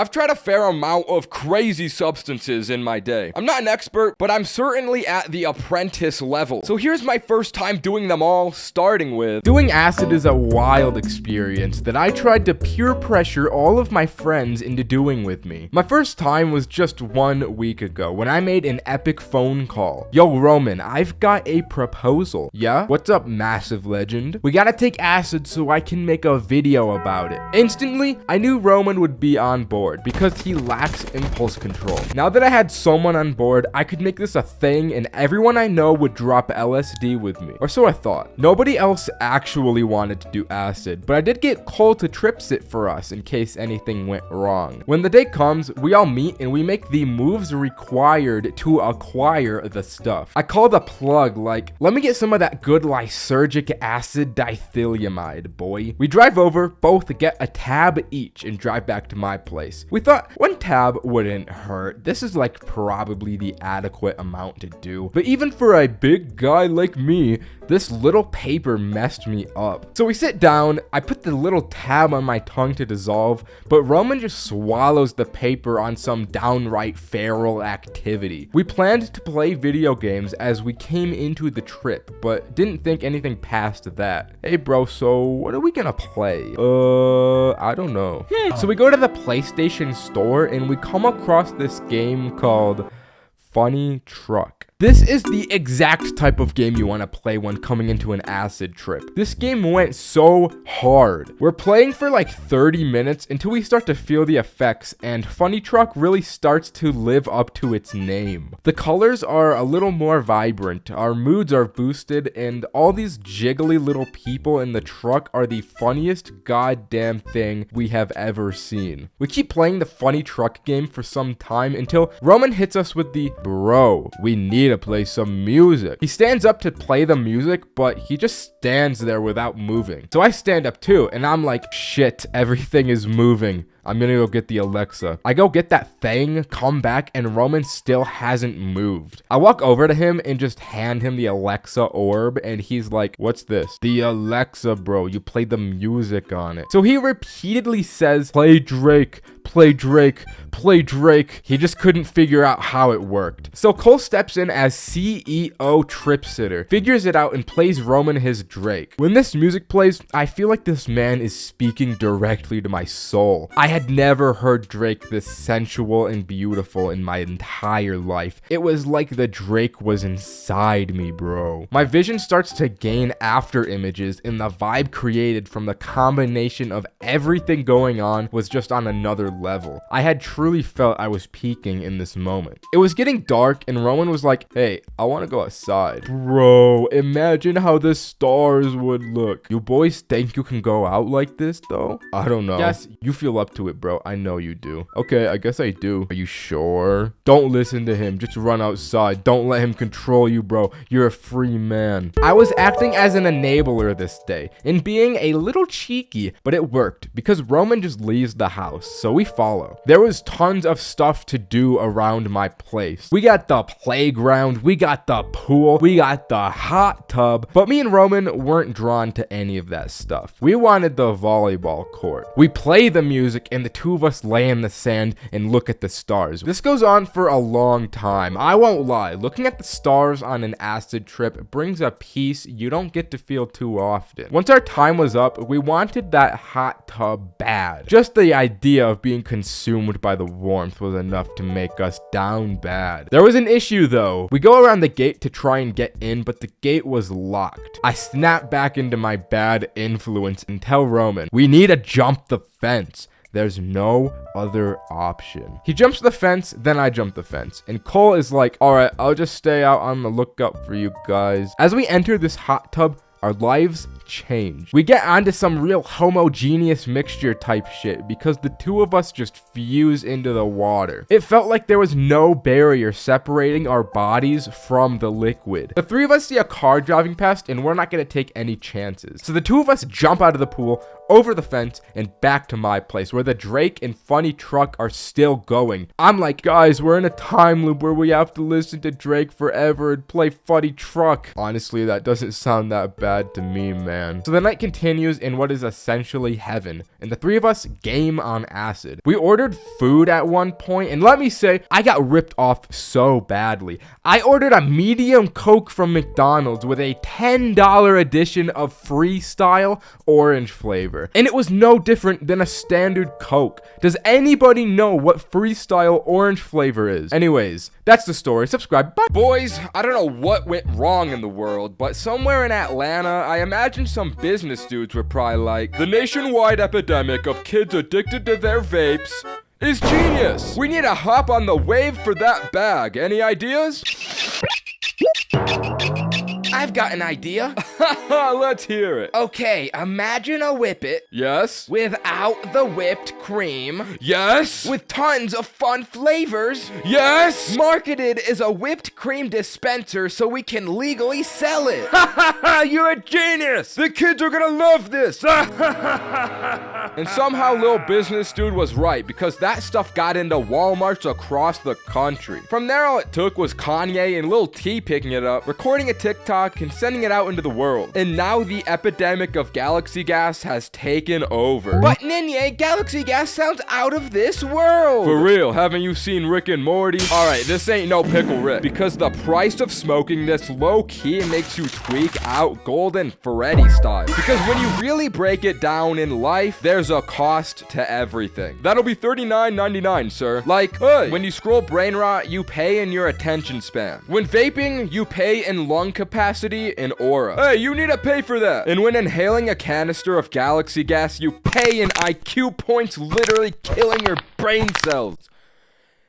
I've tried a fair amount of crazy substances in my day. I'm not an expert, but I'm certainly at the apprentice level. So here's my first time doing them all, starting with... Doing acid is a wild experience that I tried to peer pressure all of my friends into doing with me. My first time was just 1 week ago when I made an epic phone call. Yo, Roman, I've got a proposal. Yeah? What's up, massive legend? We gotta take acid so I can make a video about it. Instantly, I knew Roman would be on board because he lacks impulse control. Now that I had someone on board, I could make this a thing and everyone I know would drop LSD with me. Or so I thought. Nobody else actually wanted to do acid, but I did get Cole to trips it for us in case anything went wrong. When the day comes, we all meet and we make the moves required to acquire the stuff. I call the plug like, let me get some of that good lysergic acid dithylamide, boy. We drive over, both get a tab each and drive back to my place. We thought 1 tab wouldn't hurt. This is like probably the adequate amount to do. But even for a big guy like me, this little paper messed me up. So we sit down, I put the little tab on my tongue to dissolve, but Roman just swallows the paper on some downright feral activity. We planned to play video games as we came into the trip, but didn't think anything past that. Hey bro, so what are we gonna play? I don't know. So we go to the PlayStation store and we come across this game called Funny Truck. This is the exact type of game you want to play when coming into an acid trip. This game went so hard. We're playing for like 30 minutes until we start to feel the effects, and Funny Truck really starts to live up to its name. The colors are a little more vibrant, our moods are boosted, and all these jiggly little people in the truck are the funniest goddamn thing we have ever seen. We keep playing the Funny Truck game for some time until Roman hits us with the, bro, we need to play some music. He stands up to play the music, but he just stands there without moving. So I stand up too, and I'm like, shit, everything is moving. I'm gonna go get the Alexa. I go get that thing, come back, and Roman still hasn't moved. I walk over to him and just hand him the Alexa orb, and he's like, what's this? The Alexa, bro, you played the music on it. So he repeatedly says, play Drake, play Drake, play Drake. He just couldn't figure out how it worked. So Cole steps in as CEO Trip Sitter, figures it out, and plays Roman his Drake. When this music plays, I feel like this man is speaking directly to my soul. I had never heard Drake this sensual and beautiful in my entire life. It was like the Drake was inside me, bro. My vision starts to gain after images, and the vibe created from the combination of everything going on was just on another level. I had truly felt I was peaking in this moment. It was getting dark, and Roman was like, hey, I want to go outside. Bro, imagine how the stars would look. You boys think you can go out like this, though? I don't know. Yes, you feel up to it, bro. I know you do. Okay, I guess I do. Are you sure? Don't listen to him. Just run outside. Don't let him control you, bro. You're a free man. I was acting as an enabler this day and being a little cheeky, but it worked because Roman just leaves the house, so we follow. There was tons of stuff to do around my place. We got the playground, we got the pool, we got the hot tub, but me and Roman weren't drawn to any of that stuff. We wanted the volleyball court. We play the music and the two of us lay in the sand and look at the stars. This goes on for a long time. I won't lie, looking at the stars on an acid trip brings a peace you don't get to feel too often. Once our time was up, we wanted that hot tub bad. Just the idea of being consumed by the warmth was enough to make us down bad. There was an issue though. We go around the gate to try and get in, but the gate was locked. I snap back into my bad influence and tell Roman, we need to jump the fence. There's no other option. He jumps the fence, then I jump the fence. And Cole is like, all right, I'll just stay out on the lookout for you guys. As we enter this hot tub, our lives change. We get onto some real homogeneous mixture type shit because the two of us just fuse into the water. It felt like there was no barrier separating our bodies from the liquid. The three of us see a car driving past and we're not gonna take any chances. So the two of us jump out of the pool, over the fence, and back to my place where the Drake and Funny Truck are still going. I'm like, guys, we're in a time loop where we have to listen to Drake forever and play Funny Truck. Honestly, that doesn't sound that bad to me, man. So the night continues in what is essentially heaven, and the three of us game on acid. We ordered food at one point, and let me say, I got ripped off so badly. I ordered a medium Coke from McDonald's with a $10 edition of Freestyle orange flavor, and it was no different than a standard Coke. Does anybody know what Freestyle orange flavor is? Anyways, that's the story. Subscribe. Bye. Boys, I don't know what went wrong in the world, but somewhere in Atlanta, I imagine some business dudes were probably like, the nationwide epidemic of kids addicted to their vapes is genius. We need to hop on the wave for that bag. Any ideas? I've got an idea. Let's hear it. Okay, imagine a Whippet Yes? without the whipped cream, Yes? with tons of fun flavors, Yes? marketed as a whipped cream dispenser so we can legally sell it. You're a genius! The kids are gonna love this! And somehow Lil Business Dude was right, because that stuff got into Walmarts across the country. From there, all it took was Kanye and Lil T picking it up, recording a TikTok, and sending it out into the world. And now the epidemic of Galaxy Gas has taken over. But Ninja, Galaxy Gas sounds out of this world. For real, haven't you seen Rick and Morty? Alright, this ain't no Pickle Rick, because the price of smoking this low-key makes you tweak out Golden Freddy style. Because when you really break it down in life, there's a cost to everything. That'll be $39.99, sir. Like, hey, when you scroll brain rot, you pay in your attention span. When vaping, you pay in lung capacity and aura. Hey, you need to pay for that. And when inhaling a canister of Galaxy Gas, you pay in IQ points, literally killing your brain cells.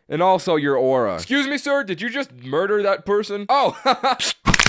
And also your aura. Excuse me, sir, did you just murder that person? Oh,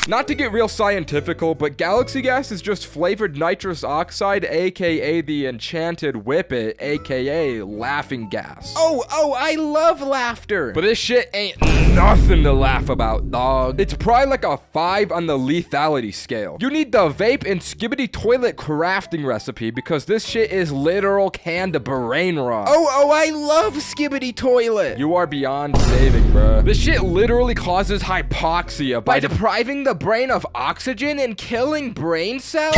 not to get real scientifical, but Galaxy Gas is just flavored nitrous oxide, aka the enchanted Whippet, aka laughing gas. Oh, I love laughter. But this shit ain't nothing to laugh about, dog. It's probably like a 5 on the lethality scale. You need the vape and Skibidi Toilet crafting recipe, because this shit is literal canned brain rot. Oh, I love Skibidi Toilet. You are beyond saving, bruh. This shit literally causes hypoxia By depriving the brain of oxygen and killing brain cells?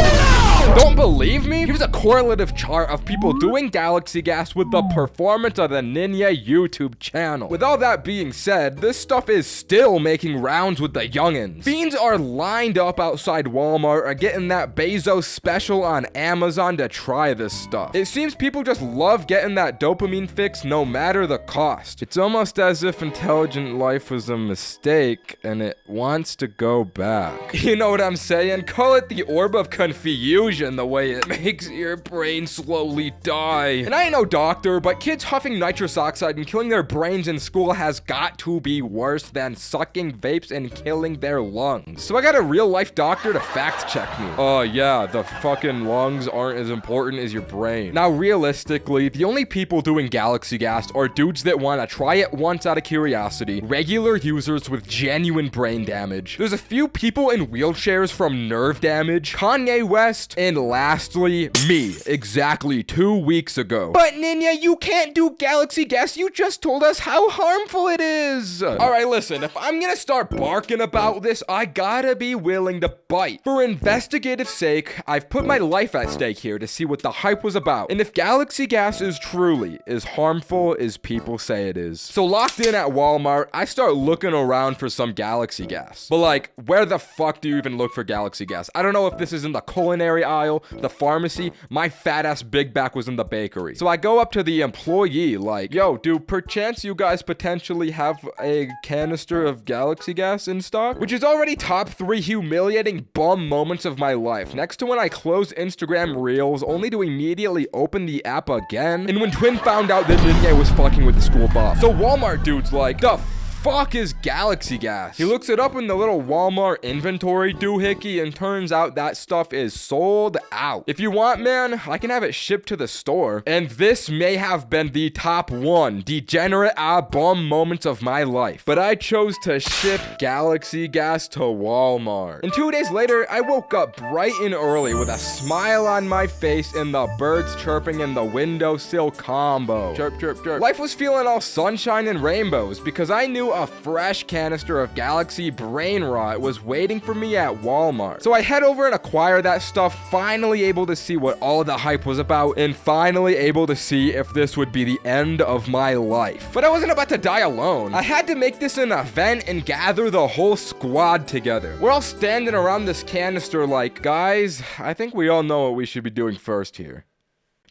Don't believe me? Here's a correlative chart of people doing Galaxy Gas with the performance of the Ninja YouTube channel. With all that being said, this stuff is still making rounds with the youngins. Fiends are lined up outside Walmart or getting that Bezos special on Amazon to try this stuff. It seems people just love getting that dopamine fix no matter the cost. It's almost as if intelligent life was a mistake and it wants to go back. You know what I'm saying? Call it the orb of confusion, the way it makes your brain slowly die. And I ain't no doctor, but kids huffing nitrous oxide and killing their brains in school has got to be worse than sucking vapes and killing their lungs. So I got a real life doctor to fact check me. Oh yeah, the fucking lungs aren't as important as your brain. Now realistically, the only people doing Galaxy Gas are dudes that want to try it once out of curiosity, regular users with genuine brain damage. There's a few people in wheelchairs from nerve damage, Kanye West, and lastly, me, exactly 2 weeks ago. But Ninja, you can't do Galaxy Gas. You just told us how harmful it is. Alright, listen, if I'm gonna start barking about this, I gotta be willing to bite. For investigative sake, I've put my life at stake here to see what the hype was about, and if Galaxy Gas is truly as harmful as people say it is. So locked in at Walmart, I start looking around for some Galaxy Gas. But like, where the fuck do you even look for Galaxy Gas? I don't know if this is in the culinary aisle, the pharmacy. My fat ass big back was in the bakery. So I go up to the employee like, yo, do perchance you guys potentially have a canister of Galaxy Gas in stock? Which is already top 3 humiliating bum moments of my life. Next to when I close Instagram Reels, only to immediately open the app again. And when Twin found out that Ninja was fucking with the school boss. So Walmart dude's like, the fuck is Galaxy Gas? He looks it up in the little Walmart inventory doohickey, and turns out that stuff is sold out. If you want, man, I can have it shipped to the store. And this may have been the top 1 degenerate bomb moments of my life, but I chose to ship Galaxy Gas to Walmart. And 2 days later, I woke up bright and early with a smile on my face and the birds chirping in the windowsill combo. Chirp, chirp, chirp. Life was feeling all sunshine and rainbows because I knew a fresh canister of Galaxy Brain Rot was waiting for me at Walmart. So I head over and acquire that stuff, finally able to see what all the hype was about and finally able to see if this would be the end of my life. But I wasn't about to die alone. I had to make this an event and gather the whole squad together. We're all standing around this canister like, guys, I think we all know what we should be doing first here.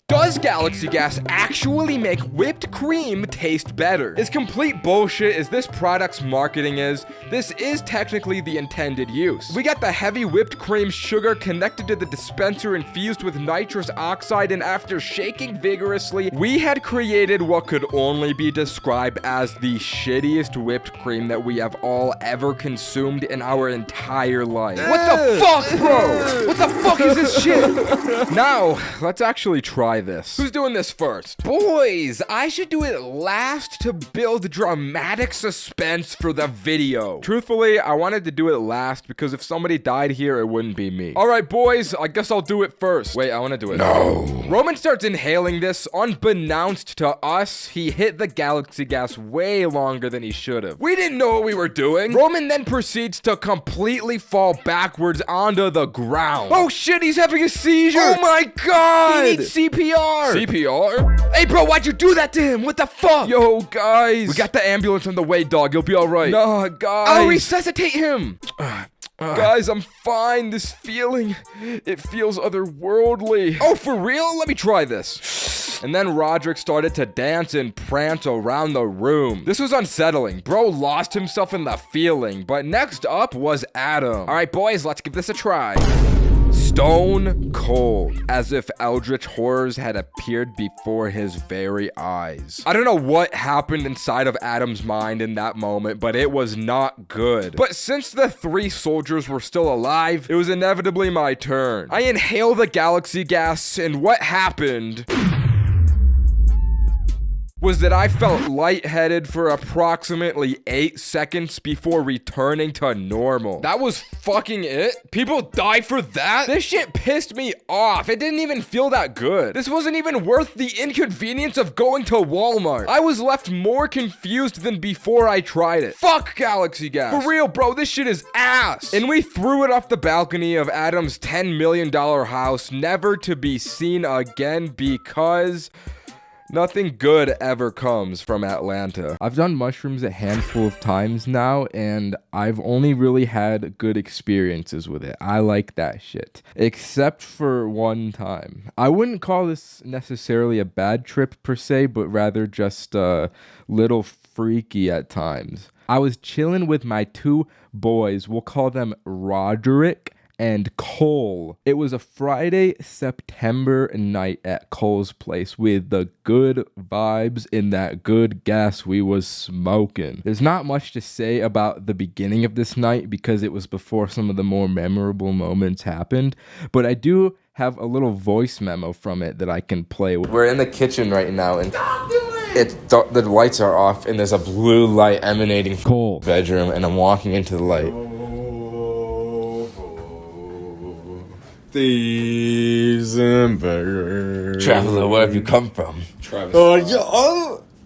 Does Galaxy Gas actually make whipped cream taste better? As complete bullshit as this product's marketing is, this is technically the intended use. We got the heavy whipped cream sugar connected to the dispenser infused with nitrous oxide, and after shaking vigorously, we had created what could only be described as the shittiest whipped cream that we have all ever consumed in our entire life. What the fuck, bro? What the fuck is this shit? Now, let's actually try this. Who's doing this first? Boys, I should do it last to build dramatic suspense for the video. Truthfully, I wanted to do it last because if somebody died here, it wouldn't be me. All right, boys, I guess I'll do it first. Wait, I want to do it. No. Roman starts inhaling this. Unbeknownst to us, he hit the Galaxy Gas way longer than he should have. We didn't know what we were doing. Roman then proceeds to completely fall backwards onto the ground. Oh shit, he's having a seizure. Oh my god. He needs CPR. CPR? Hey, bro, why'd you do that to him? What the fuck? Yo, guys. We got the ambulance on the way, dog. You'll be all right. Nah, guys. I'll resuscitate him. Guys, I'm fine. This feeling, it feels otherworldly. Oh, for real? Let me try this. And then Roderick started to dance and prance around the room. This was unsettling. Bro lost himself in the feeling. But next up was Adam. All right, boys, let's give this a try. Stone cold, as if eldritch horrors had appeared before his very eyes. I don't know what happened inside of Adam's mind in that moment, but it was not good. But since the 3 soldiers were still alive, it was inevitably my turn. I inhale the Galaxy Gas, and what happened was that I felt lightheaded for approximately 8 seconds before returning to normal. That was fucking it? People die for that? This shit pissed me off. It didn't even feel that good. This wasn't even worth the inconvenience of going to Walmart. I was left more confused than before I tried it. Fuck Galaxy Gas. For real, bro, this shit is ass. And we threw it off the balcony of Adam's $10 million house, never to be seen again because nothing good ever comes from Atlanta. I've done mushrooms a handful of times now, and I've only really had good experiences with it. I like that shit. Except for one time. I wouldn't call this necessarily a bad trip per se, but rather just a little freaky at times. I was chilling with my 2 boys. We'll call them Roderick and Cole. It was a Friday, September night at Cole's place with the good vibes in that good gas we was smoking. There's not much to say about the beginning of this night because it was before some of the more memorable moments happened, but I do have a little voice memo from it that I can play. We're in the kitchen right now, and the lights are off, and there's a blue light emanating from Cole. the bedroom, and I'm walking into the light. Thieves and beggars. Traveler, where have you come from? Travis.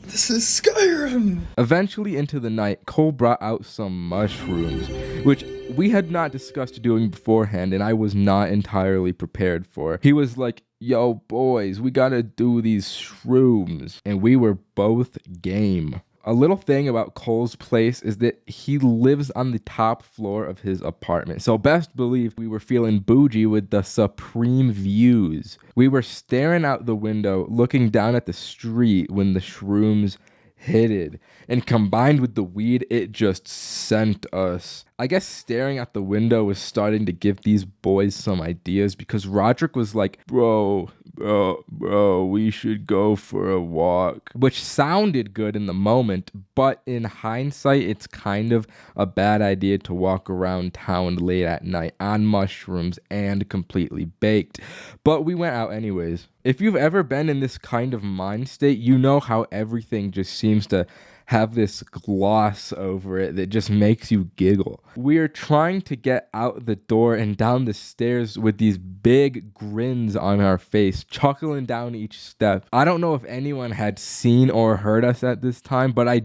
This is Skyrim. Eventually into the night, Cole brought out some mushrooms, which we had not discussed doing beforehand, and I was not entirely prepared for. He was like, yo, boys, we gotta do these shrooms. And we were both game. A little thing about Cole's place is that he lives on the top floor of his apartment. So best believe we were feeling bougie with the supreme views. We were staring out the window, looking down at the street when the shrooms hit it. And combined with the weed, it just sent us. I guess staring out the window was starting to give these boys some ideas because Roderick was like, bro, Bro, we should go for a walk. Which sounded good in the moment, but in hindsight, it's kind of a bad idea to walk around town late at night on mushrooms and completely baked. But we went out anyways. If you've ever been in this kind of mind state, you know how everything just seems to have this gloss over it that just makes you giggle. We are trying to get out the door and down the stairs with these big grins on our face, chuckling down each step. I don't know if anyone had seen or heard us at this time, but I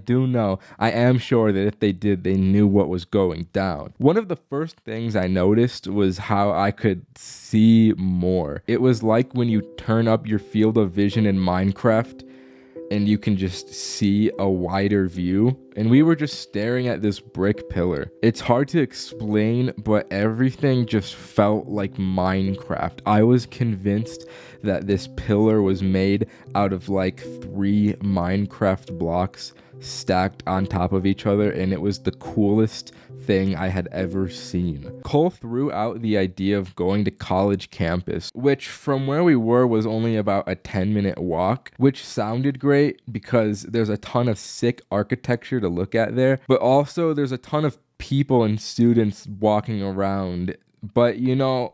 am sure that if they did, they knew what was going down. One of the first things I noticed was how I could see more. It was like when you turn up your field of vision in Minecraft and you can just see a wider view. And we were just staring at this brick pillar. It's hard to explain, but everything just felt like Minecraft. I was convinced that this pillar was made out of like 3 Minecraft blocks stacked on top of each other, and it was the coolest thing I had ever seen. Cole threw out the idea of going to college campus, which from where we were was only about a 10-minute walk, which sounded great because there's a ton of sick architecture to look at there, but also there's a ton of people and students walking around. But you know,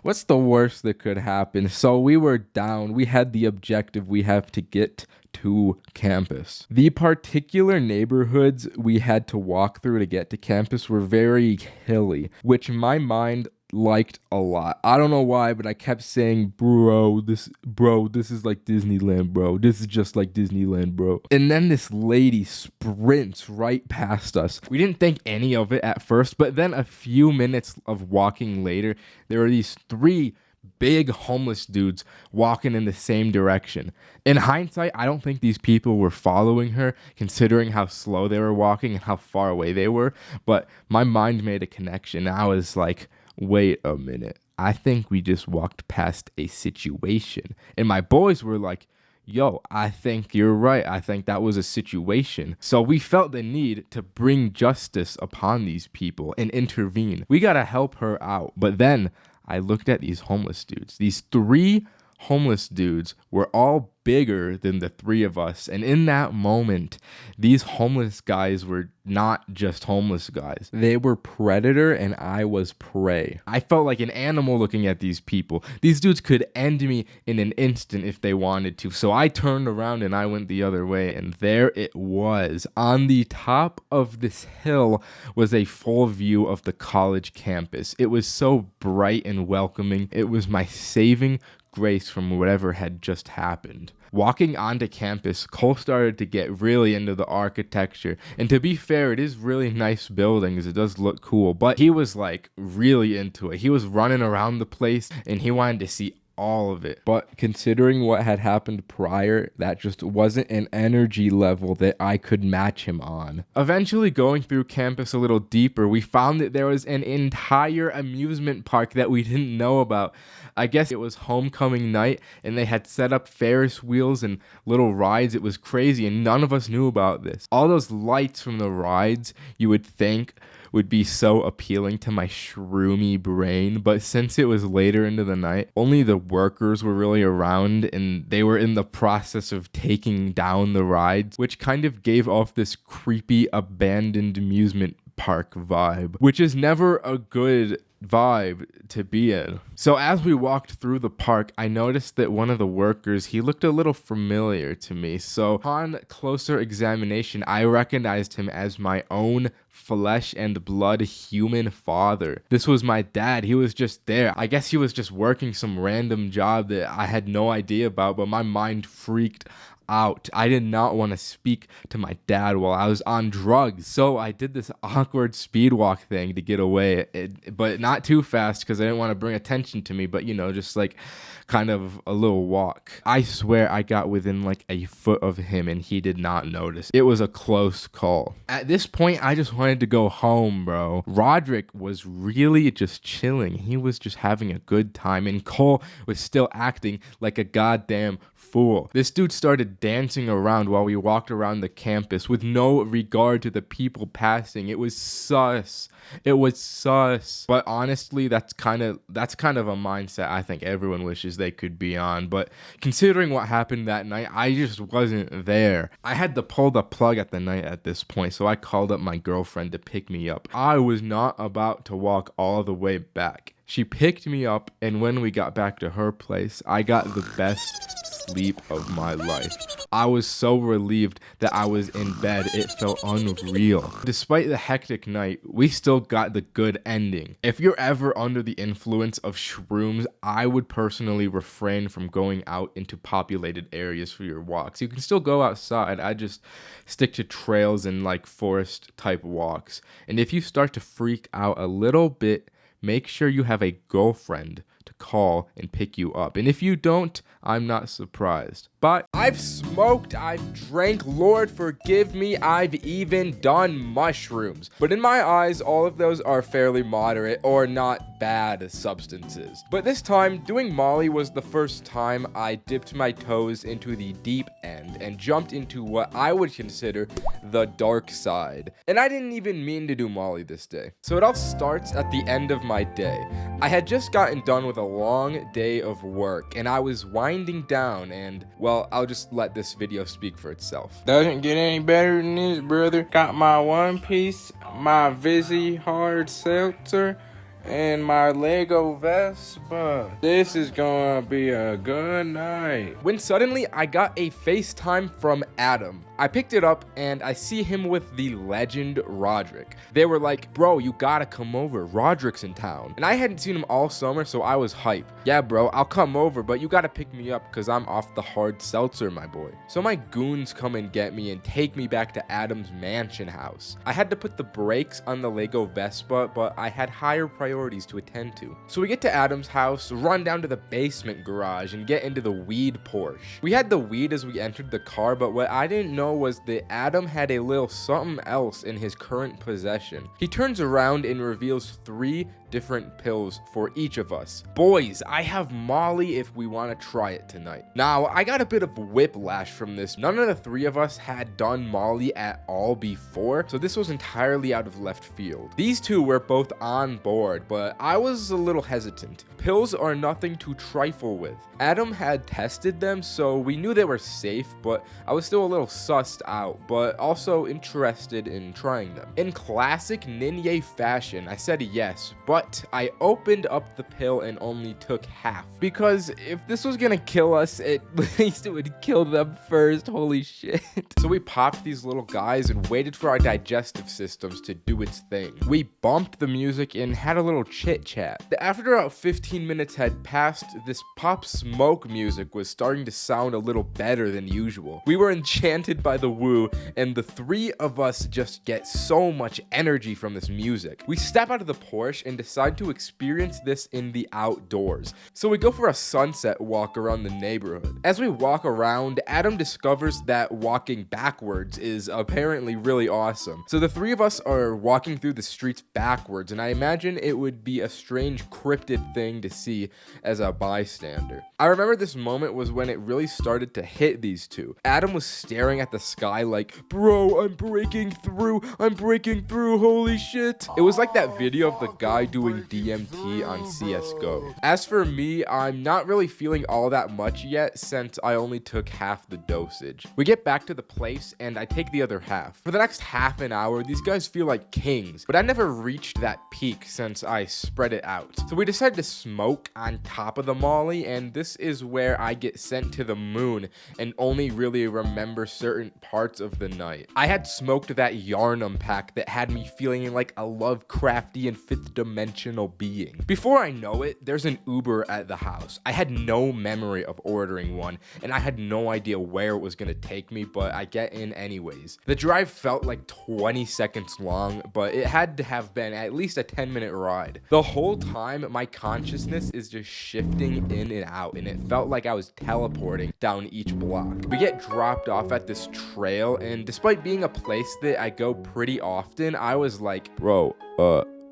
what's the worst that could happen? So we were down. We had the objective. We have to get to campus. The particular neighborhoods we had to walk through to get to campus were very hilly, which my mind liked a lot. I don't know why, but I kept saying, bro, this is like Disneyland, bro. This is just like Disneyland, bro. And then this lady sprints right past us. We didn't think any of it at first, but then a few minutes of walking later, there were these 3 big homeless dudes walking in the same direction. In hindsight, I don't think these people were following her, considering how slow they were walking and how far away they were, but my mind made a connection. I was like, wait a minute, I think we just walked past a situation. And my boys were like, yo, I think you're right. I think that was a situation. So we felt the need to bring justice upon these people and intervene. We gotta help her out. But then I looked at these homeless dudes. These 3 homeless dudes were all bigger than the 3 of us. And in that moment, these homeless guys were not just homeless guys. They were predator and I was prey. I felt like an animal looking at these people. These dudes could end me in an instant if they wanted to. So I turned around and I went the other way. And there it was. On the top of this hill was a full view of the college campus. It was so bright and welcoming. It was my saving grace from whatever had just happened. Walking onto campus, Cole started to get really into the architecture. And to be fair, it is really nice buildings. It does look cool. But he was like really into it. He was running around the place and he wanted to see all of it. But considering what had happened prior, that just wasn't an energy level that I could match him on. Eventually, going through campus a little deeper, we found that there was an entire amusement park that we didn't know about. I guess it was homecoming night and they had set up Ferris wheels and little rides. It was crazy and none of us knew about this. All those lights from the rides you would think would be so appealing to my shroomy brain, but since it was later into the night, only the workers were really around and they were in the process of taking down the rides, which kind of gave off this creepy abandoned amusement park vibe, which is never a good vibe to be in. So as we walked through the park, I noticed that one of the workers, he looked a little familiar to me. So upon closer examination, I recognized him as my own flesh and blood human father. This was my dad. He was just there. I guess he was just working some random job that I had no idea about, but my mind freaked out. I did not want to speak to my dad while I was on drugs. So I did this awkward speed walk thing to get away, but not too fast because I didn't want to bring attention to me, but you know, just like kind of a little walk. I swear I got within like a foot of him and he did not notice. It was a close call. At this point, I just wanted to go home, bro. Roderick was really just chilling. He was just having a good time and Cole was still acting like a goddamn fool. This dude started dancing around while we walked around the campus with no regard to the people passing. It was sus. It was sus. But honestly, that's kind of a mindset I think everyone wishes they could be on. But considering what happened that night, I just wasn't there. I had to pull the plug at the night at this point, so I called up my girlfriend to pick me up. I was not about to walk all the way back. She picked me up, and when we got back to her place, I got the best sleep of my life. I was so relieved that I was in bed, it felt unreal. Despite the hectic night, we still got the good ending. If you're ever under the influence of shrooms, I would personally refrain from going out into populated areas for your walks. You can still go outside, I just stick to trails and like forest type walks. And if you start to freak out a little bit, make sure you have a girlfriend to call and pick you up. And if you don't, I'm not surprised. But I've smoked, I've drank, Lord forgive me, I've even done mushrooms. But in my eyes, all of those are fairly moderate or not bad substances. But this time, doing Molly was the first time I dipped my toes into the deep end and jumped into what I would consider the dark side. And I didn't even mean to do Molly this day. So it all starts at the end of my day. I had just gotten done with a long day of work and I was winding down and, well, I'll just let this video speak for itself. Doesn't get any better than this, brother. Got my One Piece, my Vizzy Hard Seltzer, and my Lego Vespa. This is gonna be a good night. When suddenly I got a FaceTime from Adam. I picked it up and I see him with the legend Roderick. They were like, bro, you gotta come over, Roderick's in town. And I hadn't seen him all summer, so I was hype. Yeah, bro, I'll come over, but you gotta pick me up because I'm off the hard seltzer, my boy. So my goons come and get me and take me back to Adam's mansion house. I had to put the brakes on the Lego Vespa, but I had higher priorities to attend to. So we get to Adam's house, run down to the basement garage, and get into the weed Porsche. We had the weed as we entered the car, but what I didn't know was that Adam had a little something else in his current possession. He turns around and reveals 3 different pills for each of us. Boys, I have Molly if we want to try it tonight. Now, I got a bit of whiplash from this. None of the 3 of us had done Molly at all before, so this was entirely out of left field. These 2 were both on board, but I was a little hesitant. Pills are nothing to trifle with. Adam had tested them, so we knew they were safe, but I was still a little sussed out, but also interested in trying them. In classic Ninja fashion, I said yes, but I opened up the pill and only took half. Because if this was gonna kill us, at least it would kill them first, holy shit. So we popped these little guys and waited for our digestive systems to do its thing. We bumped the music and had a little chit chat. After about 15 minutes had passed, this Pop Smoke music was starting to sound a little better than usual. We were enchanted by the woo, and the 3 of us just get so much energy from this music. We step out of the Porsche and decide to experience this in the outdoors. So we go for a sunset walk around the neighborhood. As we walk around, Adam discovers that walking backwards is apparently really awesome. So the 3 of us are walking through the streets backwards, and I imagine it would be a strange cryptid thing to see as a bystander. I remember this moment was when it really started to hit these 2. Adam was staring at the sky like, bro, I'm breaking through, holy shit. It was like that video of the guy doing DMT on CSGO. As for me, I'm not really feeling all that much yet since I only took half the dosage. We get back to the place and I take the other half. For the next half an hour, these guys feel like kings, but I never reached that peak since I spread it out. So we decided to smoke on top of the Molly, and this is where I get sent to the moon and only really remember certain parts of the night. I had smoked that Yarnum pack that had me feeling like a Lovecraftian 5th dimensional being. Before I know it, there's an Uber at the house. I had no memory of ordering one, and I had no idea where it was gonna take me, but I get in anyways. The drive felt like 20 seconds long, but it had to have been at least a 10-minute ride. The whole time, my consciousness is just shifting in and out, and it felt like I was teleporting down each block. We get dropped off at this trail, and despite being a place that I go pretty often, I was like, bro,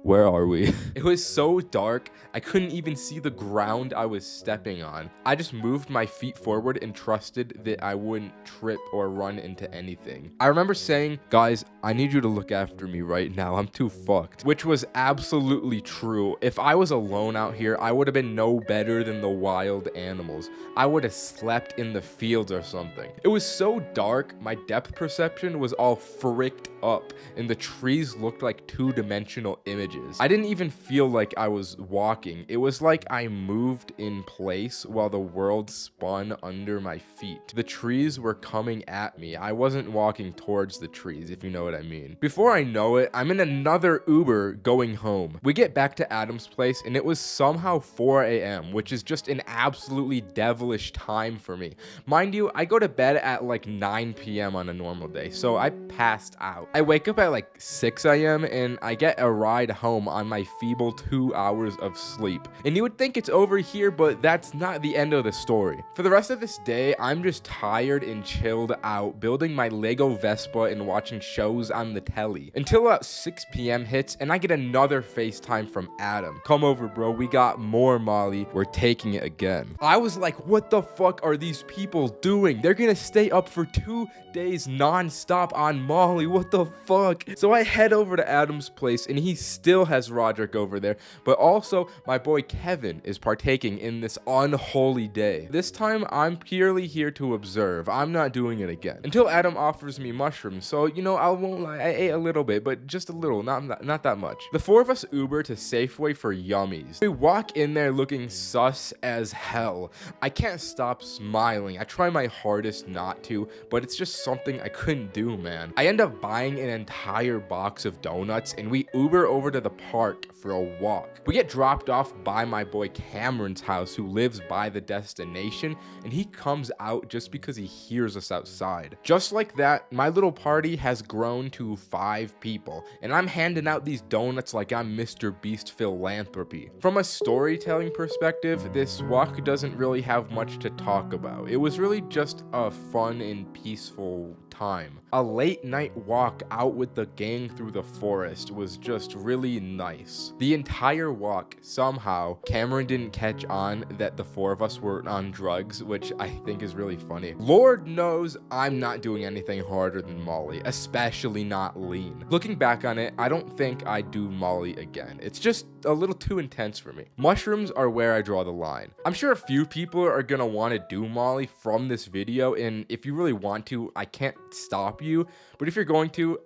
Where are we? It was so dark, I couldn't even see the ground I was stepping on. I just moved my feet forward and trusted that I wouldn't trip or run into anything. I remember saying, guys, I need you to look after me right now. I'm too fucked. Which was absolutely true. If I was alone out here, I would have been no better than the wild animals. I would have slept in the fields or something. It was so dark, my depth perception was all fricked up, and the trees looked like two-dimensional images. I didn't even feel like I was walking. It was like I moved in place while the world spun under my feet. The trees were coming at me. I wasn't walking towards the trees, if you know what I mean. Before I know it, I'm in another Uber going home. We get back to Adam's place, and it was somehow 4 a.m., which is just an absolutely devilish time for me. Mind you, I go to bed at like 9 p.m. on a normal day, so I passed out. I wake up at like 6 a.m. and I get a ride home on my feeble 2 hours of sleep. And you would think it's over here, but that's not the end of the story. For the rest of this day, I'm just tired and chilled out, building my Lego Vespa and watching shows on the telly. Until about 6 p.m. hits, and I get another FaceTime from Adam. Come over, bro, we got more Molly. We're taking it again. I was like, what the fuck are these people doing? They're gonna stay up for 2 days non-stop on Molly. What the fuck? So I head over to Adam's place, and he still has Roderick over there, but also my boy Kevin is partaking in this unholy day. This time I'm purely here to observe. I'm not doing it again until Adam offers me mushrooms. So you know, I won't lie, I ate a little bit, but just a little, not that much. The four of us Uber to Safeway for yummies. We walk in there looking sus as hell. I can't stop smiling. I try my hardest not to, but it's just something I couldn't do, man. I end up buying an entire box of donuts, and we Uber over to the park for a walk. We get dropped off by my boy Cameron's house, who lives by the destination, and he comes out just because he hears us outside. Just like that, my little party has grown to 5 people, and I'm handing out these donuts like I'm Mr. Beast philanthropy. From a storytelling perspective, this walk doesn't really have much to talk about. It was really just a fun and peaceful time. A late night walk out with the gang through the forest was just really nice. The entire walk, somehow, Cameron didn't catch on that the 4 of us were on drugs, which I think is really funny. Lord knows I'm not doing anything harder than Molly, especially not lean. Looking back on it, I don't think I'd do Molly again. It's just a little too intense for me. Mushrooms are where I draw the line. I'm sure a few people are gonna want to do Molly from this video, and if you really want to, I can't stop you, but if you're going to,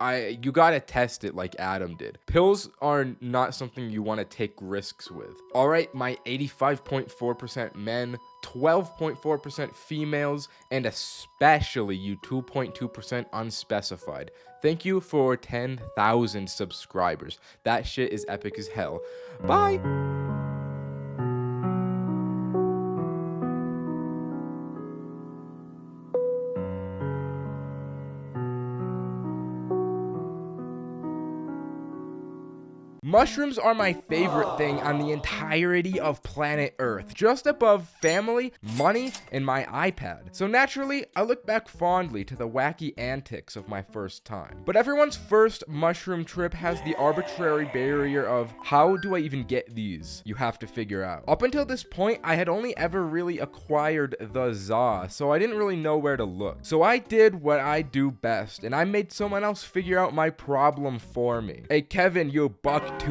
you gotta test it like Adam did. Pills are not something you want to take risks with. All right, my 85.4% men, 12.4% females, and especially you 2.2% unspecified. Thank you for 10,000 subscribers. That shit is epic as hell. Bye. Mushrooms are my favorite thing on the entirety of planet Earth, just above family, money, and my iPad. So naturally, I look back fondly to the wacky antics of my first time. But everyone's first mushroom trip has the arbitrary barrier of, how do I even get these? You have to figure out. Up until this point, I had only ever really acquired the za, so I didn't really know where to look. So I did what I do best, and I made someone else figure out my problem for me. Hey Kevin, you buck-toothed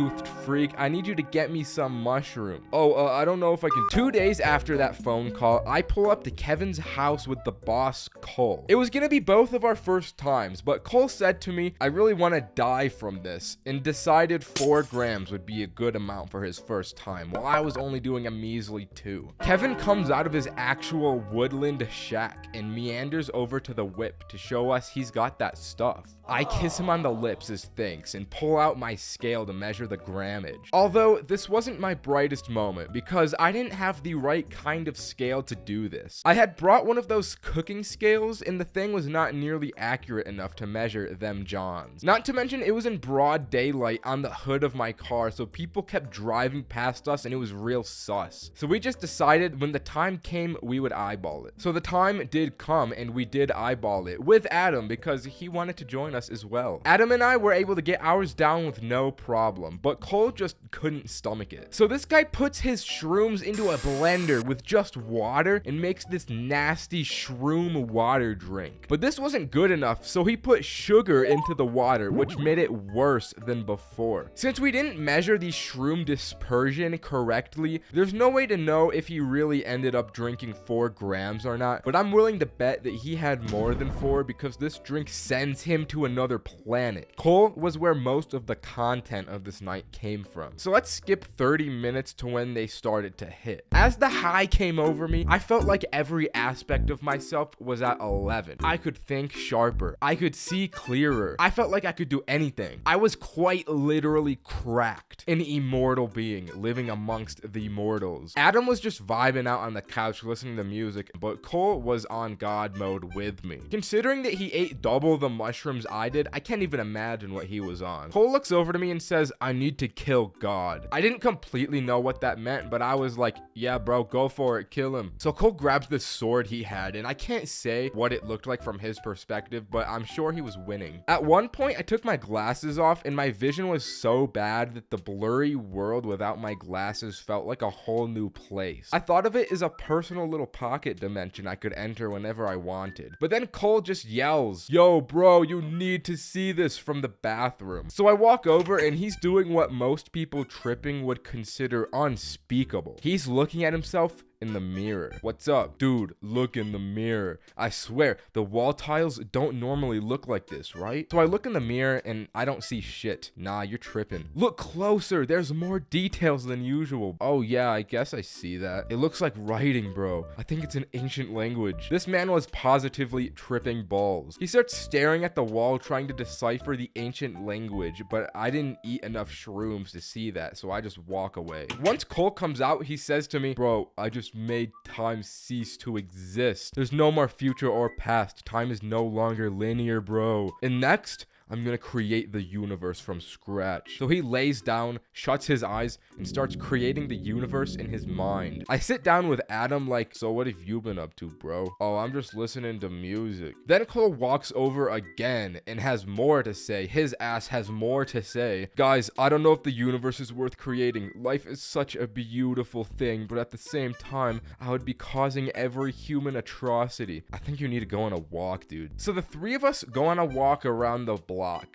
freak, I need you to get me some mushroom. I don't know if I can. 2 days after that phone call, I pull up to Kevin's house with the boss, Cole. It was gonna be both of our first times, but Cole said to me, I really want to die from this, and decided 4 grams would be a good amount for his first time, while I was only doing a measly 2. Kevin comes out of his actual woodland shack and meanders over to the whip to show us he's got that stuff. I kiss him on the lips as thanks and pull out my scale to measure the grammage. Although this wasn't my brightest moment because I didn't have the right kind of scale to do this. I had brought one of those cooking scales and the thing was not nearly accurate enough to measure them Johns. Not to mention it was in broad daylight on the hood of my car, so people kept driving past us and it was real sus. So we just decided when the time came we would eyeball it. So the time did come and we did eyeball it with Adam because he wanted to join us as well. Adam and I were able to get ours down with no problem. problem, but Cole just couldn't stomach it. So this guy puts his shrooms into a blender with just water and makes this nasty shroom water drink. But this wasn't good enough, so he put sugar into the water, which made it worse than before. Since we didn't measure the shroom dispersion correctly, there's no way to know if he really ended up drinking 4 grams or not, but I'm willing to bet that he had more than 4 because this drink sends him to another planet. Cole was where most of the content of this night came from. So let's skip 30 minutes to when they started to hit. As the high came over me, I felt like every aspect of myself was at 11. I could think sharper. I could see clearer. I felt like I could do anything. I was quite literally cracked. An immortal being living amongst the mortals. Adam was just vibing out on the couch listening to music, but Cole was on God mode with me. Considering that he ate double the mushrooms I did, I can't even imagine what he was on. Cole looks over to me and says, I need to kill God. I didn't completely know what that meant, but I was like, yeah, bro, go for it, kill him. So Cole grabs this sword he had, and I can't say what it looked like from his perspective, but I'm sure he was winning. At one point, I took my glasses off, and my vision was so bad that the blurry world without my glasses felt like a whole new place. I thought of it as a personal little pocket dimension I could enter whenever I wanted. But then Cole just yells, yo, bro, you need to see this, from the bathroom. So I walk over, and he's doing what most people tripping would consider unspeakable. He's looking at himself in the mirror. What's up? Dude, look in the mirror. I swear, the wall tiles don't normally look like this, right? So I look in the mirror and I don't see shit. Nah, you're tripping. Look closer. There's more details than usual. Oh yeah, I guess I see that. It looks like writing, bro. I think it's an ancient language. This man was positively tripping balls. He starts staring at the wall trying to decipher the ancient language, but I didn't eat enough shrooms to see that, so I just walk away. Once Cole comes out, he says to me, bro, I just made time cease to exist. There's no more future or past. Time is no longer linear, bro. And next, I'm gonna create the universe from scratch. So he lays down, shuts his eyes, and starts creating the universe in his mind. I sit down with Adam like, so what have you been up to, bro? Oh, I'm just listening to music. Then Cole walks over again and has more to say. His ass has more to say. Guys, I don't know if the universe is worth creating. Life is such a beautiful thing, but at the same time, I would be causing every human atrocity. I think you need to go on a walk, dude. So the 3 of us go on a walk around the block.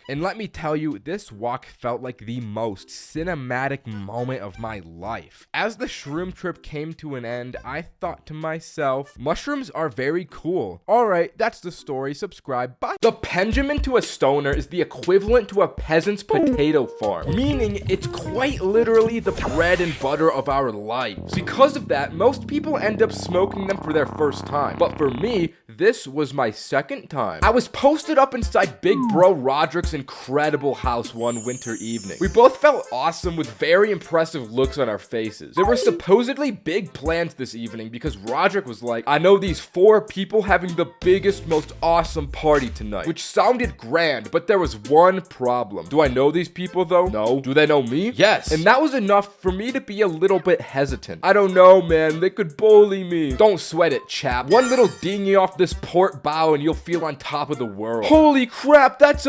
And let me tell you, this walk felt like the most cinematic moment of my life. As the shroom trip came to an end, I thought to myself, mushrooms are very cool. Alright, that's the story. Subscribe. Bye. The Pendulum to a stoner is the equivalent to a peasant's potato farm, meaning it's quite literally the bread and butter of our lives. Because of that, most people end up smoking them for their first time. But for me, this was my second time. I was posted up inside Big Bro Roderick's incredible house one winter evening. We both felt awesome with very impressive looks on our faces. There were supposedly big plans this evening because Roderick was like, I know these 4 people having the biggest, most awesome party tonight, which sounded grand, but there was one problem. Do I know these people though? No. Do they know me? Yes. And that was enough for me to be a little bit hesitant. I don't know, man. They could bully me. Don't sweat it, chap. One little dinghy off this port bow and you'll feel on top of the world. Holy crap, what's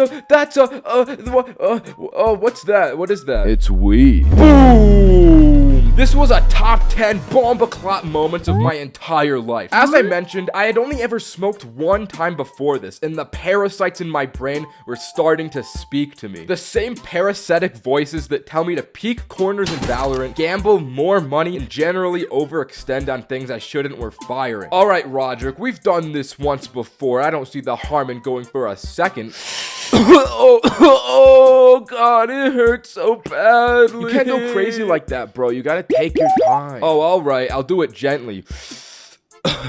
that? What is that? It's weed. Boom! This was a top 10 bombaclot moments of my entire life. As I mentioned, I had only ever smoked one time before this, and the parasites in my brain were starting to speak to me. The same parasitic voices that tell me to peek corners in Valorant, gamble more money, and generally overextend on things I shouldn't were firing. Alright, Roderick, we've done this once before. I don't see the harm in going for a second. Oh god, it hurts so badly. You can't go crazy like that, bro. You gotta take your time. Oh, alright, I'll do it gently.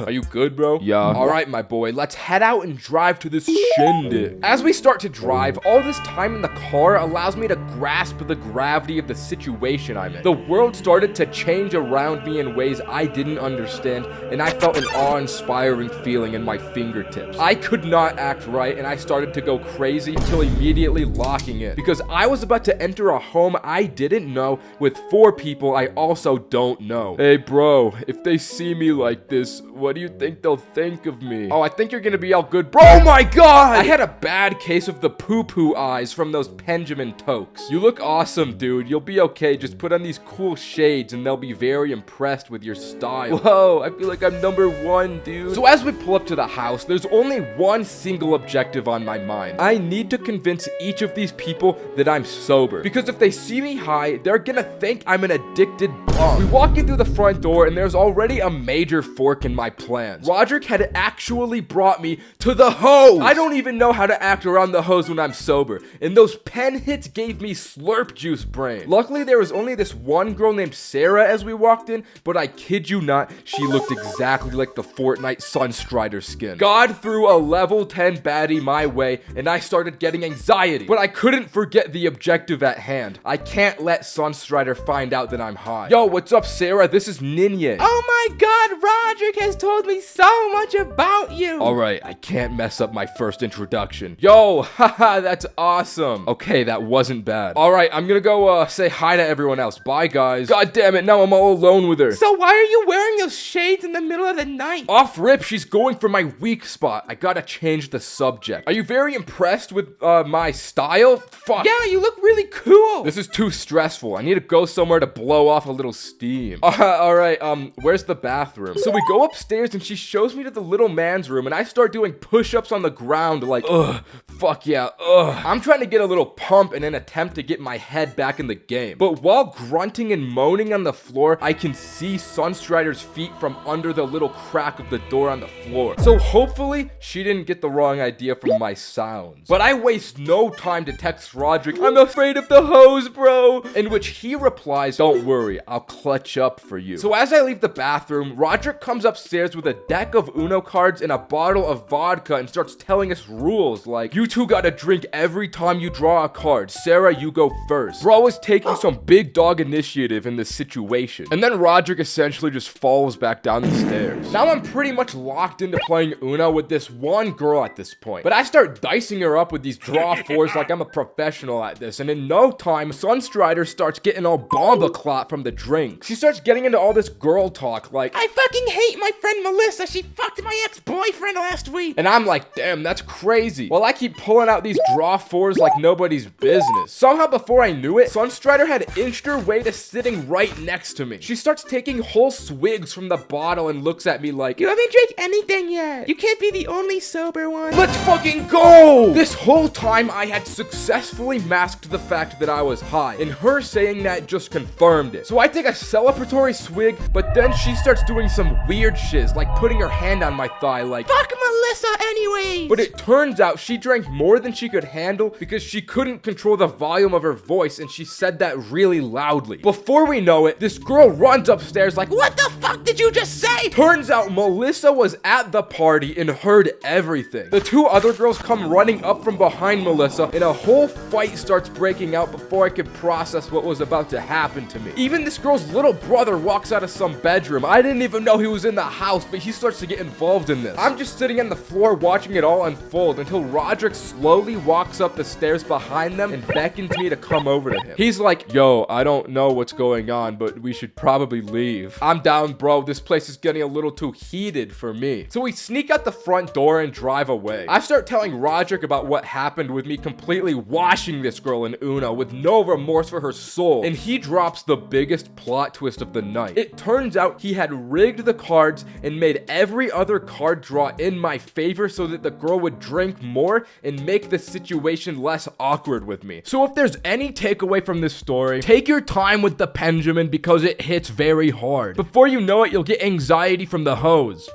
Are you good, bro? Yeah. Alright, my boy, let's head out and drive to this shindig. As we start to drive, all this time in the car allows me to grasp the gravity of the situation I'm in. The world started to change around me in ways I didn't understand, and I felt an awe-inspiring feeling in my fingertips. I could not act right, and I started to go crazy until immediately locking in, because I was about to enter a home I didn't know with 4 people I also don't know. Hey, bro, if they see me like this, this. What do you think they'll think of me? Oh, I think you're gonna be all good, bro. Oh my god! I had a bad case of the poo-poo eyes from those Benjamin Tokes. You look awesome, dude. You'll be okay. Just put on these cool shades and they'll be very impressed with your style. Whoa, I feel like I'm number one, dude. So as we pull up to the house, there's only one single objective on my mind. I need to convince each of these people that I'm sober. Because if they see me high, they're gonna think I'm an addicted bum. We walk in through the front door and there's already a major fork in my plans. Roderick had actually brought me to the hose. I don't even know how to act around the hose when I'm sober. And those pen hits gave me slurp juice brain. Luckily, there was only this one girl named Sarah as we walked in, but I kid you not, she looked exactly like the Fortnite Sunstrider skin. God threw a level 10 baddie my way, and I started getting anxiety. But I couldn't forget the objective at hand. I can't let Sunstrider find out that I'm high. Yo, what's up, Sarah? This is Ninja. Oh my god, Roderick has told me so much about you. Alright, I can't mess up my first introduction. Yo, haha, that's awesome. Okay, that wasn't bad. Alright, I'm gonna go say hi to everyone else. Bye, guys. God damn it, now I'm all alone with her. So why are you wearing those shades in the middle of the night? Off rip, she's going for my weak spot. I gotta change the subject. Are you very impressed with my style? Fuck. Yeah, you look really cool. This is too stressful. I need to go somewhere to blow off a little steam. Alright, where's the bathroom? So we go upstairs and she shows me to the little man's room and I start doing push-ups on the ground like, ugh, fuck yeah, ugh. I'm trying to get a little pump in an attempt to get my head back in the game. But while grunting and moaning on the floor, I can see Sunstrider's feet from under the little crack of the door on the floor. So hopefully, she didn't get the wrong idea from my sounds. But I waste no time to text Roderick, I'm afraid of the hose, bro. In which he replies, don't worry, I'll clutch up for you. So as I leave the bathroom, Roderick comes upstairs with a deck of Uno cards and a bottle of vodka and starts telling us rules like, you two gotta drink every time you draw a card. Sarah, you go first. Bro is taking some big dog initiative in this situation. And then Roderick essentially just falls back down the stairs. Now I'm pretty much locked into playing Uno with this one girl at this point. But I start dicing her up with these draw fours like I'm a professional at this. And in no time, Sunstrider starts getting all bomba clot from the drink. She starts getting into all this girl talk like, I fucking hate my friend Melissa. She fucked my ex-boyfriend last week. and I'm like, damn, that's crazy. Well, I keep pulling out these draw fours like nobody's business. Somehow before I knew it, Sunstrider had inched her way to sitting right next to me. She starts taking whole swigs from the bottle and looks at me like, You haven't drank anything yet. You can't be the only sober one. let's fucking go! This whole time I had successfully masked the fact that I was high, and her saying that just confirmed it. So I take a celebratory swig, but then she starts doing some weird shiz, like putting her hand on my thigh like, Fuck Melissa anyways. but it turns out she drank more than she could handle because she couldn't control the volume of her voice and she said that really loudly. Before we know it, this girl runs upstairs like, What the fuck did you just say? Turns out Melissa was at the party and heard everything. The two other girls come running up from behind Melissa and a whole fight starts breaking out before I could process what was about to happen to me. Even this girl's little brother walks out of some bedroom. I didn't even know he was in the house, but he starts to get involved in this. I'm just sitting on the floor watching it all unfold until Roderick slowly walks up the stairs behind them and beckons me to come over to him. He's like, yo, I don't know what's going on, but we should probably leave. I'm down, bro. This place is getting a little too heated for me. So we sneak out the front door and drive away. I start telling Roderick about what happened with me completely washing this girl in Uno with no remorse for her soul. And he drops the biggest plot twist of the night. It turns out he had rigged the cards and made every other card draw in my favor so that the girl would drink more and make the situation less awkward with me. So if there's any takeaway from this story, take your time with the Benjamin because it hits very hard. Before you know it, you'll get anxiety from the hose.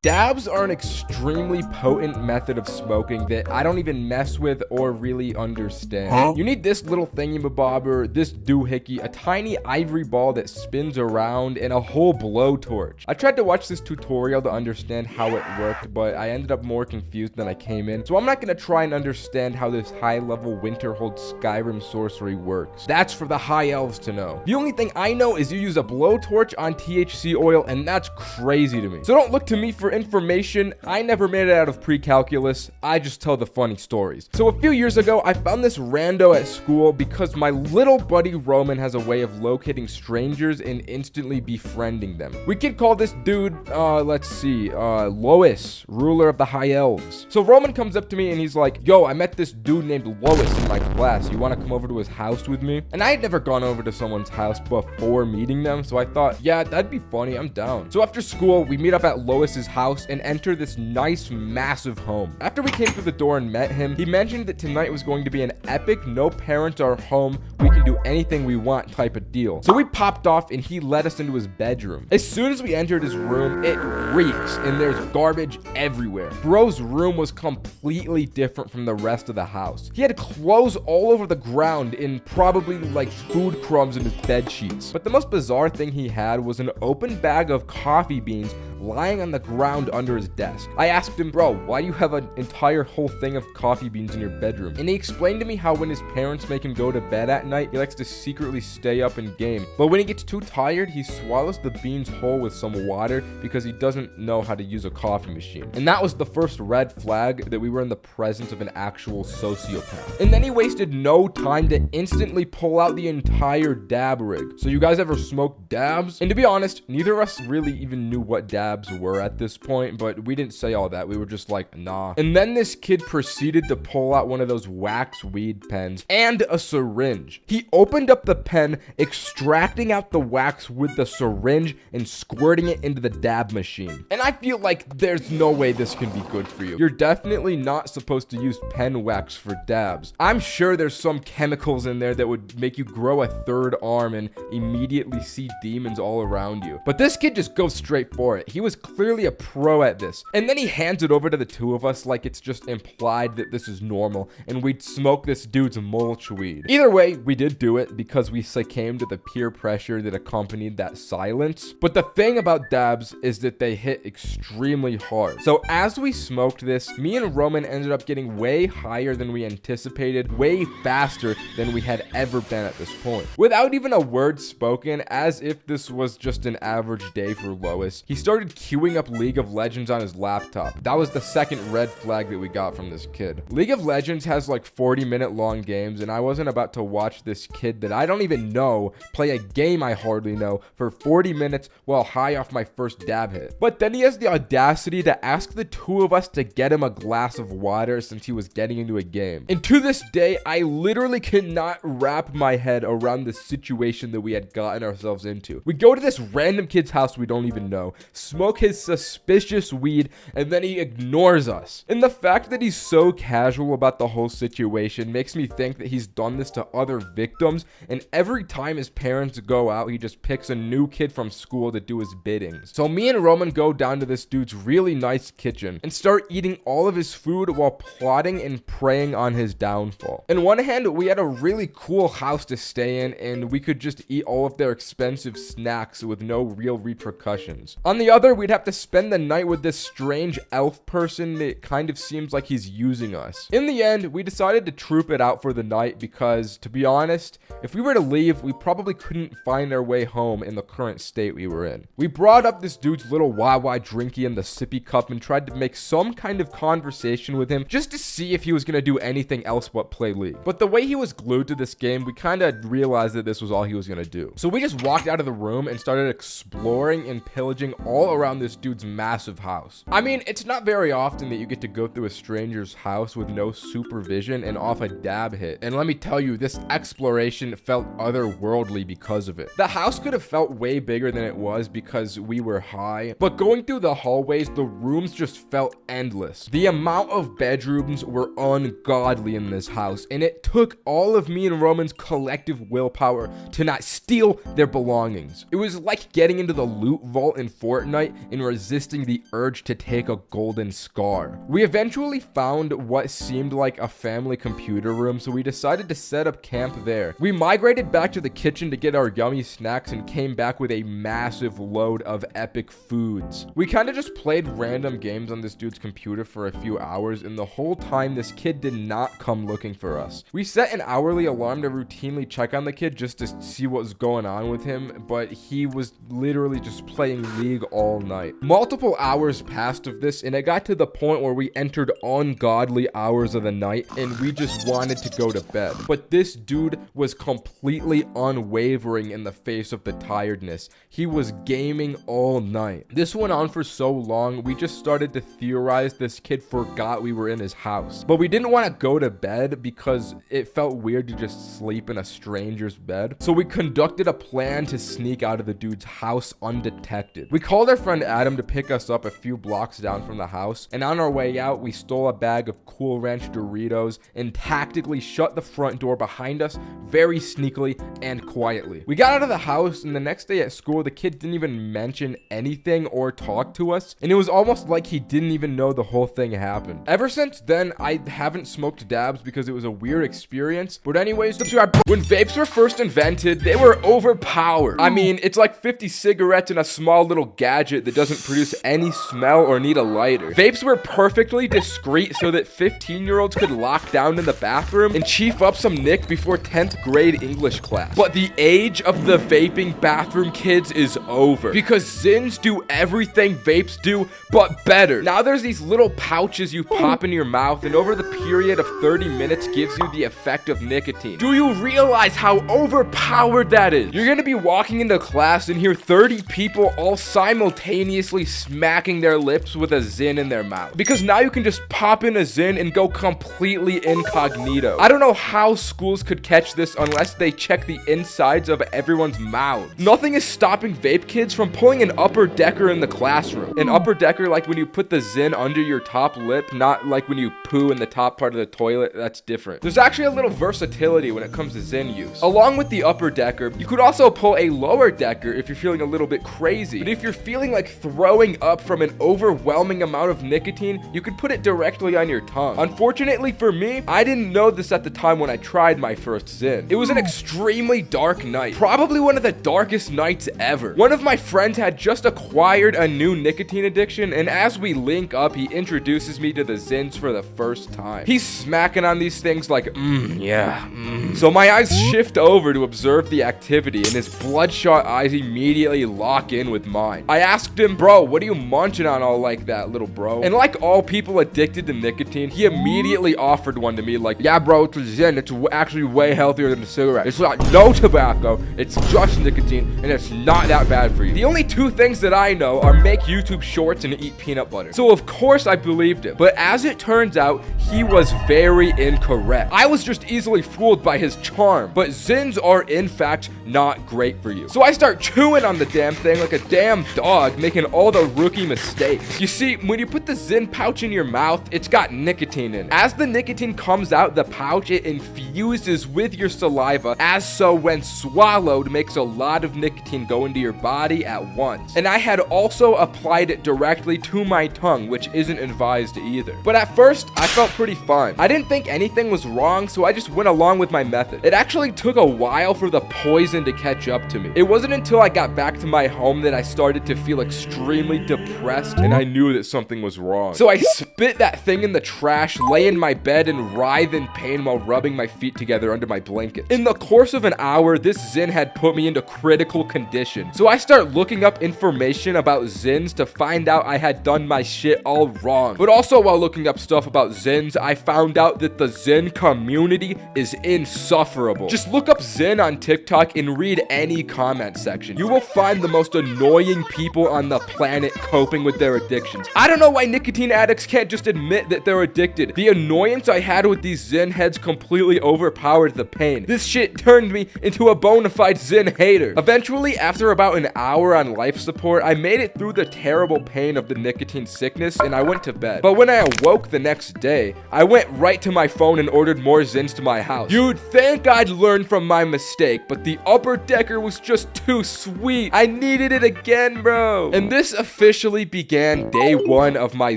Dabs are an extremely potent method of smoking that I don't even mess with or really understand. You need this little thingamabobber, this doohickey, a tiny ivory ball that spins around, and a whole blowtorch. I tried to watch this tutorial to understand how it worked, but I ended up more confused than I came in, so I'm not gonna try and understand how this high-level Winterhold Skyrim sorcery works. That's for the high elves to know. The only thing I know is you use a blowtorch on THC oil, and that's crazy to me. So don't look to me for information, I never made it out of pre-calculus. I just tell the funny stories. So a few years ago, I found this rando at school because my little buddy Roman has a way of locating strangers and instantly befriending them. We could call this dude, Lois, ruler of the High Elves. So Roman comes up to me and he's like, yo, I met this dude named Lois in my class. You want to come over to his house with me? And I had never gone over to someone's house before meeting them, so I thought, yeah, that'd be funny. I'm down. So after school, we meet up at Lois's house and enter this nice, massive home. After we came through the door and met him, he mentioned that tonight was going to be an epic no parents are home, we can do anything we want type of deal. So we popped off and he led us into his bedroom. As soon as we entered his room, it reeks and there's garbage everywhere. Bro's room was completely different from the rest of the house. He had clothes all over the ground and probably like food crumbs in his bed sheets. But the most bizarre thing he had was an open bag of coffee beans lying on the ground under his desk. I asked him, bro, why do you have an entire whole thing of coffee beans in your bedroom? And he explained to me how when his parents make him go to bed at night, he likes to secretly stay up and game. But when he gets too tired, he swallows the beans whole with some water because he doesn't know how to use a coffee machine. And that was the first red flag that we were in the presence of an actual sociopath. And then he wasted no time to instantly pull out the entire dab rig. So you guys ever smoked dabs? And to be honest, neither of us really even knew what dabs were at this point, but we didn't say all that. We were just like, nah. And then this kid proceeded to pull out one of those wax weed pens and a syringe. He opened up the pen, extracting out the wax with the syringe and squirting it into the dab machine. And I feel like there's no way this can be good for you. You're definitely not supposed to use pen wax for dabs. I'm sure there's some chemicals in there that would make you grow a third arm and immediately see demons all around you. But this kid just goes straight for it. He was clearly a pro at this. And then he hands it over to the two of us like it's just implied that this is normal and we'd smoke this dude's mulch weed. Either way, we did do it because we succumbed to the peer pressure that accompanied that silence. But the thing about dabs is that they hit extremely hard. So as we smoked this, me and Roman ended up getting way higher than we anticipated, way faster than we had ever been at this point. Without even a word spoken, as if this was just an average day for Lois, he started queuing up League of Legends on his laptop. That was the second red flag that we got from this kid. League of Legends has like 40-minute long games, and I wasn't about to watch this kid that I don't even know play a game I hardly know for 40 minutes while high off my first dab hit. But then he has the audacity to ask the two of us to get him a glass of water since he was getting into a game. And to this day, I literally cannot wrap my head around the situation that we had gotten ourselves into. We go to this random kid's house we don't even know, smoke his suspicious weed, and then he ignores us. And the fact that he's so casual about the whole situation makes me think that he's done this to other victims, and every time his parents go out, he just picks a new kid from school to do his biddings. So me and Roman go down to this dude's really nice kitchen and start eating all of his food while plotting and preying on his downfall. On one hand, we had a really cool house to stay in, and we could just eat all of their expensive snacks with no real repercussions. On the other, we'd have to spend the night with this strange elf person that kind of seems like he's using us. In the end, we decided to troop it out for the night because, to be honest, if we were to leave, we probably couldn't find our way home in the current state we were in. We brought up this dude's little Wawa drinky in the sippy cup and tried to make some kind of conversation with him just to see if he was going to do anything else but play League. But the way he was glued to this game, we kind of realized that this was all he was going to do. So we just walked out of the room and started exploring and pillaging all around this dude's massive house. I mean, it's not very often that you get to go through a stranger's house with no supervision and off a dab hit. And let me tell you, this exploration felt otherworldly because of it. The house could have felt way bigger than it was because we were high, but going through the hallways, the rooms just felt endless. The amount of bedrooms were ungodly in this house, and it took all of me and Roman's collective willpower to not steal their belongings. It was like getting into the loot vault in Fortnite and resisting the urge to take a golden scar. We eventually found what seemed like a family computer room, so we decided to set up camp there. We migrated back to the kitchen to get our yummy snacks and came back with a massive load of epic foods. We kind of just played random games on this dude's computer for a few hours, and the whole time this kid did not come looking for us. We set an hourly alarm to routinely check on the kid just to see what was going on with him, but he was literally just playing League all all night. Multiple hours passed of this, and it got to the point where we entered ungodly hours of the night, and we just wanted to go to bed. But this dude was completely unwavering in the face of the tiredness. He was gaming all night. This went on for so long, we just started to theorize this kid forgot we were in his house. But we didn't want to go to bed because it felt weird to just sleep in a stranger's bed. So we conducted a plan to sneak out of the dude's house undetected. We called our friend Adam to pick us up a few blocks down from the house, and on our way out, we stole a bag of Cool Ranch Doritos and tactically shut the front door behind us very sneakily and quietly. We got out of the house, and the next day at school, the kid didn't even mention anything or talk to us, and it was almost like he didn't even know the whole thing happened. Ever since then, I haven't smoked dabs because it was a weird experience. But anyways, when vapes were first invented, they were overpowered. I mean, it's like 50 cigarettes in a small little gadget that doesn't produce any smell or need a lighter. Vapes were perfectly discreet so that 15-year-olds could lock down in the bathroom and chief up some nick before 10th grade English class. But the age of the vaping bathroom kids is over because Zins do everything vapes do, but better. Now there's these little pouches you pop in your mouth, and over the period of 30 minutes gives you the effect of nicotine. Do you realize how overpowered that is? You're gonna be walking into class and hear 30 people all simultaneously smacking their lips with a Zin in their mouth. Because now you can just pop in a Zin and go completely incognito. I don't know how schools could catch this unless they check the insides of everyone's mouths. Nothing is stopping vape kids from pulling an upper decker in the classroom. An upper decker, like when you put the Zin under your top lip, not like when you poo in the top part of the toilet. That's different. There's actually a little versatility when it comes to Zin use. Along with the upper decker, you could also pull a lower decker if you're feeling a little bit crazy. But if you're feeling like throwing up from an overwhelming amount of nicotine, you could put it directly on your tongue. Unfortunately for me, I didn't know this at the time when I tried my first Zin. It was an extremely dark night, probably one of the darkest nights ever. One of my friends had just acquired a new nicotine addiction, and as we link up, he introduces me to the Zins for the first time. He's smacking on these things like, yeah. So my eyes shift over to observe the activity, and his bloodshot eyes immediately lock in with mine. I asked him, bro, what are you munching on all like that, little bro? And like all people addicted to nicotine, he immediately offered one to me like, yeah, bro, it's a Zin. It's actually way healthier than a cigarette. It's got no tobacco, it's just nicotine, and it's not that bad for you. The only two things that I know are make YouTube shorts and eat peanut butter. So of course I believed him. But as it turns out, he was very incorrect. I was just easily fooled by his charm. But Zins are in fact not great for you. So I start chewing on the damn thing like a damn dog, making all the rookie mistakes. You see, when you put the Zin pouch in your mouth, it's got nicotine in it. As the nicotine comes out the pouch, it infuses with your saliva, as so when swallowed makes a lot of nicotine go into your body at once. And I had also applied it directly to my tongue, which isn't advised either. But at first, I felt pretty fun. I didn't think anything was wrong, so I just went along with my method. It actually took a while for the poison to catch up to me. It wasn't until I got back to my home that I started to feel extremely depressed, and I knew that something was wrong. So I spit that thing in the trash, lay in my bed, and writhe in pain while rubbing my feet together under my blanket. In the course of an hour, this Zin had put me into critical condition. So I start looking up information about Zins to find out I had done my shit all wrong. But also while looking up stuff about Zins, I found out that the Zin community is insufferable. Just look up Zin on TikTok and read any comment section. You will find the most annoying people on the planet coping with their addictions. I don't know why nicotine addicts can't just admit that they're addicted. The annoyance I had with these Zin heads completely overpowered the pain. This shit turned me into a bona fide Zin hater. Eventually, after about an hour on life support, I made it through the terrible pain of the nicotine sickness and I went to bed. But when I awoke the next day, I went right to my phone and ordered more Zins to my house. You'd think I'd learned from my mistake, but the upper decker was just too sweet. I needed it again, bro. And this officially began day one of my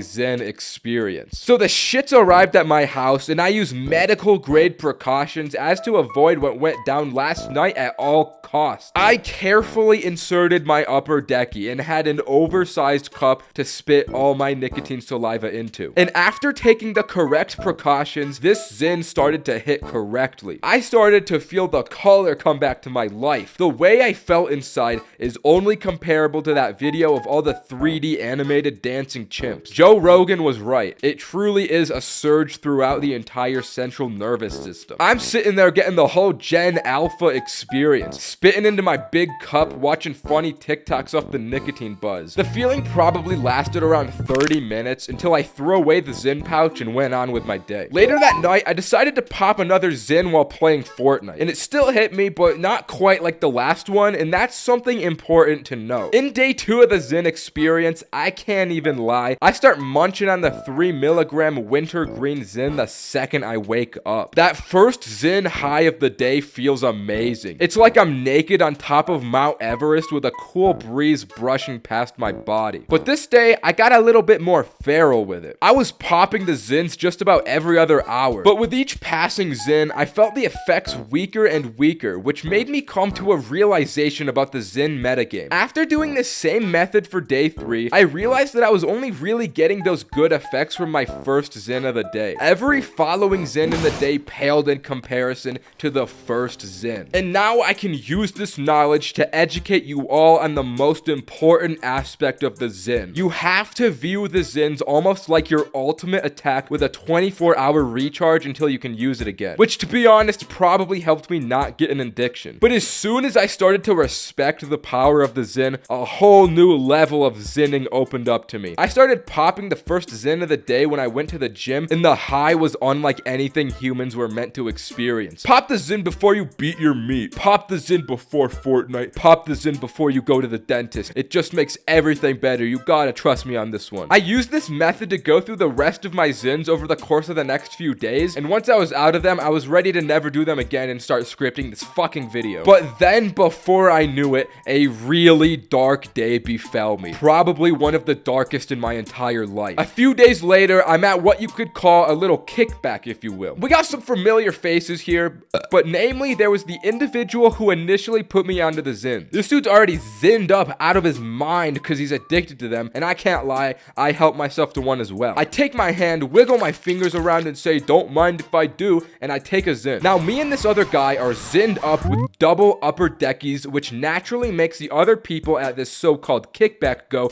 Zin experience. So the shits arrived at my house and I used medical grade precautions as to avoid what went down last night at all costs. I carefully inserted my upper decky and had an oversized cup to spit all my nicotine saliva into. And after taking the correct precautions, this Zin started to hit correctly. I started to feel the color come back to my life. The way I felt inside is only comparable to that video of all the 3D animated dancing chimps. Joe Rogan was right. It truly is a surge throughout the entire central nervous system. I'm sitting there getting the whole Gen Alpha experience, spitting into my big cup, watching funny TikToks off the nicotine buzz. The feeling probably lasted around 30 minutes until I threw away the Zyn pouch and went on with my day. Later that night, I decided to pop another Zyn while playing Fortnite, and it still hit me, but not quite like the last one, and that's something important to know. In day 2 of the Zyn experience, I can't even lie, I start munching on the 3 milligram wintergreen Zyn the second I wake up. That first Zyn high of the day feels amazing. It's like I'm naked on top of Mount Everest with a cool breeze brushing past my body. But this day, I got a little bit more feral with it. I was popping the Zyns just about every other hour, but with each passing Zyn, I felt the effects weaker and weaker, which made me come to a realization about the Zyn metagame. After doing this same method for day 3, I realized that I was only really getting those good effects from my first Zyn of the day. Every following Zyn in the day paled in comparison to the first Zyn. And now I can use this knowledge to educate you all on the most important aspect of the Zyn. You have to view the Zyns almost like your ultimate attack with a 24-hour recharge until you can use it again. Which, to be honest, probably helped me not get an addiction. But as soon as I started to respect the power of the Zyn, a whole new level of Zinning opened up to me. I started popping the first Zyn of the day when I went to the gym, and the high was unlike anything humans were meant to experience. Pop the Zyn before you beat your meat. Pop the Zyn before Fortnite. Pop the Zyn before you go to the dentist. It just makes everything better. You gotta trust me on this one. I used this method to go through the rest of my Zyns over the course of the next few days, and once I was out of them, I was ready to never do them again and start scripting this fucking video. But then, before I knew it, a really dark day befell me. Probably one of the darkest in my entire life. A few days later, I'm at what you could call a little kickback, if you will. We got some familiar faces here, but namely, there was the individual who initially put me onto the Zyn. This dude's already Zynned up out of his mind because he's addicted to them, and I can't lie, I help myself to one as well. I take my hand, wiggle my fingers around and say, don't mind if I do, and I take a Zyn. Now, me and this other guy are Zynned up with double upper deckies, which naturally makes the other people at this so-called kickback go,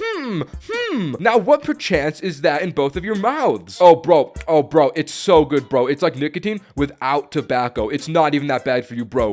now what perchance is that in both of your mouths? Oh bro, it's so good, bro. It's like nicotine without tobacco. It's not even that bad for you, bro.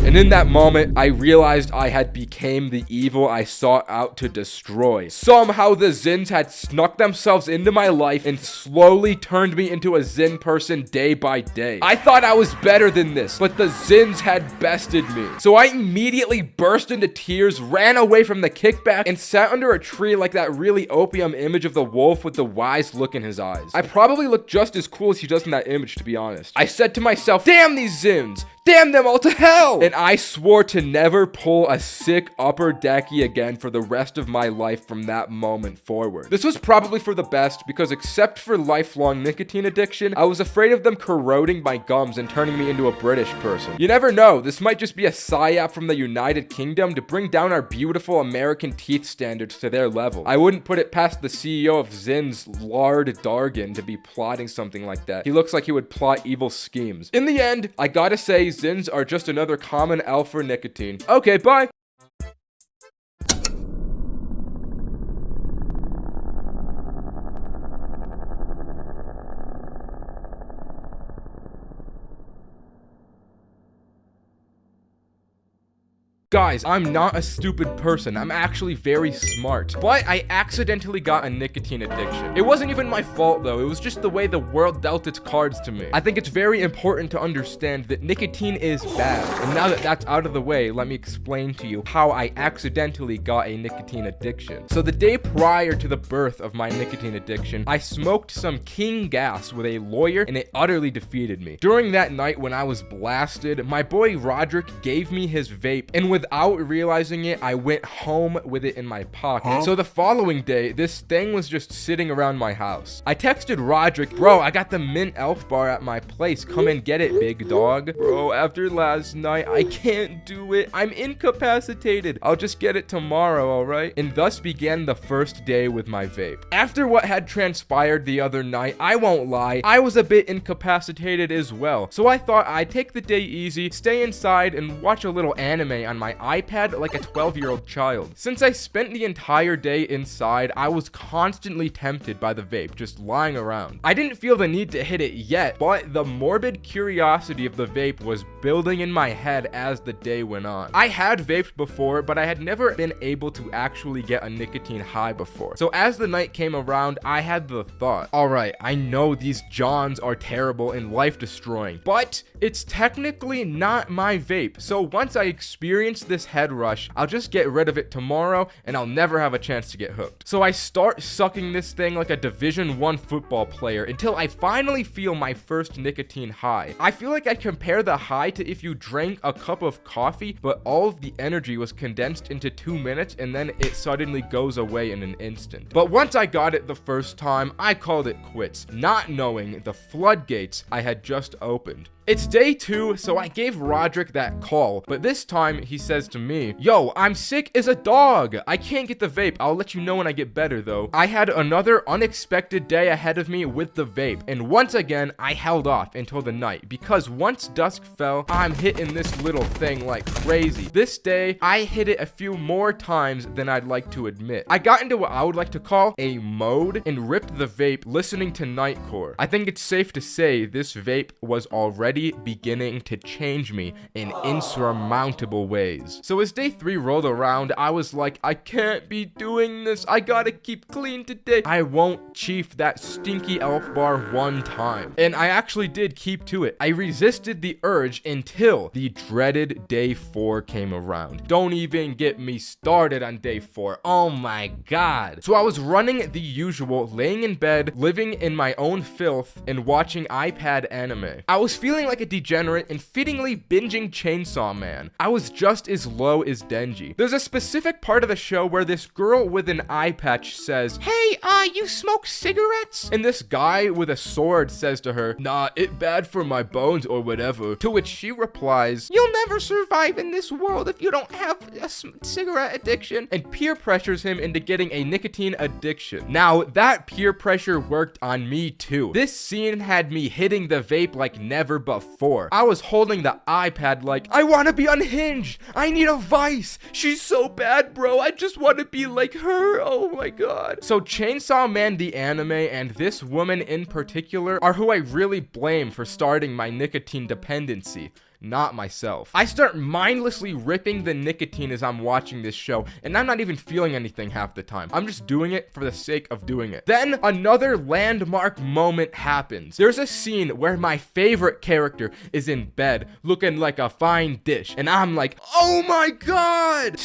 And in that moment, I realized I had became the evil I sought out to destroy. Somehow the Zyns had snuck themselves into my life and slowly turned me into a Zyn person day by day. I thought I was better than this, but the Zyns had bested me. So I immediately burst into tears, ran away from the kickback, and sat under a tree like that really opium image of the wolf with the wise look in his eyes. I probably look just as cool as he does in that image, to be honest. I said to myself, damn these Zyns! Damn them all to hell! And I swore to never pull a sick upper decky again for the rest of my life from that moment forward. This was probably for the best because except for lifelong nicotine addiction, I was afraid of them corroding my gums and turning me into a British person. You never know, this might just be a psyop from the United Kingdom to bring down our beautiful American teeth standards to their level. I wouldn't put it past the CEO of Zyn's, Lard Dargan, to be plotting something like that. He looks like he would plot evil schemes. In the end, I gotta say, Zyns are just another common L for nicotine. Okay, bye! Guys, I'm not a stupid person. I'm actually very smart. But I accidentally got a nicotine addiction. It wasn't even my fault though. It was just the way the world dealt its cards to me. I think it's very important to understand that nicotine is bad. And now that that's out of the way, let me explain to you how I accidentally got a nicotine addiction. So the day prior to the birth of my nicotine addiction, I smoked some King gas with a lawyer and it utterly defeated me. During that night when I was blasted, my boy Roderick gave me his vape, and without realizing it, I went home with it in my pocket. So the following day, this thing was just sitting around my house. I texted Roderick, bro, I got the mint elf bar at my place. Come and get it, big dog. Bro, after last night, I can't do it. I'm incapacitated. I'll just get it tomorrow, alright? And thus began the first day with my vape. After what had transpired the other night, I won't lie, I was a bit incapacitated as well. So I thought I'd take the day easy, stay inside, and watch a little anime on my my iPad like a 12-year-old child. Since I spent the entire day inside, I was constantly tempted by the vape, just lying around. I didn't feel the need to hit it yet, but the morbid curiosity of the vape was building in my head as the day went on. I had vaped before, but I had never been able to actually get a nicotine high before. So as the night came around, I had the thought, alright, I know these Johns are terrible and life-destroying, but it's technically not my vape. So once I experience this head rush, I'll just get rid of it tomorrow and I'll never have a chance to get hooked. So I start sucking this thing like a Division I football player until I finally feel my first nicotine high. I feel like I compare the high to if you drank a cup of coffee, but all of the energy was condensed into 2 minutes and then it suddenly goes away in an instant. But once I got it the first time, I called it quits, not knowing the floodgates I had just opened. It's day 2, so I gave Roderick that call, but this time he says to me, yo, I'm sick as a dog. I can't get the vape. I'll let you know when I get better though. I had another unexpected day ahead of me with the vape, and once again, I held off until the night because once dusk fell, I'm hitting this little thing like crazy. This day, I hit it a few more times than I'd like to admit. I got into what I would like to call a mode and ripped the vape listening to Nightcore. I think it's safe to say this vape was already beginning to change me in insurmountable ways. So as day 3 rolled around, I was like, I can't be doing this. I gotta keep clean today. I won't chief that stinky elf bar one time. And I actually did keep to it. I resisted the urge until the dreaded day 4 came around. Don't even get me started on day 4. Oh my god. So I was running the usual, laying in bed, living in my own filth, and watching iPad anime. I was feeling like a degenerate and fittingly binging Chainsaw Man. I was just as low as Denji. There's a specific part of the show where this girl with an eye patch says, hey, you smoke cigarettes? And this guy with a sword says to her, nah, it bad for my bones or whatever. To which she replies, you'll never survive in this world if you don't have a cigarette addiction, and peer pressures him into getting a nicotine addiction. Now, that peer pressure worked on me too. This scene had me hitting the vape like never before. I was holding the iPad like, I want to be unhinged. I need a vice. She's so bad, bro. I just want to be like her. Oh my god. So Chainsaw Man the anime and this woman in particular are who I really blame for starting my nicotine dependency. Not myself. I start mindlessly ripping the nicotine as I'm watching this show, and I'm not even feeling anything half the time. I'm just doing it for the sake of doing it. Then another landmark moment happens. There's a scene where my favorite character is in bed looking like a fine dish, and I'm like, oh my god!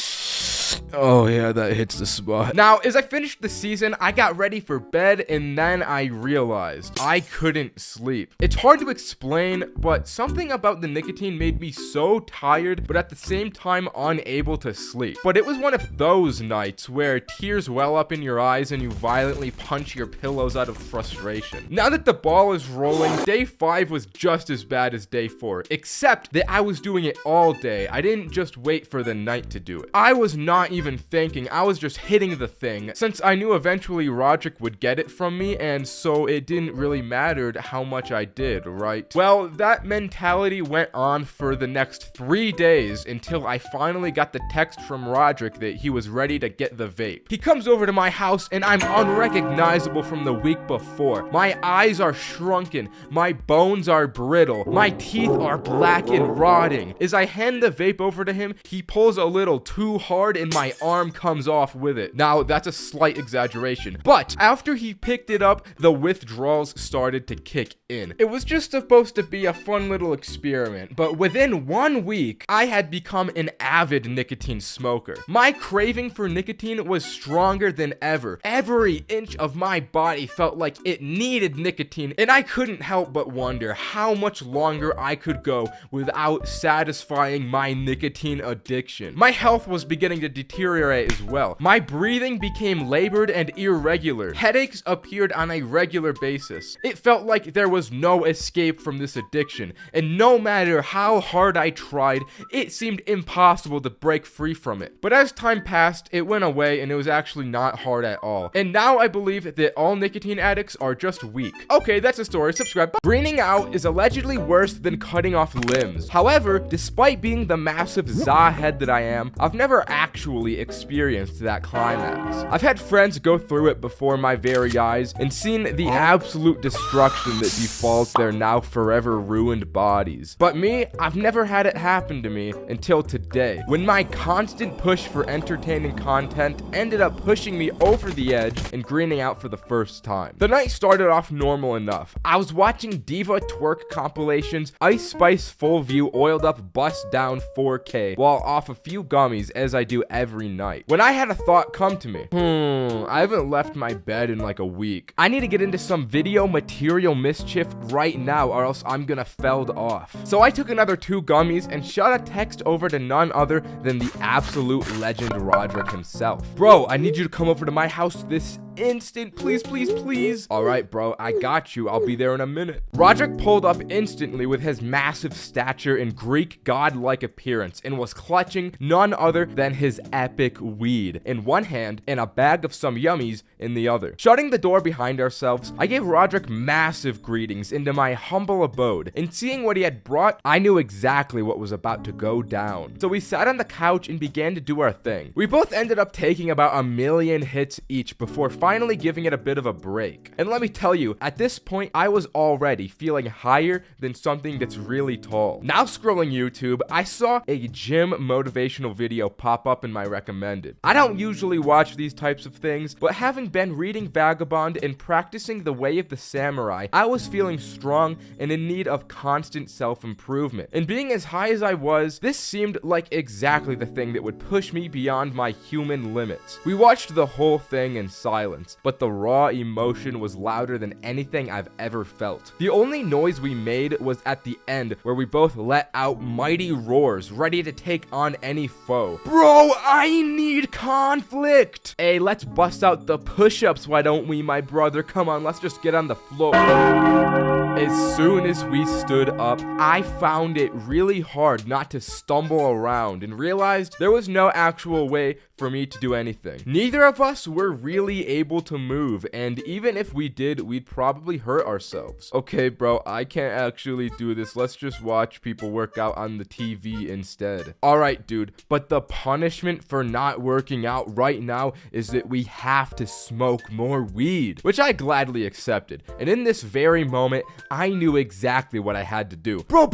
Oh yeah, that hits the spot. Now, as I finished the season, I got ready for bed, and then I realized I couldn't sleep. It's hard to explain, but something about the nicotine made me so tired, but at the same time unable to sleep. But it was one of those nights where tears well up in your eyes and you violently punch your pillows out of frustration. Now that the ball is rolling, day 5 was just as bad as day 4, except that I was doing it all day. I didn't just wait for the night to do it. I was not even thinking, I was just hitting the thing, since I knew eventually Roderick would get it from me, and so it didn't really matter how much I did, right? Well, that mentality went on for the next 3 days until I finally got the text from Roderick that he was ready to get the vape. He comes over to my house and I'm unrecognizable from the week before. My eyes are shrunken, my bones are brittle, my teeth are black and rotting. As I hand the vape over to him, he pulls a little too hard and my arm comes off with it. Now, that's a slight exaggeration, but after he picked it up, the withdrawals started to kick in. It was just supposed to be a fun little experiment, but within 1 week, I had become an avid nicotine smoker. My craving for nicotine was stronger than ever. Every inch of my body felt like it needed nicotine, and I couldn't help but wonder how much longer I could go without satisfying my nicotine addiction. My health was beginning to deteriorate as well. My breathing became labored and irregular. Headaches appeared on a regular basis. It felt like there was no escape from this addiction, and no matter how hard I tried, it seemed impossible to break free from it. But as time passed, it went away, and it was actually not hard at all. And now I believe that all nicotine addicts are just weak. Okay, that's a story. Subscribe. Greening out is allegedly worse than cutting off limbs. However, despite being the massive za head that I am, I've never actually experienced that climax. I've had friends go through it before my very eyes and seen the absolute destruction that befalls their now forever ruined bodies. But me, I've never had it happen to me until today, when my constant push for entertaining content ended up pushing me over the edge and greening out for the first time. The night started off normal enough. I was watching Diva twerk compilations, Ice Spice full view oiled up bust down 4K while off a few gummies as I do every night, when I had a thought come to me. I haven't left my bed in like a week. I need to get into some video material mischief right now, or else I'm gonna feld off. So I took another 2 gummies and shot a text over to none other than the absolute legend Roderick himself. Bro, I need you to come over to my house this instant, please, please, please. All right, bro, I got you. I'll be there in a minute. Roderick pulled up instantly with his massive stature and Greek godlike appearance, and was clutching none other than his epic weed in one hand and a bag of some yummies in the other. Shutting the door behind ourselves, I gave Roderick massive greetings into my humble abode, and seeing what he had brought, I knew exactly what was about to go down. So we sat on the couch and began to do our thing. We both ended up taking about 1,000,000 hits each before finally giving it a bit of a break. And let me tell you, at this point, I was already feeling higher than something that's really tall. Now scrolling YouTube, I saw a gym motivational video pop up in my recommended. I don't usually watch these types of things, but having been reading Vagabond and practicing the way of the samurai, I was feeling strong and in need of constant self-improvement. And being as high as I was, this seemed like exactly the thing that would push me beyond my human limits. We watched the whole thing in silence, but the raw emotion was louder than anything I've ever felt. The only noise we made was at the end, where we both let out mighty roars, ready to take on any foe. Bro, I need conflict! Hey, let's bust out the push-ups, why don't we, my brother? Come on, let's just get on the floor. As soon as we stood up, I found it really hard not to stumble around and realized there was no actual way for me to do anything. Neither of us were really able to move, and even if we did, we'd probably hurt ourselves. Okay, bro, I can't actually do this. Let's just watch people work out on the TV instead. Alright, dude, but the punishment for not working out right now is that we have to smoke more weed, which I gladly accepted. And in this very moment, I knew exactly what I had to do. Bro.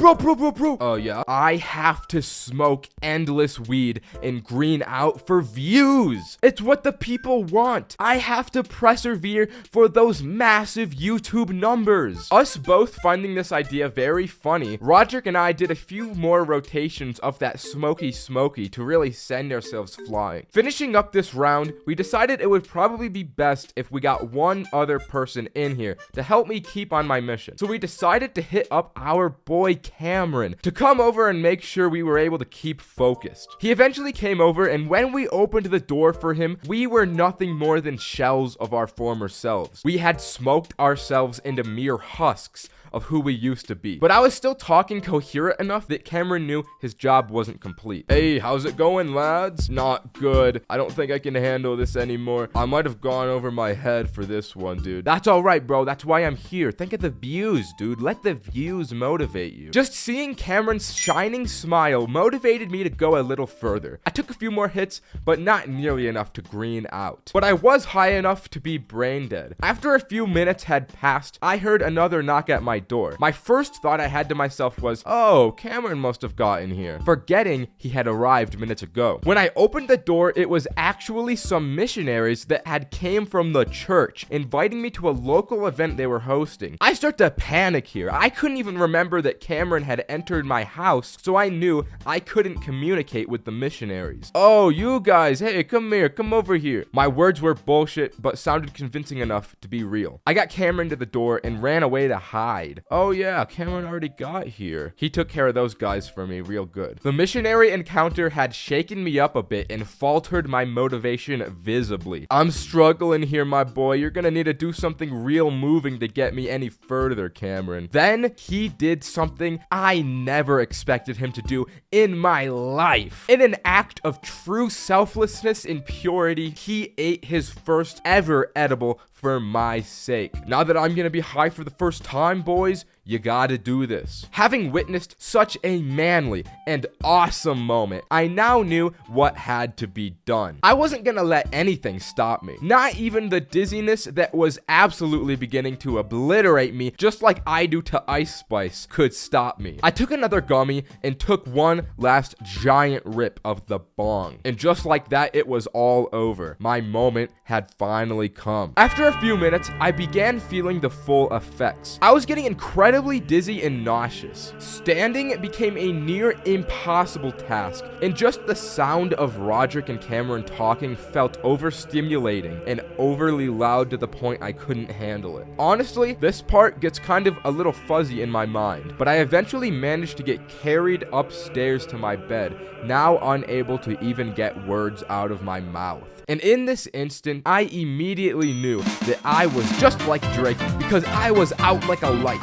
Oh, yeah? I have to smoke endless weed and green out for views. It's what the people want. I have to persevere for those massive YouTube numbers. Us both finding this idea very funny, Roderick and I did a few more rotations of that smoky to really send ourselves flying. Finishing up this round, we decided it would probably be best if we got one other person in here to help me keep on my mission. So we decided to hit up our boy Cameron to come over and make sure we were able to keep focused. He eventually came over, and when we opened the door for him, we were nothing more than shells of our former selves. We had smoked ourselves into mere husks of who we used to be. But I was still talking coherent enough that Cameron knew his job wasn't complete. Hey, how's it going, lads? Not good. I don't think I can handle this anymore. I might have gone over my head for this one, dude. That's all right, bro. That's why I'm here. Think of the views, dude. Let the views motivate you. Just seeing Cameron's shining smile motivated me to go a little further. I took a few more hits, but not nearly enough to green out. But I was high enough to be brain dead. After a few minutes had passed, I heard another knock at my door. My first thought I had to myself was, oh, Cameron must have gotten here, forgetting he had arrived minutes ago. When I opened the door, it was actually some missionaries that had came from the church, inviting me to a local event they were hosting. I start to panic here. I couldn't even remember that Cameron had entered my house, so I knew I couldn't communicate with the missionaries. Oh, you guys, hey, come here, come over here. My words were bullshit, but sounded convincing enough to be real. I got Cameron to the door and ran away to hide. lied. Oh yeah, Cameron already got here. He took care of those guys for me real good. The missionary encounter had shaken me up a bit and faltered my motivation visibly. I'm struggling here, my boy. You're gonna need to do something real moving to get me any further, Cameron. Then he did something I never expected him to do in my life. In an act of true selflessness and purity, he ate his first ever edible for my sake. Now that I'm gonna be high for the first time, boys, you gotta do this. Having witnessed such a manly and awesome moment, I now knew what had to be done. I wasn't gonna let anything stop me. Not even the dizziness that was absolutely beginning to obliterate me, just like I do to Ice Spice, could stop me. I took another gummy and took one last giant rip of the bong. And just like that, it was all over. My moment had finally come. After a few minutes, I began feeling the full effects. I was getting incredibly dizzy and nauseous. Standing became a near impossible task, and just the sound of Roderick and Cameron talking felt overstimulating and overly loud to the point I couldn't handle it. Honestly, this part gets kind of a little fuzzy in my mind, but I eventually managed to get carried upstairs to my bed, now unable to even get words out of my mouth. And in this instant, I immediately knew that I was just like Drake because I was out like a light.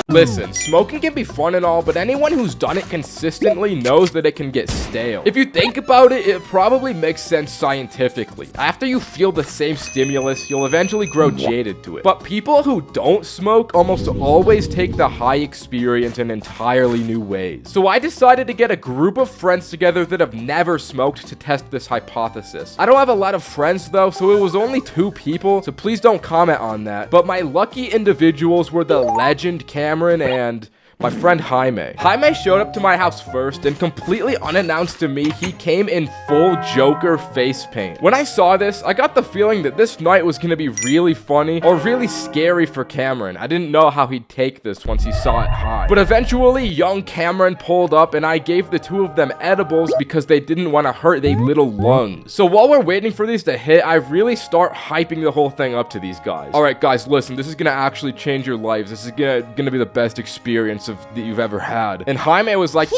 Listen, smoking can be fun and all, but anyone who's done it consistently knows that it can get stale. If you think about it, it probably makes sense scientifically. After you feel the same stimulus, you'll eventually grow jaded to it. But people who don't smoke almost always take the high experience in entirely new ways. So I decided to get a group of friends together that have never smoked to test this hypothesis. I don't have a lot of friends though, so it was only 2 people, so please don't comment on that. But my lucky individuals were the legend Cameron and my friend Jaime. Jaime showed up to my house first, and completely unannounced to me, he came in full Joker face paint. When I saw this, I got the feeling that this night was gonna be really funny or really scary for Cameron. I didn't know how he'd take this once he saw it high. But eventually, young Cameron pulled up, and I gave the 2 of them edibles because they didn't want to hurt their little lungs. So while we're waiting for these to hit, I really start hyping the whole thing up to these guys. Alright guys, listen, this is gonna actually change your lives. This is gonna be the best experience that you've ever had. And Jaime was like,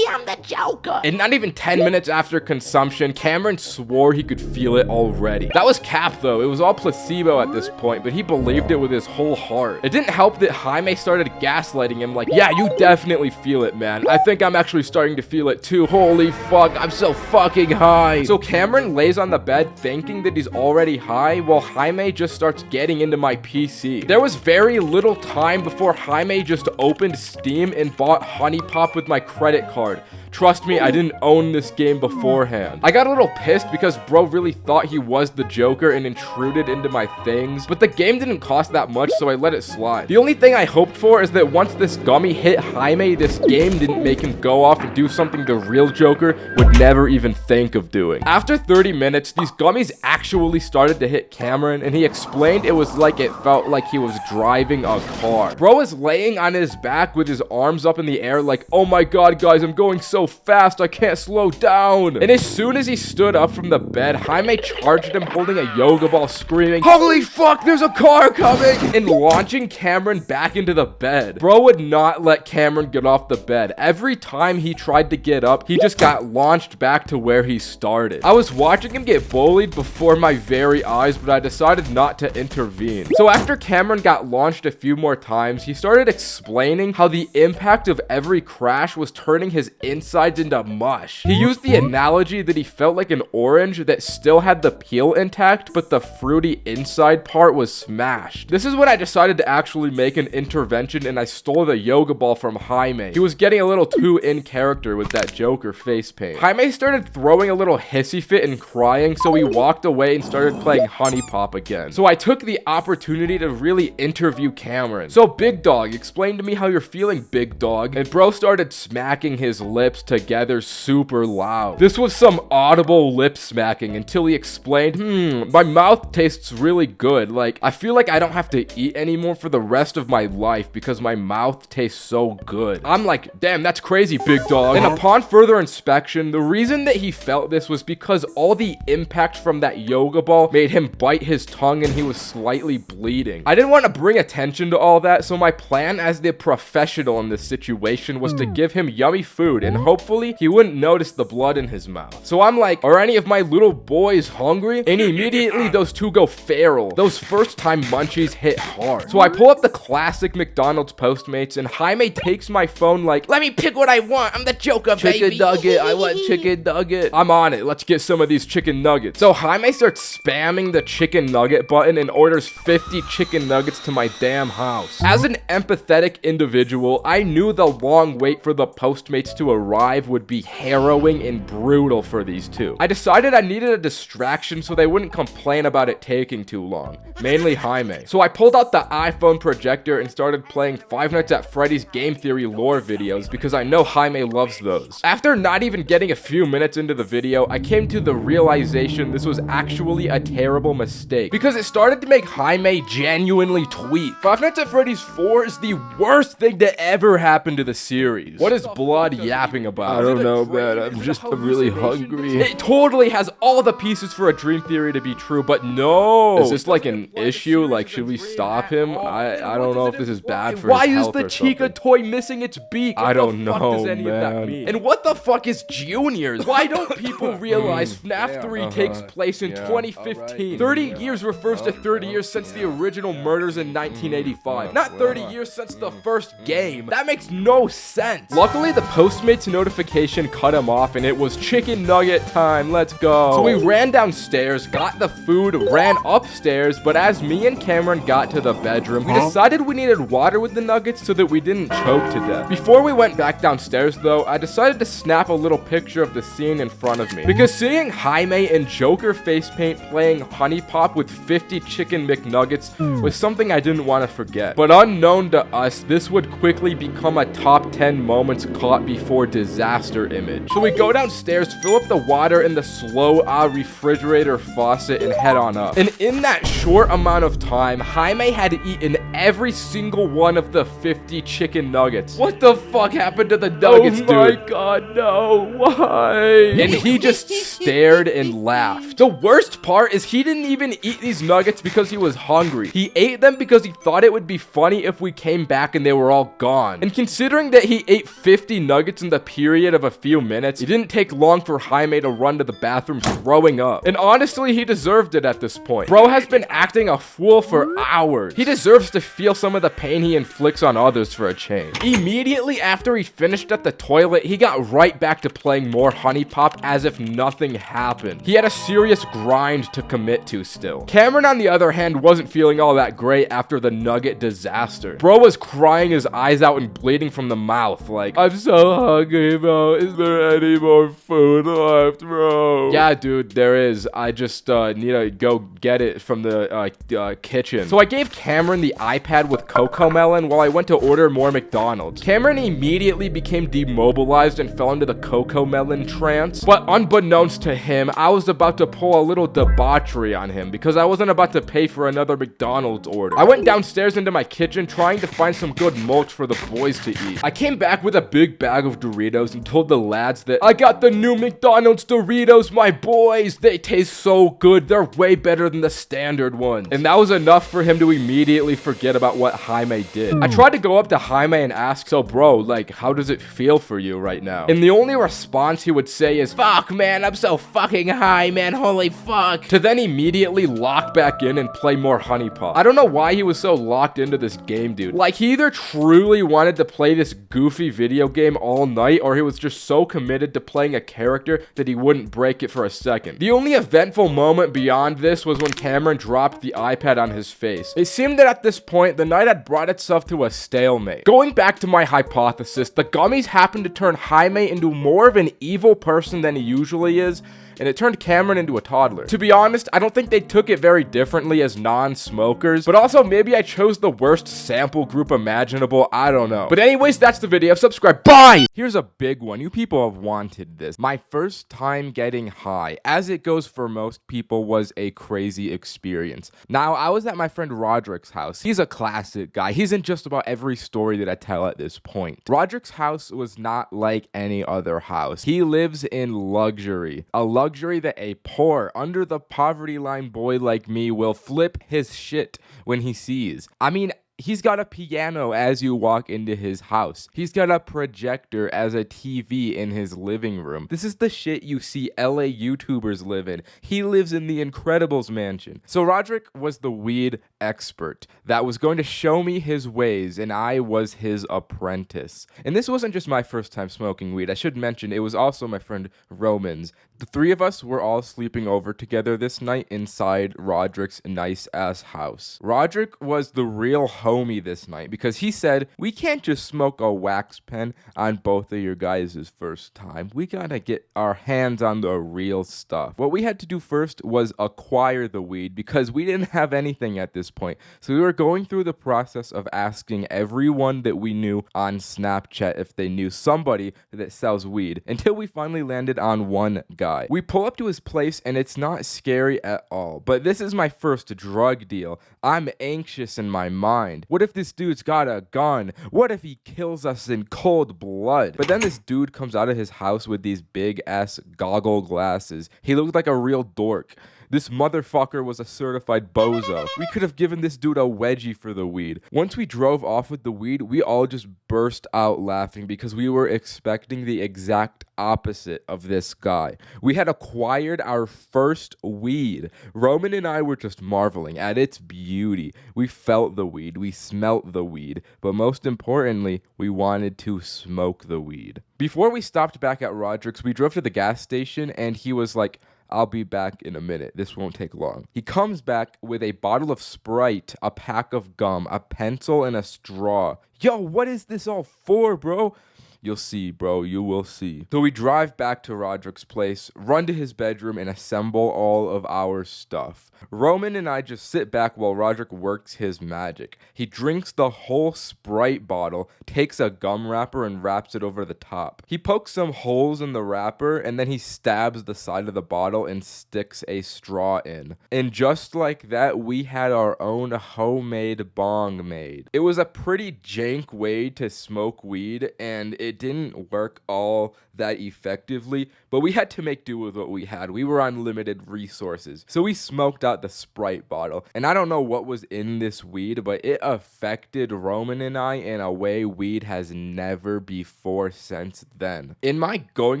I'm the Joker. and not even 10 minutes after consumption, Cameron swore he could feel it already. That was cap though. It was all placebo at this point, but he believed it with his whole heart. It didn't help that Jaime started gaslighting him like, yeah, you definitely feel it, man. I think I'm actually starting to feel it too. Holy fuck, I'm so fucking high. So Cameron lays on the bed thinking that he's already high, while Jaime just starts getting into my PC. There was very little time before Jaime just opened Steam and bought Honey Pop with my credit card. Trust me, I didn't own this game beforehand. I got a little pissed because bro really thought he was the Joker and intruded into my things, but the game didn't cost that much, so I let it slide. The only thing I hoped for is that once this gummy hit Jaime, this game didn't make him go off and do something the real Joker would never even think of doing. After 30 minutes, these gummies actually started to hit Cameron, and he explained it was like it felt like he was driving a car. Bro is laying on his back with his arms up in the air like, oh my god guys, I'm going so fast, I can't slow down. And as soon as he stood up from the bed, Jaime charged him holding a yoga ball, screaming, holy fuck, there's a car coming, and launching Cameron back into the bed. Bro would not let Cameron get off the bed. Every time he tried to get up, he just got launched back to where he started. I was watching him get bullied before my very eyes, but I decided not to intervene. So after Cameron got launched a few more times, he started explaining how the impact of every crash was turning his insides into mush. He used the analogy that he felt like an orange that still had the peel intact, but the fruity inside part was smashed. This is when I decided to actually make an intervention, and I stole the yoga ball from Jaime. He was getting a little too in character with that Joker face paint. Jaime started throwing a little hissy fit and crying, so he walked away and started playing Honey Pop again. So I took the opportunity to really interview Cameron. So Big Dog, explain to me how you're feeling feeling, big dog?" And bro started smacking his lips together super loud. This was some audible lip smacking until he explained, "My mouth tastes really good. Like, I feel like I don't have to eat anymore for the rest of my life because my mouth tastes so good." I'm like, "Damn, that's crazy, big dog." And upon further inspection, the reason that he felt this was because all the impact from that yoga ball made him bite his tongue and he was slightly bleeding. I didn't want to bring attention to all that, so my plan as the professional in this situation was to give him yummy food and hopefully he wouldn't notice the blood in his mouth. So I'm like, "Are any of my little boys hungry?" And immediately those two go feral. Those first time munchies hit hard. So I pull up the classic McDonald's Postmates and Jaime takes my phone like, Let me pick what I want. I'm the Joker, baby. "Chicken nugget, I want chicken nugget." I'm on it. Let's get some of these chicken nuggets. So Jaime starts spamming the chicken nugget button and orders 50 chicken nuggets to my damn house. As an empathetic individual, I knew the long wait for the Postmates to arrive would be harrowing and brutal for these two. I decided I needed a distraction so they wouldn't complain about it taking too long, mainly Jaime. So I pulled out the iPhone projector and started playing Five Nights at Freddy's Game Theory lore videos because I know Jaime loves those. After not even getting a few minutes into the video, I came to the realization this was actually a terrible mistake because it started to make Jaime genuinely tweet. Five Nights at Freddy's 4 is the worst thing to ever happen to the series. What is Blood yapping about? I don't know, man. I'm really hungry. It totally has all the pieces for a dream theory to be true, but no. Is this like an issue? Like, should we stop him? I don't know if this is bad for Why his is health the or Chica something. toy missing its beak? I don't What the fuck know, does any of that man. mean? And what the fuck is Juniors? Why don't people realize FNAF 3 takes place in 2015? 30 years refers to 30 years since the original murders in 1985. Not 30 years since the first game. That makes no sense. Luckily, the Postmates notification cut him off and it was chicken nugget time. Let's go. So we ran downstairs, got the food, ran upstairs, but as me and Cameron got to the bedroom, we decided we needed water with the nuggets so that we didn't choke to death. Before we went back downstairs though, I decided to snap a little picture of the scene in front of me. Because seeing Jaime in Joker face paint playing Honey Pop with 50 chicken McNuggets was something I didn't want to forget. But unknown to us, this would quickly become a top 10 moments caught before disaster image. So we go downstairs, fill up the water in the slow refrigerator faucet and head on up. And in that short amount of time, Jaime had eaten every single one of the 50 chicken nuggets. What the fuck happened to the nuggets, dude? Oh my god, no. Why? And he just stared and laughed. The worst part is he didn't even eat these nuggets because he was hungry. He ate them because he thought it would be funny if we came back and they were all gone. And considering that he ate 50 nuggets in the period of a few minutes, it didn't take long for Jaime to run to the bathroom throwing up. And honestly, he deserved it at this point. Bro has been acting a fool for hours. He deserves to feel some of the pain he inflicts on others for a change. Immediately after he finished at the toilet, he got right back to playing more Honey Pop as if nothing happened. He had a serious grind to commit to still. Cameron, on the other hand, wasn't feeling all that great after the nugget disaster. Bro was crying his eyes out and bleeding from the mouth like, I'm so hungry, bro. Is there any more food left, bro? yeah, dude, there is. I just need to go get it from the kitchen. So I gave Cameron the iPad with Coco Melon while I went to order more McDonald's. Cameron immediately became demobilized and fell into the Coco Melon trance. But unbeknownst to him, I was about to pull a little debauchery on him because I wasn't about to pay for another McDonald's order. I went downstairs into my kitchen trying to find some good mulch for the boys to eat. I came back with a big bag of Doritos and told the lads that I got the new McDonald's Doritos, my boys. They taste so good. They're way better than the standard ones. And that was enough for him to immediately forget about what Jaime did. I tried to go up to Jaime and ask, so bro, like, how does it feel for you right now? And the only response he would say is, Fuck, man, I'm so fucking high, man. Holy fuck. to then immediately lock back in and play more Honey Pop. I don't know why he was so locked into this game, dude. Like, he either truly wanted to play this goofy video game all night, or he was just so committed to playing a character that he wouldn't break it for a second. The only eventful moment beyond this was when Cameron dropped the iPad on his face. It seemed that at this point, the night had brought itself to a stalemate. Going back to my hypothesis, the gummies happened to turn Jaime into more of an evil person than he usually is, and it turned Cameron into a toddler. To be honest, I don't think they took it very differently as non-smokers, but also maybe I chose the worst sample group imaginable, I don't know. But anyways, that's the video. Subscribe. Bye! Here's a big one. You people have wanted this. My first time getting high, as it goes for most people, was a crazy experience. Now, I was at my friend Roderick's house. He's a classic guy. He's in just about every story that I tell at this point. Roderick's house was not like any other house. He lives in luxury, a luxury that a poor, under the poverty line boy like me will flip his shit when he sees. I mean, he's got a piano as you walk into his house. He's got a projector as a TV in his living room. This is the shit you see LA YouTubers live in. He lives in the Incredibles mansion. So Roderick was the weed expert that was going to show me his ways, and I was his apprentice. And this wasn't just my first time smoking weed. I should mention it was also my friend Roman's. The three of us were all sleeping over together this night inside Roderick's nice-ass house. Roderick was the real homie this night because he said, we can't just smoke a wax pen on both of your guys' first time. We gotta get our hands on the real stuff. What we had to do first was acquire the weed because we didn't have anything at this point. So we were going through the process of asking everyone that we knew on Snapchat if they knew somebody that sells weed until we finally landed on one guy. We pull up to his place and it's not scary at all. But this is my first drug deal. I'm anxious in my mind. What if this dude's got a gun? What if he kills us in cold blood? But then this dude comes out of his house with these big ass goggle glasses. He looked like a real dork. This motherfucker was a certified bozo. We could have given this dude a wedgie for the weed. Once we drove off with the weed, we all just burst out laughing because we were expecting the exact opposite of this guy. We had acquired our first weed. Roman and I were just marveling at its beauty. We felt the weed, we smelt the weed, but most importantly, we wanted to smoke the weed. Before we stopped back at Roderick's, we drove to the gas station and he was like, I'll be back in a minute. This won't take long. He comes back with a bottle of Sprite, a pack of gum, a pencil, and a straw. Yo, what is this all for, bro? You'll see, bro. You will see. So we drive back to Roderick's place, run to his bedroom, and assemble all of our stuff. Roman and I just sit back while Roderick works his magic. He drinks the whole Sprite bottle, takes a gum wrapper, and wraps it over the top. He pokes some holes in the wrapper, and then he stabs the side of the bottle and sticks a straw in. And just like that, we had our own homemade bong made. It was a pretty jank way to smoke weed, and it didn't work all that effectively, but we had to make do with what we had. We were on limited resources. So we smoked out the Sprite bottle, and I don't know what was in this weed, but it affected Roman and I in a way weed has never before since then. In my going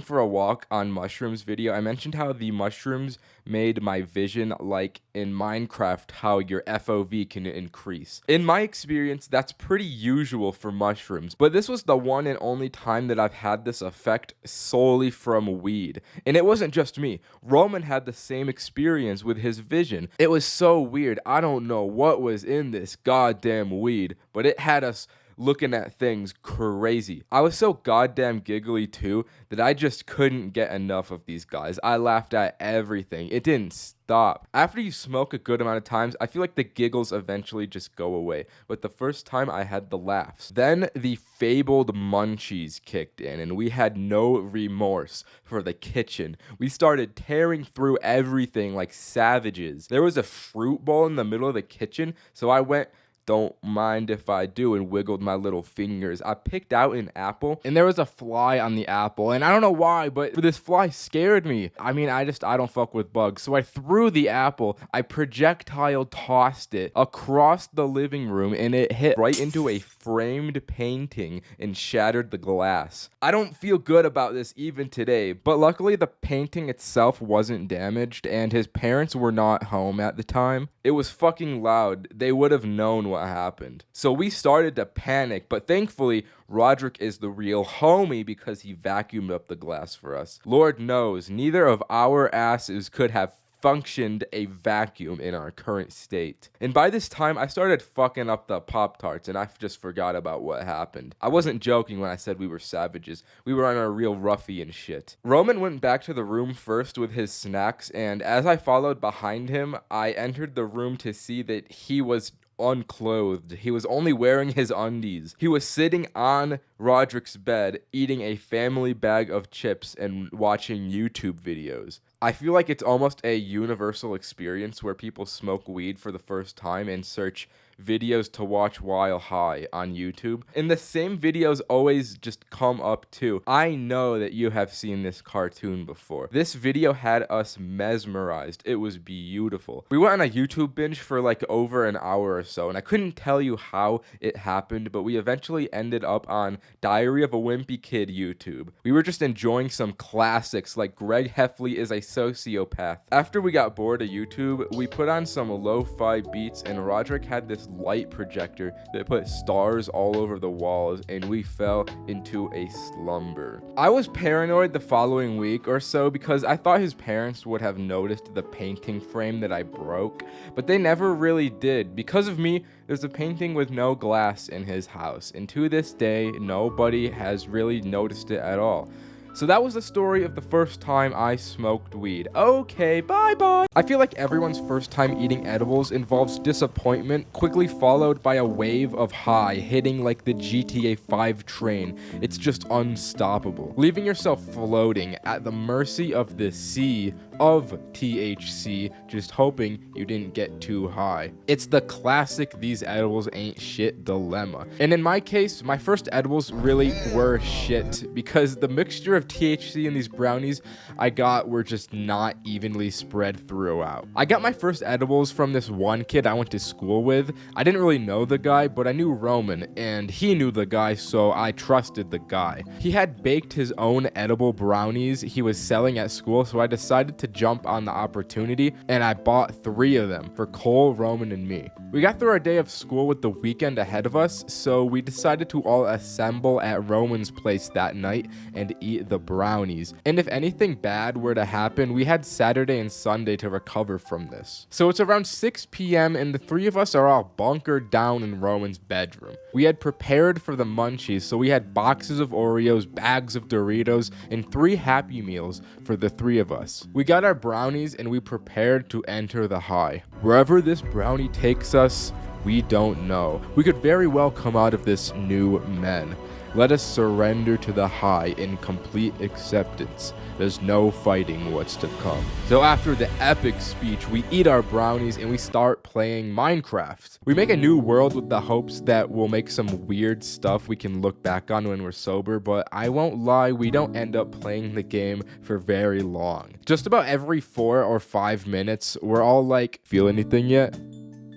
for a walk on mushrooms video, I mentioned how the mushrooms made my vision like in Minecraft, how your FOV can increase. In my experience, that's pretty usual for mushrooms, but this was the one and only time that I've had this effect solely from weed. And it wasn't just me. Roman had the same experience with his vision. It was so weird. I don't know what was in this goddamn weed, but it had us looking at things crazy. I was so goddamn giggly too that I just couldn't get enough of these guys. I laughed at everything. It didn't stop. After you smoke a good amount of times, I feel like the giggles eventually just go away. But the first time I had the laughs. Then the fabled munchies kicked in and we had no remorse for the kitchen. We started tearing through everything like savages. There was a fruit bowl in the middle of the kitchen, so I went, don't mind if I do, and wiggled my little fingers. I picked out an apple, and there was a fly on the apple, and I don't know why, but this fly scared me. I mean, I don't fuck with bugs, so I threw the apple, I projectile tossed it across the living room, and it hit right into a framed painting and shattered the glass. I don't feel good about this even today, but luckily the painting itself wasn't damaged, and his parents were not home at the time. It was fucking loud. They would have known what happened. So we started to panic, but thankfully, Roderick is the real homie because he vacuumed up the glass for us. Lord knows, neither of our asses could have functioned a vacuum in our current state. And by this time, I started fucking up the Pop-Tarts, and I just forgot about what happened. I wasn't joking when I said we were savages. We were on a real ruffian shit. Roman went back to the room first with his snacks, and as I followed behind him, I entered the room to see that he was unclothed. He was only wearing his undies. He was sitting on Roderick's bed, eating a family bag of chips and watching YouTube videos. I feel like it's almost a universal experience where people smoke weed for the first time and search videos to watch while high on YouTube. And the same videos always just come up too. I know that you have seen this cartoon before. This video had us mesmerized. It was beautiful. We went on a YouTube binge for like over an hour or so, and I couldn't tell you how it happened, but we eventually ended up on Diary of a Wimpy Kid YouTube. We were just enjoying some classics like Greg Heffley is a Sociopath. After we got bored of YouTube, we put on some lo-fi beats, and Roderick had this light projector that put stars all over the walls, and we fell into a slumber. I was paranoid the following week or so because I thought his parents would have noticed the painting frame that I broke, but they never really did. Because of me, there's a painting with no glass in his house, and to this day, nobody has really noticed it at all. So that was the story of the first time I smoked weed. Okay, bye-bye. I feel like everyone's first time eating edibles involves disappointment, quickly followed by a wave of high hitting like the GTA 5 train. It's just unstoppable, leaving yourself floating at the mercy of the sea of THC, just hoping you didn't get too high. It's the classic these edibles ain't shit dilemma. And in my case, my first edibles really were shit because the mixture of THC in these brownies I got were just not evenly spread throughout. I got my first edibles from this one kid I went to school with. I didn't really know the guy, but I knew Roman, and he knew the guy, so I trusted the guy. He had baked his own edible brownies he was selling at school, so I decided to jump on the opportunity, and I bought 3 of them for Cole, Roman, and me. We got through our day of school with the weekend ahead of us, so we decided to all assemble at Roman's place that night and eat the brownies. And if anything bad were to happen, we had Saturday and Sunday to recover from this. So it's around 6 p.m. and the 3 of us are all bunkered down in Roman's bedroom. We had prepared for the munchies, so we had boxes of Oreos, bags of Doritos, and 3 Happy Meals for the 3 of us. We got our brownies and we prepared to enter the high. Wherever this brownie takes us, we don't know. We could very well come out of this new men. Let us surrender to the high in complete acceptance. There's no fighting what's to come. So after the epic speech, we eat our brownies and we start playing Minecraft. We make a new world with the hopes that we'll make some weird stuff we can look back on when we're sober, but I won't lie, we don't end up playing the game for very long. Just about every 4 or 5 minutes, we're all like, feel anything yet?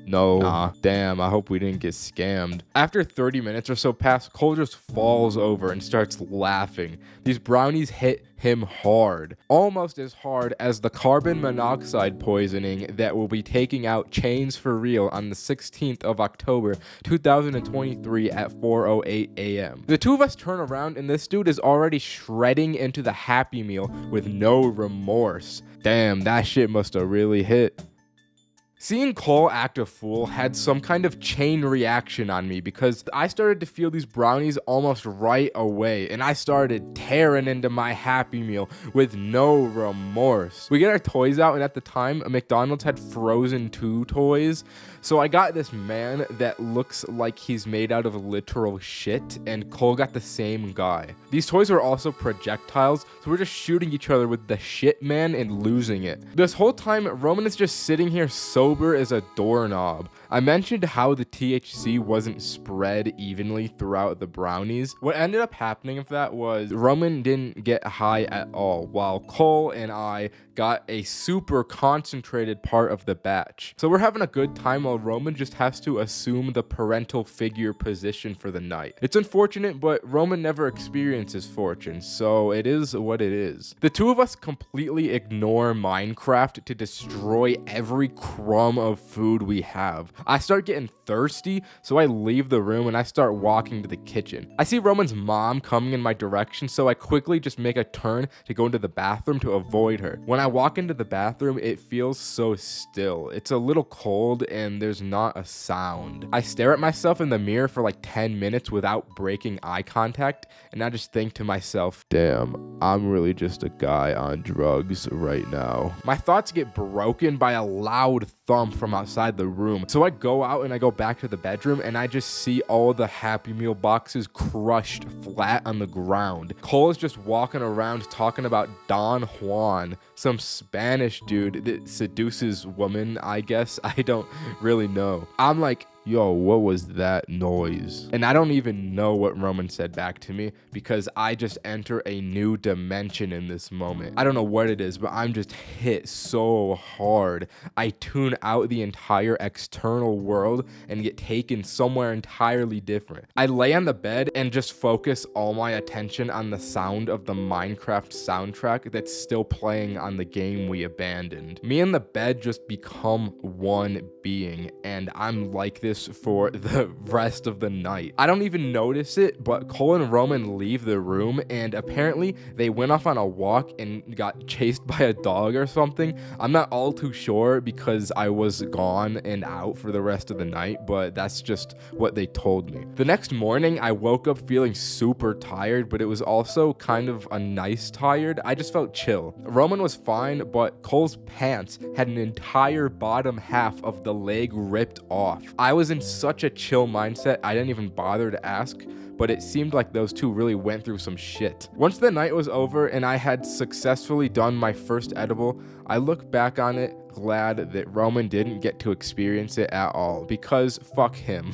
No. Nah. Damn, I hope we didn't get scammed. After 30 minutes or so pass, Cole just falls over and starts laughing. These brownies hit him hard. Almost as hard as the carbon monoxide poisoning that will be taking out Chains for Real on the 16th of October, 2023 at 4:08 a.m. The 2 of us turn around and this dude is already shredding into the Happy Meal with no remorse. Damn, that shit must have really hit. Seeing Cole act a fool had some kind of chain reaction on me because I started to feel these brownies almost right away, and I started tearing into my Happy Meal with no remorse. We get our toys out, and at the time, McDonald's had Frozen 2 toys, so I got this man that looks like he's made out of literal shit, and Cole got the same guy. These toys were also projectiles, so we're just shooting each other with the shit man and losing it. This whole time, Roman is just sitting here sober as a doorknob. I mentioned how the THC wasn't spread evenly throughout the brownies. What ended up happening of that was Roman didn't get high at all, while Cole and I got a super concentrated part of the batch. So we're having a good time while Roman just has to assume the parental figure position for the night. It's unfortunate, but Roman never experiences fortune, so it is what it is. The 2 of us completely ignore Minecraft to destroy every crumb of food we have. I start getting thirsty, so I leave the room and I start walking to the kitchen. I see Roman's mom coming in my direction, so I quickly just make a turn to go into the bathroom to avoid her. When I walk into the bathroom, it feels so still. It's a little cold and there's not a sound. I stare at myself in the mirror for like 10 minutes without breaking eye contact, and I just think to myself, Damn, I'm really just a guy on drugs right now. my thoughts get broken by a loud thump from outside the room. So I go out and I go back to the bedroom and I just see all the Happy Meal boxes crushed flat on the ground. Cole is just walking around talking about Don Juan, some Spanish dude that seduces women, I guess. I don't really know. I'm like, Yo, what was that noise? and I don't even know what Roman said back to me because I just enter a new dimension in this moment. I don't know what it is, but I'm just hit so hard. I tune out the entire external world and get taken somewhere entirely different. I lay on the bed and just focus all my attention on the sound of the Minecraft soundtrack that's still playing on the game we abandoned. Me and the bed just become one being, and I'm like this for the rest of the night. I don't even notice it, but Cole and Roman leave the room, and apparently they went off on a walk and got chased by a dog or something. I'm not all too sure because I was gone and out for the rest of the night, but that's just what they told me. The next morning, I woke up feeling super tired, but it was also kind of a nice tired. I just felt chill. Roman was fine, but Cole's pants had an entire bottom half of the leg ripped off. I was in such a chill mindset, I didn't even bother to ask, but it seemed like those two really went through some shit. Once the night was over and I had successfully done my first edible, I look back on it glad that Roman didn't get to experience it at all, because fuck him.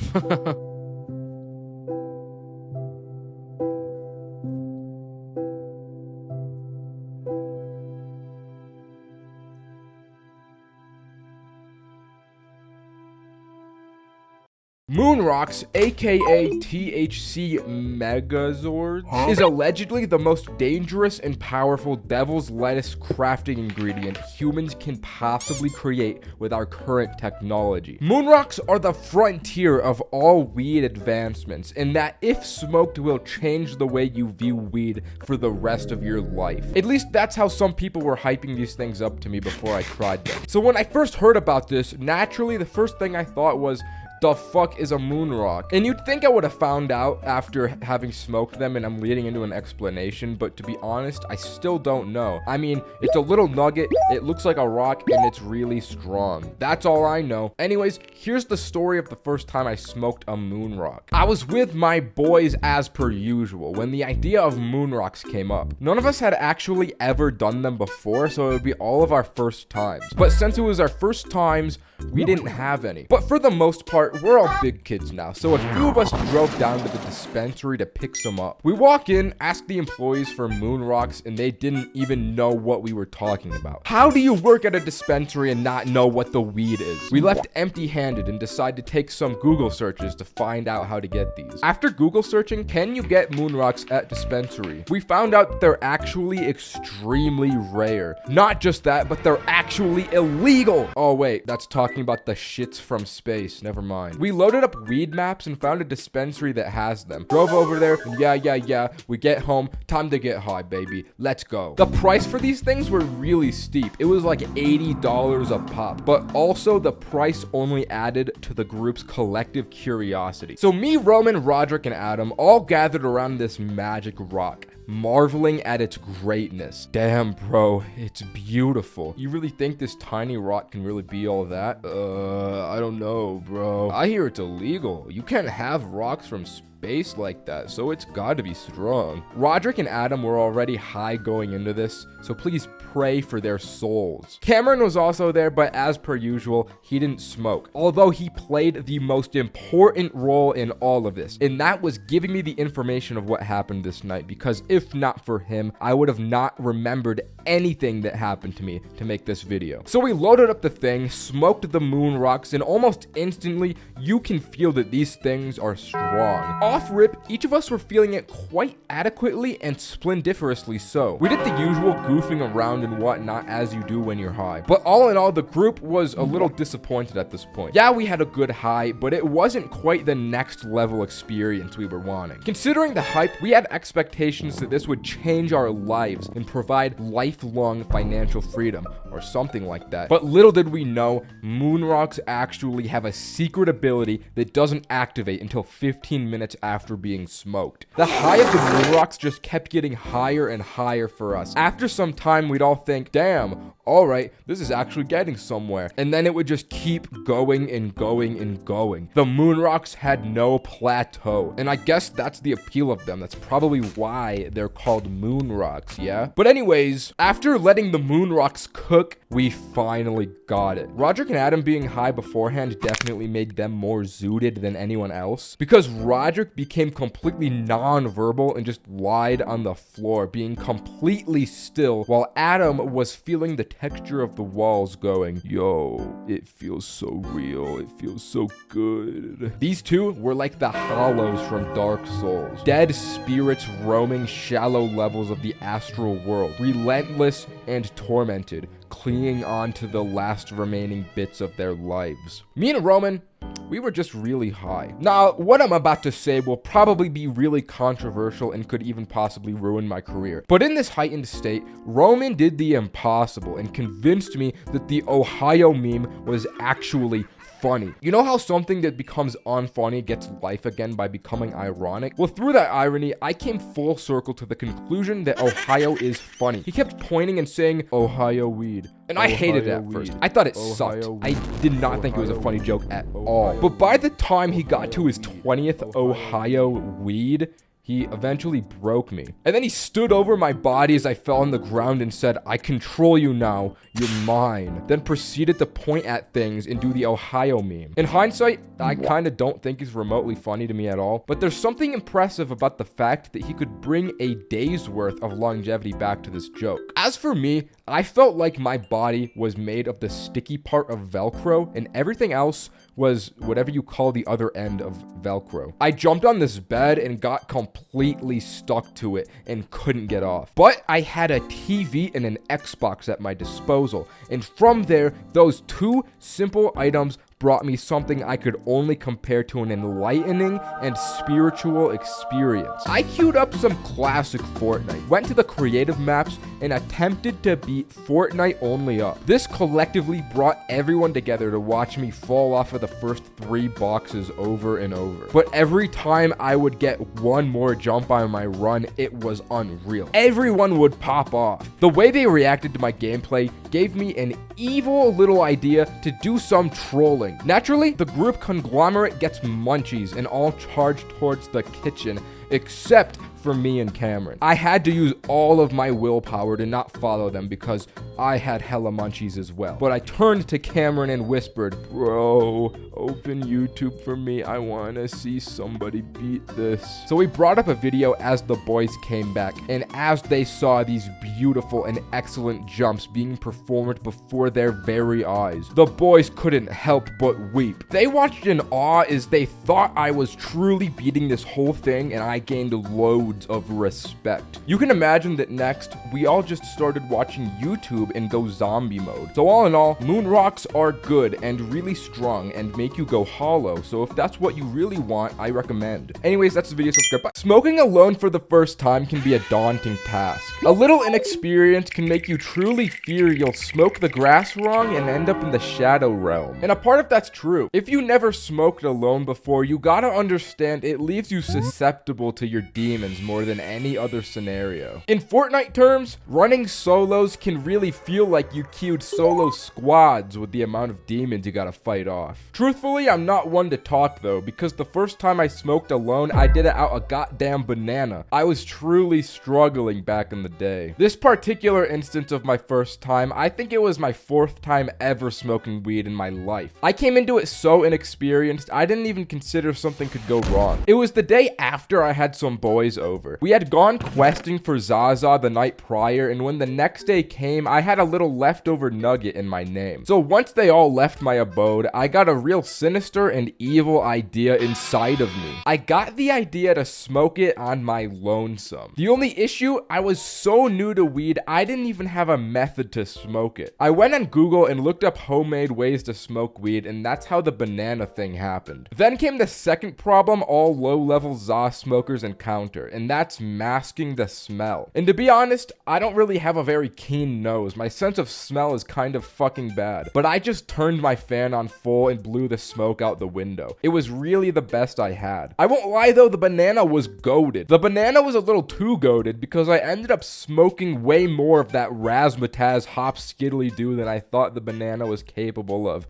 Moonrocks, aka THC Megazord, is allegedly the most dangerous and powerful devil's lettuce crafting ingredient humans can possibly create with our current technology. Moonrocks are the frontier of all weed advancements, and that if smoked will change the way you view weed for the rest of your life. At least that's how some people were hyping these things up to me before I tried them. So when I first heard about this, naturally the first thing I thought was, the fuck is a moon rock? And you'd think I would have found out after having smoked them, and I'm leading into an explanation, but to be honest, I still don't know. I mean, it's a little nugget, it looks like a rock, and it's really strong. That's all I know. Anyways, here's the story of the first time I smoked a moon rock. I was with my boys as per usual when the idea of moon rocks came up. None of us had actually ever done them before, so it would be all of our first times. But since it was our first times, we didn't have any. But for the most part, we're all big kids now, so a few of us drove down to the dispensary to pick some up. We walk in, ask the employees for moon rocks, and they didn't even know what we were talking about. How do you work at a dispensary and not know what the weed is? We left empty-handed and decided to take some Google searches to find out how to get these. After Google searching, can you get moon rocks at dispensary? We found out that they're actually extremely rare. Not just that, but they're actually illegal. Oh wait, that's talking about the shits from space. Never mind. We loaded up weed maps and found a dispensary that has them. Drove over there, and yeah. We get home, time to get high, baby. Let's go. The price for these things were really steep. It was like $80 a pop, but also the price only added to the group's collective curiosity. So me, Roman, Roderick, and Adam all gathered around this magic rock, marveling at its greatness. Damn, bro, it's beautiful. You really think this tiny rock can really be all that? I don't know, bro. I hear it's illegal. You can't have rocks from space like that, so it's got to be strong. Roderick and Adam were already high going into this, so please pray for their souls. Cameron was also there, but as per usual, he didn't smoke, although he played the most important role in all of this, and that was giving me the information of what happened this night, because if not for him, I would have not remembered anything that happened to me to make this video. So we loaded up the thing, smoked the moon rocks, and almost instantly, you can feel that these things are strong. Off rip, each of us were feeling it quite adequately and splendiferously so. We did the usual goofing around around and whatnot as you do when you're high. But all in all, the group was a little disappointed at this point. Yeah, we had a good high, but it wasn't quite the next level experience we were wanting. Considering the hype, we had expectations that this would change our lives and provide lifelong financial freedom or something like that. But little did we know, moon rocks actually have a secret ability that doesn't activate until 15 minutes after being smoked. The high of the moon rocks just kept getting higher and higher for us. After some time, we'd all think, damn, all right, this is actually getting somewhere. And then it would just keep going and going and going. The moon rocks had no plateau. And I guess that's the appeal of them. That's probably why they're called moon rocks, yeah? But anyways, after letting the moon rocks cook, we finally got it. Roderick and Adam being high beforehand definitely made them more zooted than anyone else, because Roderick became completely non-verbal and just lied on the floor, being completely still, while Adam was feeling the texture of the walls going, yo, it feels so real, it feels so good. These two were like the hollows from Dark Souls, dead spirits roaming shallow levels of the astral world, relentless and tormented, clinging on to the last remaining bits of their lives. Me and Roman, we were just really high. Now, what I'm about to say will probably be really controversial and could even possibly ruin my career. But in this heightened state, Roman did the impossible and convinced me that the Ohio meme was actually funny. You know how something that becomes unfunny gets life again by becoming ironic? Well, through that irony, I came full circle to the conclusion that Ohio is funny. He kept pointing and saying, Ohio weed. And I hated it at first. I thought it sucked. I did not think it was a funny joke at all. But by the time he got to his 20th Ohio weed, he eventually broke me. And then he stood over my body as I fell on the ground and said, I control you now, you're mine. Then proceeded to point at things and do the Ohio meme. In hindsight, I kind of don't think it's remotely funny to me at all, but there's something impressive about the fact that he could bring a day's worth of longevity back to this joke. As for me, I felt like my body was made of the sticky part of Velcro and everything else was whatever you call the other end of Velcro. I jumped on this bed and got completely stuck to it and couldn't get off. But I had a TV and an Xbox at my disposal, and from there, those two simple items brought me something I could only compare to an enlightening and spiritual experience. I queued up some classic Fortnite, went to the creative maps, and attempted to beat Fortnite only up. This collectively brought everyone together to watch me fall off of the first 3 boxes over and over. But every time I would get one more jump on my run, it was unreal. Everyone would pop off. The way they reacted to my gameplay gave me an evil little idea to do some trolling. Naturally, the group conglomerate gets munchies and all charge towards the kitchen, except for me and Cameron. I had to use all of my willpower to not follow them because I had hella munchies as well. But I turned to Cameron and whispered, bro, open YouTube for me. I want to see somebody beat this. So we brought up a video as the boys came back, and as they saw these beautiful and excellent jumps being performed before their very eyes, the boys couldn't help but weep. They watched in awe as they thought I was truly beating this whole thing, and I gained loads of respect. You can imagine that next, we all just started watching YouTube and go zombie mode. So all in all, moon rocks are good and really strong and make you go hollow. So if that's what you really want, I recommend. Anyways, that's the video. Subscribe. Bye. Smoking alone for the first time can be a daunting task. A little inexperience can make you truly fear you'll smoke the grass wrong and end up in the shadow realm. And a part of that's true. If you never smoked alone before, you gotta understand it leaves you susceptible to your demons more than any other scenario. In Fortnite terms, running solos can really feel like you queued solo squads with the amount of demons you gotta fight off. Truthfully, I'm not one to talk though, because the first time I smoked alone, I did it out a goddamn banana. I was truly struggling back in the day. This particular instance of my first time, I think it was my 4th time ever smoking weed in my life. I came into it so inexperienced, I didn't even consider something could go wrong. It was the day after I had some boys over, over. We had gone questing for Zaza the night prior, and when the next day came, I had a little leftover nugget in my name. So once they all left my abode, I got a real sinister and evil idea inside of me. I got the idea to smoke it on my lonesome. The only issue, I was so new to weed, I didn't even have a method to smoke it. I went on Google and looked up homemade ways to smoke weed, and that's how the banana thing happened. Then came the second problem all low-level Za smokers encounter, and that's masking the smell. And to be honest, I don't really have a very keen nose. My sense of smell is kind of fucking bad, but I just turned my fan on full and blew the smoke out the window. It was really the best I had. I won't lie though, the banana was goated. The banana was a little too goated because I ended up smoking way more of that razzmatazz hop skiddly do than I thought the banana was capable of.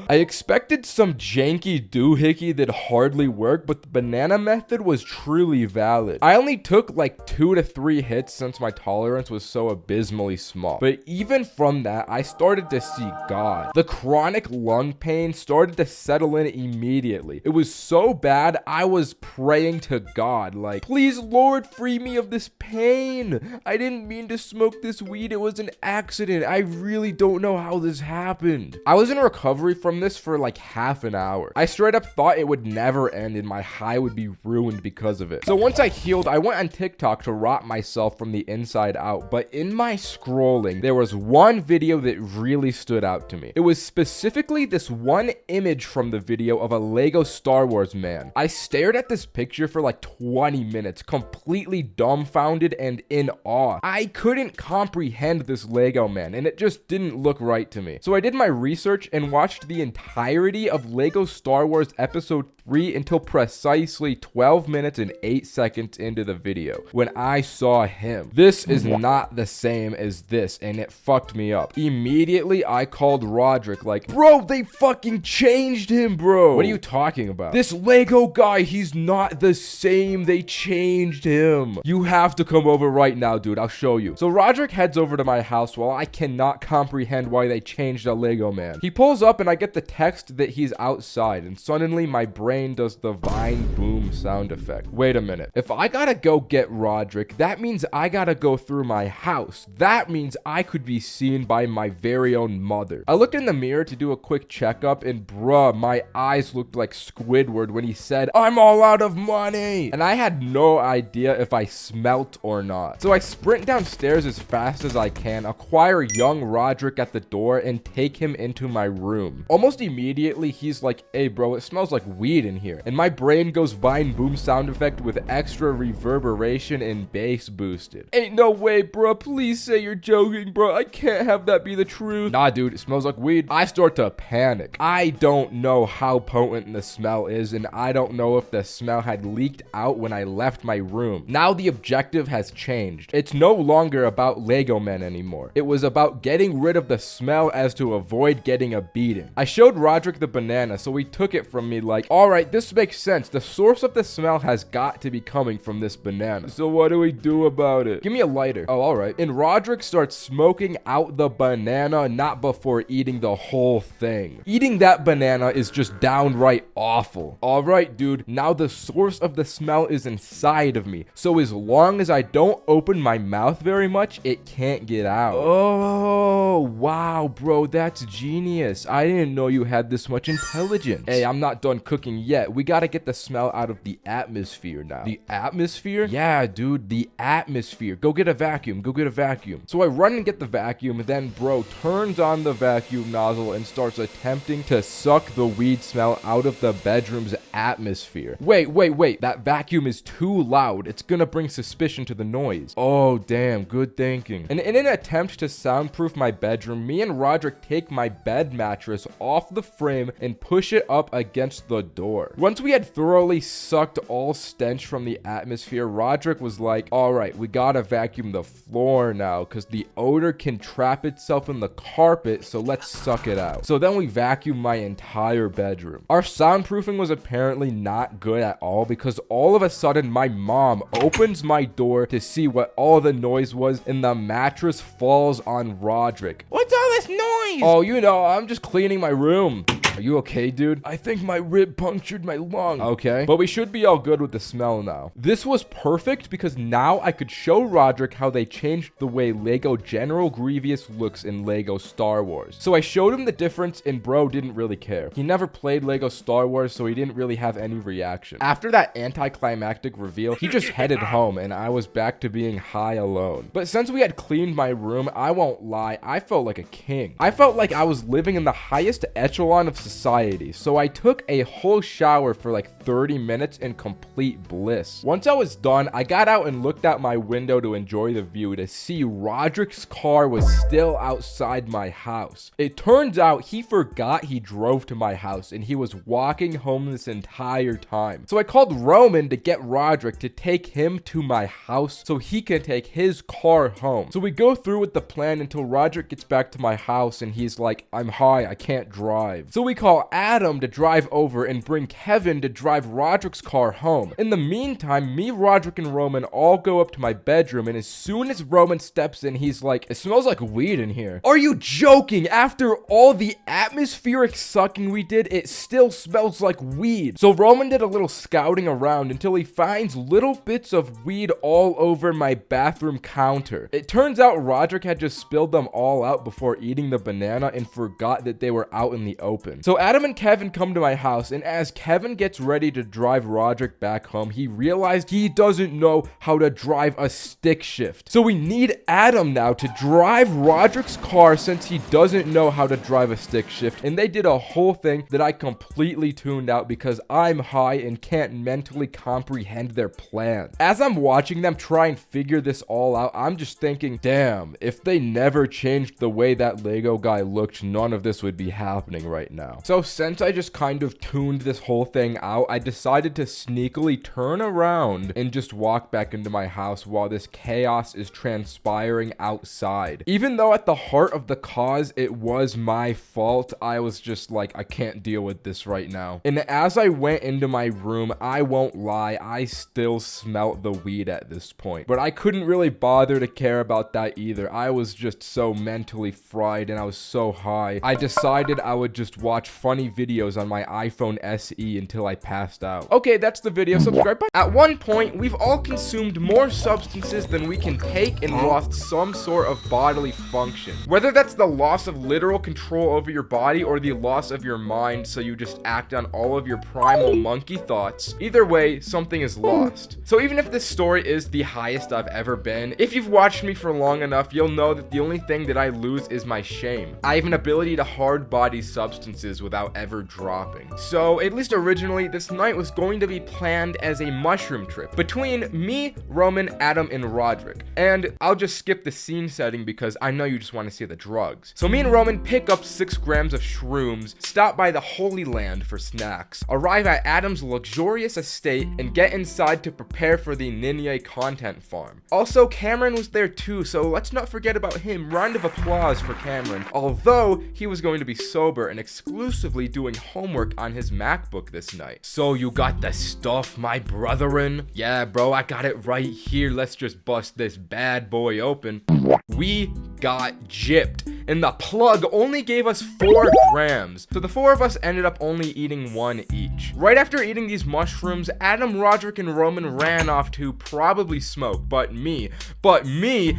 I expected some janky doohickey that hardly worked, but the banana method was truly valid. I only took like 2 to 3 hits since my tolerance was so abysmally small. But even from that, I started to see God. The chronic lung pain started to settle in immediately. It was so bad, I was praying to God, like, please Lord, free me of this pain. I didn't mean to smoke this weed. It was an accident. I really don't know how this happened. I was in recovery from this for like half an hour. I straight up thought it would never end and my high would be ruined because of it. So once I healed, I went on TikTok to rot myself from the inside out. But in my scrolling, there was one video that really stood out to me. It was specifically this one image from the video of a Lego Star Wars man. I stared at this picture for like 20 minutes, completely dumbfounded and in awe. I couldn't comprehend this Lego man, and it just didn't look right to me. So I did my research and watched the entirety of Lego Star Wars Episode 3 until precisely 12 minutes and 8 seconds into the video when I saw him. This is not the same as this, and it fucked me up. Immediately, I called Roderick like, bro, they fucking changed him, bro. What are you talking about? This Lego guy, he's not the same. They changed him. You have to come over right now, dude. I'll show you. So Roderick heads over to my house while I cannot comprehend why they changed a Lego man. He pulls up and I get the text that he's outside, and suddenly my brain does the Vine boom sound effect. Wait a minute. If I gotta go get Roderick, that means I gotta go through my house. That means I could be seen by my very own mother. I looked in the mirror to do a quick checkup, and bruh, my eyes looked like Squidward when he said, I'm all out of money. And I had no idea if I smelt or not. So I sprint downstairs as fast as I can, acquire young Roderick at the door, and take him into my room. Almost immediately, he's like, hey bro, it smells like weed in here. And my brain goes Vine boom sound effect with extra reverberation and bass boosted. Ain't no way, bro. Please say you're joking, bro. I can't have that be the truth. Nah, dude, it smells like weed. I start to panic. I don't know how potent the smell is, and I don't know if the smell had leaked out when I left my room. Now the objective has changed. It's no longer about Lego men anymore. It was about getting rid of the smell as to avoid getting a beating. I showed Roderick the banana, so he took it from me like, alright, this makes sense. The source of the smell has got to be coming from this banana. So what do we do about it? Give me a lighter. Oh, alright. And Roderick starts smoking out the banana, not before eating the whole thing. Eating that banana is just downright awful. Alright, dude. Now the source of the smell is inside of me. So as long as I don't open my mouth very much, it can't get out. Oh, wow, bro. That's genius. I didn't know you had this much intelligence. Hey, I'm not done cooking yet. We gotta get the smell out of the atmosphere now. The atmosphere? Yeah, dude, the atmosphere. Go get a vacuum. Go get a vacuum. So I run and get the vacuum, then bro turns on the vacuum nozzle and starts attempting to suck the weed smell out of the bedroom's atmosphere. Wait. That vacuum is too loud. It's gonna bring suspicion to the noise. Oh, damn. Good thinking. And in an attempt to soundproof my bedroom, me and Roderick take my bed mattress off the frame and push it up against the door. Once we had thoroughly sucked all stench from the atmosphere, Roderick was like, alright, we gotta vacuum the floor now because the odor can trap itself in the carpet, so let's suck it out. So then we vacuumed my entire bedroom. Our soundproofing was apparently not good at all because all of a sudden my mom opens my door to see what all the noise was, and the mattress falls on Roderick. What's all this noise? Oh, you know, I'm just cleaning my room. Are you okay, dude? I think my rib punctured my lung. Okay, but we should be all good with the smell now. This was perfect because now I could show Roderick how they changed the way Lego General Grievous looks in Lego Star Wars. So I showed him the difference and bro didn't really care. He never played Lego Star Wars, so he didn't really have any reaction. After that anticlimactic reveal, he just headed home and I was back to being high alone. But since we had cleaned my room, I won't lie, I felt like a king. I felt like I was living in the highest echelon of society, so I took a whole shower for like 30 minutes in complete bliss. Once I was done, I got out and looked out my window to enjoy the view to see Roderick's car was still outside my house. It turns out he forgot he drove to my house and he was walking home this entire time. So I called Roman to get Roderick to take him to my house so he can take his car home. So we go through with the plan until Roderick gets back to my house and he's like, I'm high, I can't drive. So we call Adam to drive over and bring Kevin to drive Roderick's car home. In the meantime, me, Roderick, and Roman all go up to my bedroom, and as soon as Roman steps in, he's like, it smells like weed in here. Are you joking? After all the atmospheric sucking we did, it still smells like weed. So Roman did a little scouting around until he finds little bits of weed all over my bathroom counter. It turns out Roderick had just spilled them all out before eating the banana and forgot that they were out in the open. So Adam and Kevin come to my house, and as Kevin gets ready to drive Roderick back home, he realized he doesn't know how to drive a stick shift. So we need Adam now to drive Roderick's car since he doesn't know how to drive a stick shift, and they did a whole thing that I completely tuned out because I'm high and can't mentally comprehend their plan. As I'm watching them try and figure this all out, I'm just thinking, damn, if they never changed the way that Lego guy looked, none of this would be happening right now. So since I just kind of tuned this whole thing out, I decided to sneakily turn around and just walk back into my house while this chaos is transpiring outside. Even though at the heart of the cause, it was my fault, I was just like, I can't deal with this right now. And as I went into my room, I won't lie, I still smelt the weed at this point. But I couldn't really bother to care about that either. I was just so mentally fried and I was so high. I decided I would just watch funny videos on my iPhone SE until I passed out. Okay, that's the video. Subscribe. Bye. At one point, we've all consumed more substances than we can take and lost some sort of bodily function. Whether that's the loss of literal control over your body or the loss of your mind, so you just act on all of your primal monkey thoughts, either way, something is lost. So even if this story is the highest I've ever been, if you've watched me for long enough, you'll know that the only thing that I lose is my shame. I have an ability to hard body substances without ever dropping. So at least originally, this night was going to be planned as a mushroom trip between me, Roman, Adam, and Roderick. And I'll just skip the scene setting because I know you just want to see the drugs. So me and Roman pick up 6 grams of shrooms, stop by the Holy Land for snacks, arrive at Adam's luxurious estate, and get inside to prepare for the Ninja content farm. Also, Cameron was there too, so let's not forget about him. Round of applause for Cameron, although he was going to be sober and exclusively doing homework on his MacBook this night. So you got the stuff, my brethren? Yeah, bro, I got it right here. Let's just bust this bad boy open. We got gypped, and the plug only gave us 4 grams. So the 4 of us ended up only eating 1 each. Right after eating these mushrooms, Adam, Roderick, and Roman ran off to probably smoke, but me,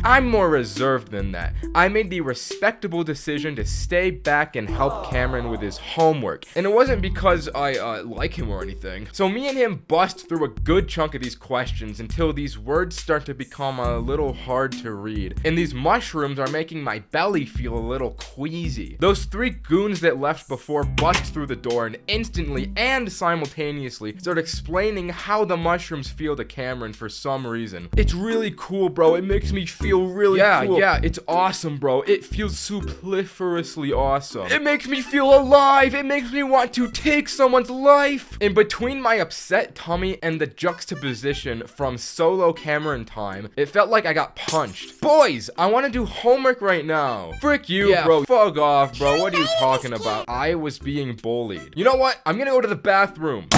I'm more reserved than that. I made the respectable decision to stay back and help Cameron with his homework. And it wasn't because I like him or anything. So me and him bust through a good chunk of these questions until these words start to become a little hard to read. And these mushrooms are making my belly feel a little queasy. Those 3 goons that left before bust through the door and instantly and simultaneously start explaining how the mushrooms feel to Cameron for some reason. It's really cool, bro. It makes me feel really cool. Yeah, it's awesome, bro. It feels superfluously awesome. It makes me feel alive. It makes me want to take someone's life. In between my upset tummy and the juxtaposition from solo Cameron time, it felt like I got punched. Boys, I want to do homework right now. Frick you, bro. Fuck off, bro. What are you talking about? I was being bullied. You know what? I'm gonna go to the bathroom.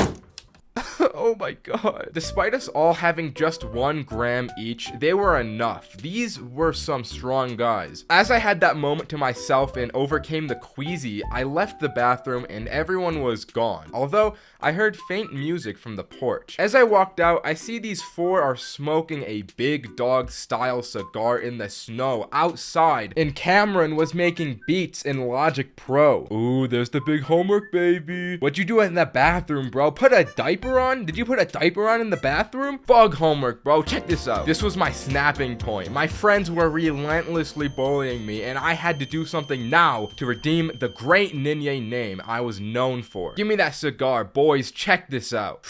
Oh my god. Despite us all having just 1 gram each, they were enough. These were some strong guys. As I had that moment to myself and overcame the queasy, I left the bathroom and everyone was gone. Although, I heard faint music from the porch. As I walked out, I see these 4 are smoking a big dog style cigar in the snow outside, and Cameron was making beats in Logic Pro. Ooh, there's the big homework, baby. What'd you do in the bathroom, bro? Put a diaper on? Did you put a diaper on in the bathroom? Fug homework, bro. Check this out. This was my snapping point. My friends were relentlessly bullying me, and I had to do something now to redeem the great Ninja name I was known for. Give me that cigar, boys. Check this out.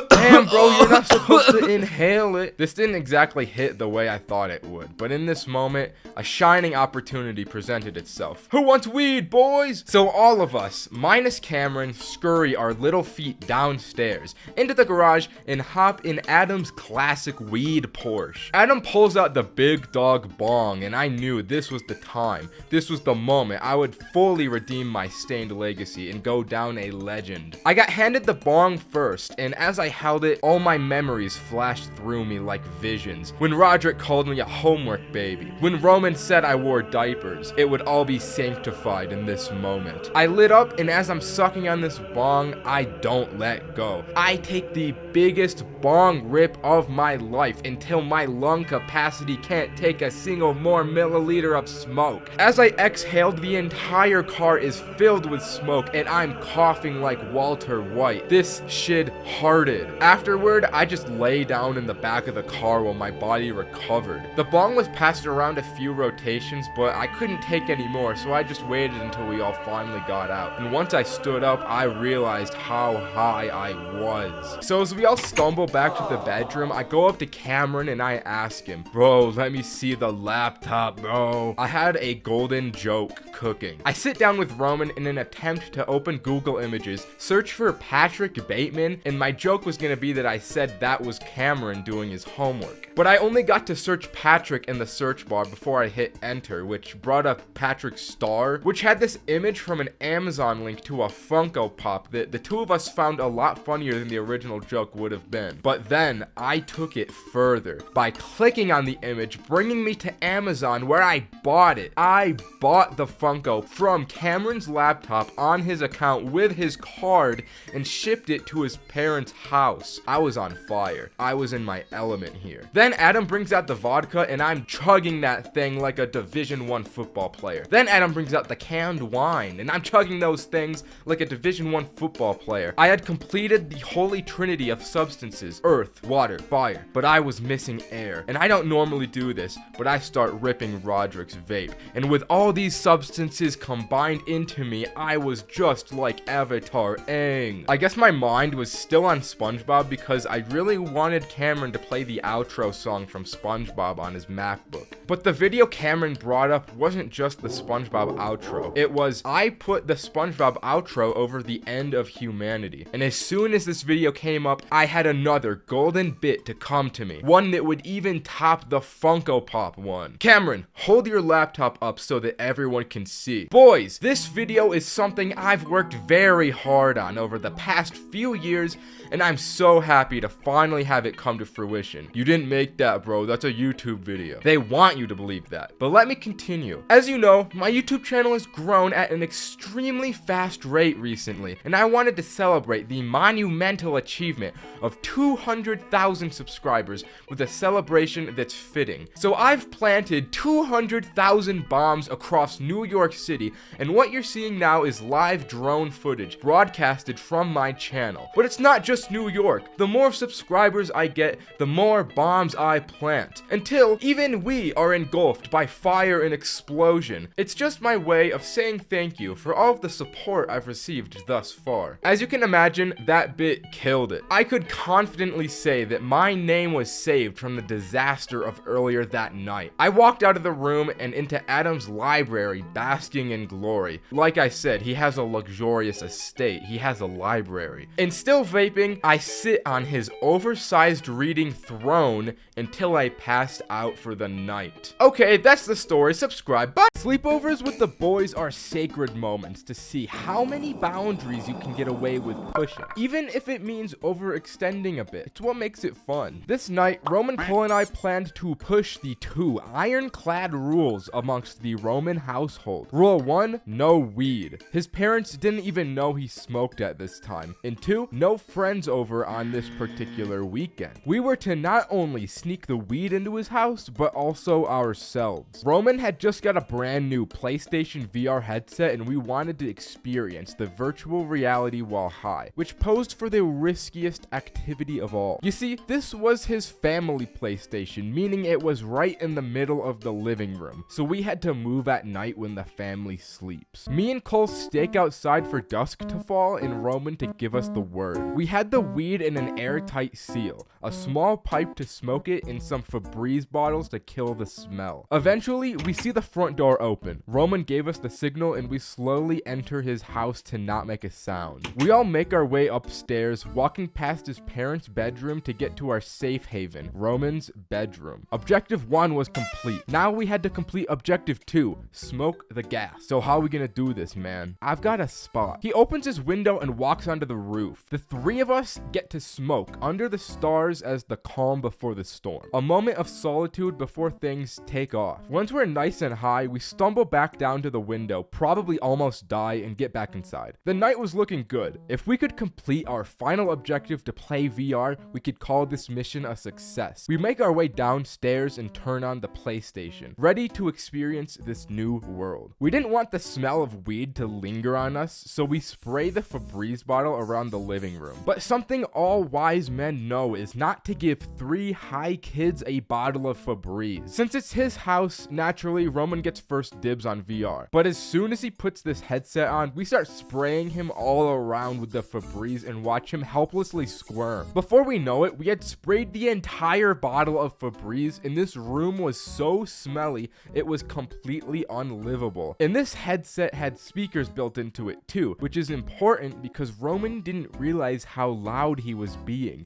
Damn, bro, you're not supposed to inhale it. This didn't exactly hit the way I thought it would, but in this moment, a shining opportunity presented itself. Who wants weed, boys? So all of us, minus Cameron, scurry our little feet downstairs, into the garage, and hop in Adam's classic weed Porsche. Adam pulls out the big dog bong, and I knew this was the time. This was the moment I would fully redeem my stained legacy and go down a legend. I got handed the bong first, and as I held it, all my memories flashed through me like visions. When Roderick called me a homework baby, when Roman said I wore diapers, it would all be sanctified in this moment. I lit up, and as I'm sucking on this bong, I don't let go. I take the biggest bong rip of my life until my lung capacity can't take a single more milliliter of smoke. As I exhaled, the entire car is filled with smoke, and I'm coughing like Walter White. This shit hearted. Afterward, I just lay down in the back of the car while my body recovered. The bong was passed around a few rotations, but I couldn't take any more, so I just waited until we all finally got out. And once I stood up, I realized how high I was. So as we all stumble back to the bedroom, I go up to Cameron and I ask him, "Bro, let me see the laptop, bro." I had a golden joke cooking. I sit down with Roman in an attempt to open Google Images, search for Patrick Bateman, and my joke was gonna be that I said that was Cameron doing his homework. But I only got to search Patrick in the search bar before I hit enter, which brought up Patrick's star, which had this image from an Amazon link to a Funko Pop that the two of us found a lot funnier than the original joke would have been. But then I took it further by clicking on the image, bringing me to Amazon where I bought it. I bought the Funko from Cameron's laptop on his account with his card and shipped it to his parents' house. I was on fire. I was in my element here. Then Adam brings out the vodka and I'm chugging that thing like a Division I football player. Then Adam brings out the canned wine and I'm chugging those things like a Division I football player. I had completed the holy trinity of substances: earth, water, fire, but I was missing air. And I don't normally do this, but I start ripping Roderick's vape. And with all these substances combined into me, I was just like Avatar Aang. I guess my mind was still on SpongeBob because I really wanted Cameron to play the outro song from SpongeBob on his MacBook. But the video Cameron brought up wasn't just the SpongeBob outro. It was, I put the SpongeBob outro over the end of humanity. And as soon as this video came up, I had another golden bit to come to me. One that would even top the Funko Pop one. Cameron, hold your laptop up so that everyone can see. Boys, this video is something I've worked very hard on over the past few years, and I'm so happy to finally have it come to fruition. You didn't make that, bro. That's a YouTube video. They want you to believe that. But let me continue. As you know, my YouTube channel has grown at an extremely fast rate recently, and I wanted to celebrate the monumental achievement of 200,000 subscribers with a celebration that's fitting. So I've planted 200,000 bombs across New York City, and what you're seeing now is live drone footage broadcasted from my channel. But it's not just New York. The more subscribers I get, the more bombs I plant, until even we are engulfed by fire and explosion. It's just my way of saying thank you for all of the support I've received thus far. As you can imagine, that bit killed it. I could confidently say that my name was saved from the disaster of earlier that night. I walked out of the room and into Adam's library, basking in glory. Like I said, he has a luxurious estate. He has a library. And still vaping, I sit on his oversized reading throne until I passed out for the night. Okay, that's the story. Subscribe. Bye! Sleepovers with the boys are sacred moments to see how many boundaries you can get away with pushing, even if it means overextending a bit. It's what makes it fun. This night, Roman, Cole, and I planned to push the 2 ironclad rules amongst the Roman household. Rule 1, no weed. His parents didn't even know he smoked at this time. And 2, no friends over on this particular weekend. We were to not only sneak the weed into his house, but also ourselves. Roman had just got a brand new PlayStation VR headset, and we wanted to experience the virtual reality while high, which posed for the riskiest activity of all. You see, this was his family PlayStation, meaning it was right in the middle of the living room, so we had to move at night when the family sleeps. Me and Cole stake outside for dusk to fall and Roman to give us the word. We had the weed in an airtight seal, a small pipe to smoke it, and some Febreze bottles to kill the smell. Eventually, we see the front door open. Roman gave us the signal and we slowly enter his house to not make a sound. We all make our way upstairs, walking past his parents' bedroom to get to our safe haven, Roman's bedroom. Objective 1 was complete. Now we had to complete objective 2, smoke the gas. So how are we gonna do this, man? I've got a spot. He opens his window and walks onto the roof. The 3 of us get to smoke under the stars as the calm before the storm. A moment of solitude before things take off. Once we're nice and high, we stumble back down to the window, probably almost die, and get back inside. The night was looking good. If we could complete our final objective to play VR, we could call this mission a success. We make our way downstairs and turn on the PlayStation, ready to experience this new world. We didn't want the smell of weed to linger on us, so we spray the Febreze bottle around the living room. But something all wise men know is not to give 3 high kids a bottle of Febreze. Since it's his house, naturally Roman gets first dibs on VR. But as soon as he puts this headset on, we start spraying him all around with the Febreze and watch him helplessly squirm. Before we know it, we had sprayed the entire bottle of Febreze, and this room was so smelly it was completely unlivable. And this headset had speakers built into it too, which is important because Roman didn't realize how loud he was being.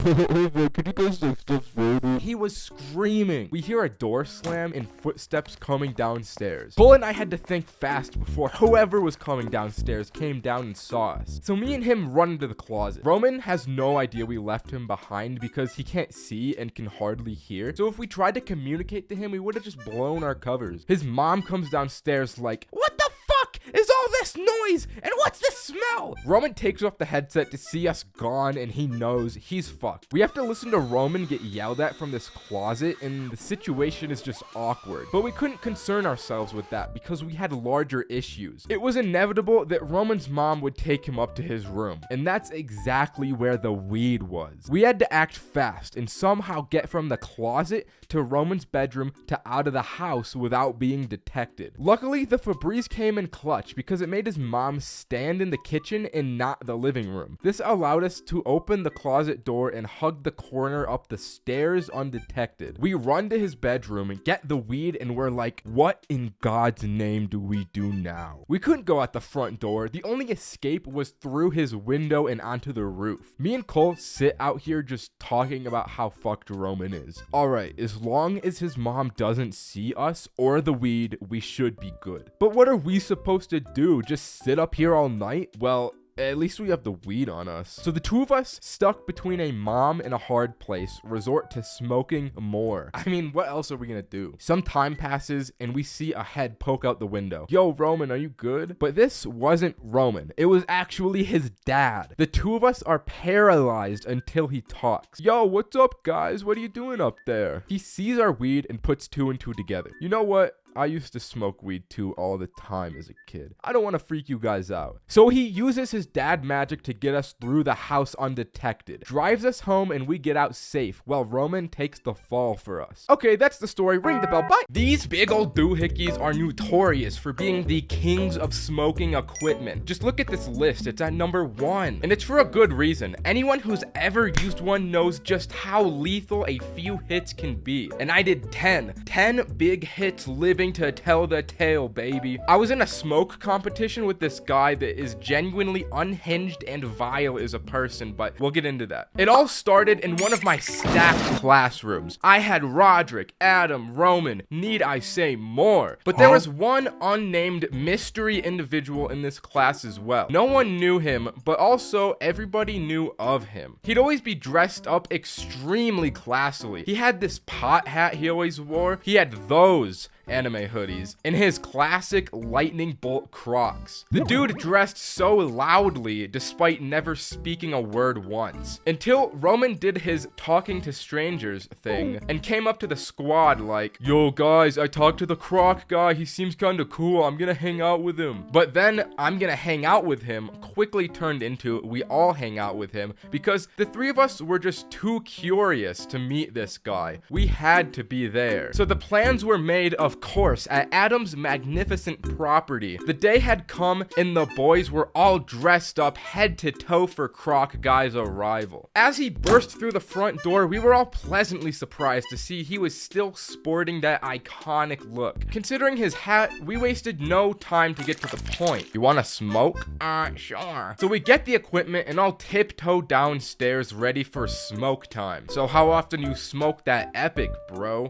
He was screaming. We hear a door slam and footsteps coming downstairs. Cole and I had to think fast before whoever was coming downstairs came down and saw us. So me and him run into the closet. Roman has no idea we left him behind because he can't see and can hardly hear. So if we tried to communicate to him, we would have just blown our covers. His mom comes downstairs like, "What the fuck is all this noise? And what's this smell?" Roman takes off the headset to see us gone, and he knows he's fucked. We have to listen to Roman get yelled at from this closet, and the situation is just awkward. But we couldn't concern ourselves with that because we had larger issues. It was inevitable that Roman's mom would take him up to his room, and that's exactly where the weed was. We had to act fast and somehow get from the closet to Roman's bedroom to out of the house without being detected. Luckily, the Febreze came in clutch because it made his mom stand in the kitchen and not the living room. This allowed us to open the closet door and hug the corner up the stairs undetected. We run to his bedroom and get the weed, and we're like, what in God's name do we do now? We couldn't go out the front door. The only escape was through his window and onto the roof. Me and Cole sit out here just talking about how fucked Roman is. Alright, as long as his mom doesn't see us or the weed, we should be good. But what are we supposed to do? Just sit up here all night? Well, at least we have the weed on us. So the 2 of us, stuck between a mom and a hard place, resort to smoking more. I mean, what else are we gonna do? Some time passes and we see a head poke out the window. Yo, Roman, are you good? But this wasn't Roman. It was actually his dad. The 2 of us are paralyzed until he talks. Yo, what's up, guys? What are you doing up there? He sees our weed and puts 2 and 2 together. You know what? I used to smoke weed too all the time as a kid. I don't want to freak you guys out. So he uses his dad magic to get us through the house undetected, drives us home, and we get out safe while Roman takes the fall for us. Okay, that's the story. Ring the bell. Bye. These big old doohickeys are notorious for being the kings of smoking equipment. Just look at this list. It's at number 1. And it's for a good reason. Anyone who's ever used one knows just how lethal a few hits can be. And I did 10 big hits living going to tell the tale, baby. I was in a smoke competition with this guy that is genuinely unhinged and vile as a person, but we'll get into that. It all started in one of my stacked classrooms. I had Roderick, Adam, Roman, need I say more? But there was one unnamed mystery individual in this class as well. No one knew him, but also everybody knew of him. He'd always be dressed up extremely classily. He had this pot hat he always wore. He had those anime hoodies and his classic lightning bolt Crocs. The dude dressed so loudly despite never speaking a word once, until Roman did his talking to strangers thing and came up to the squad like, yo guys, I talked to the Croc guy, he seems kinda cool, I'm gonna hang out with him. But then I'm gonna hang out with him quickly turned into we all hang out with him because the three of us were just too curious to meet this guy. We had to be there. So the plans were made, of course, at Adam's magnificent property. The day had come and the boys were all dressed up head to toe for Croc Guy's arrival. As he burst through the front door, we were all pleasantly surprised to see he was still sporting that iconic look. Considering his hat, we wasted no time to get to the point. You wanna smoke? Sure. So we get the equipment and all tiptoe downstairs ready for smoke time. So how often you smoke that epic, bro?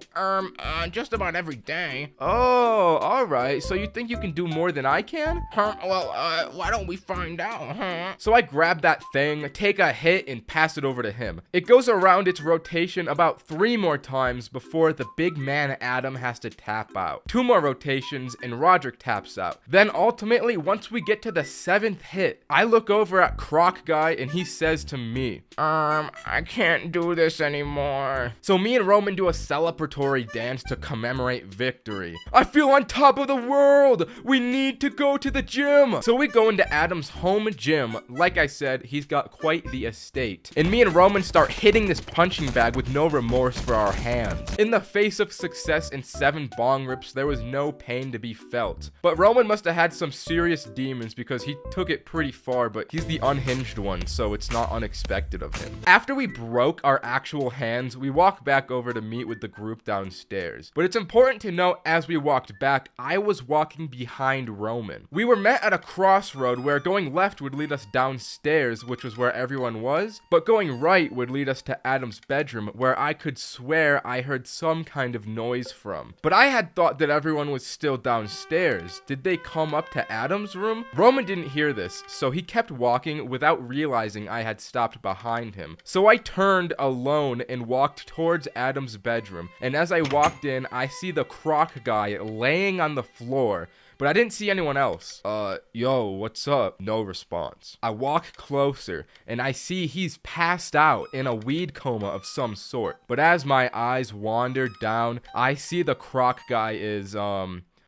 Just about every day. Oh, alright. So you think you can do more than I can? Well, why don't we find out, huh? So I grab that thing, take a hit, and pass it over to him. It goes around its rotation about 3 more times before the big man Adam has to tap out. 2 more rotations, and Roderick taps out. Then ultimately, once we get to the 7th hit, I look over at Croc Guy, and he says to me, I can't do this anymore. So me and Roman do a celebratory dance to commemorate victory. I feel on top of the world! We need to go to the gym! So we go into Adam's home gym. Like I said, he's got quite the estate. And me and Roman start hitting this punching bag with no remorse for our hands. In the face of success and 7 bong rips, there was no pain to be felt. But Roman must have had some serious demons because he took it pretty far, but he's the unhinged one, so it's not unexpected of him. After we broke our actual hands, we walk back over to meet with the group downstairs. But it's important to note, as we walked back, I was walking behind Roman. We were met at a crossroad where going left would lead us downstairs, which was where everyone was, but going right would lead us to Adam's bedroom, where I could swear I heard some kind of noise from. But I had thought that everyone was still downstairs. Did they come up to Adam's room? Roman didn't hear this, so he kept walking without realizing I had stopped behind him. So I turned alone and walked towards Adam's bedroom, and as I walked in, I see the Croc Guy laying on the floor, but I didn't see anyone else. Yo, what's up? No response. I walk closer, and I see he's passed out in a weed coma of some sort. But as my eyes wander down, I see the Croc Guy is,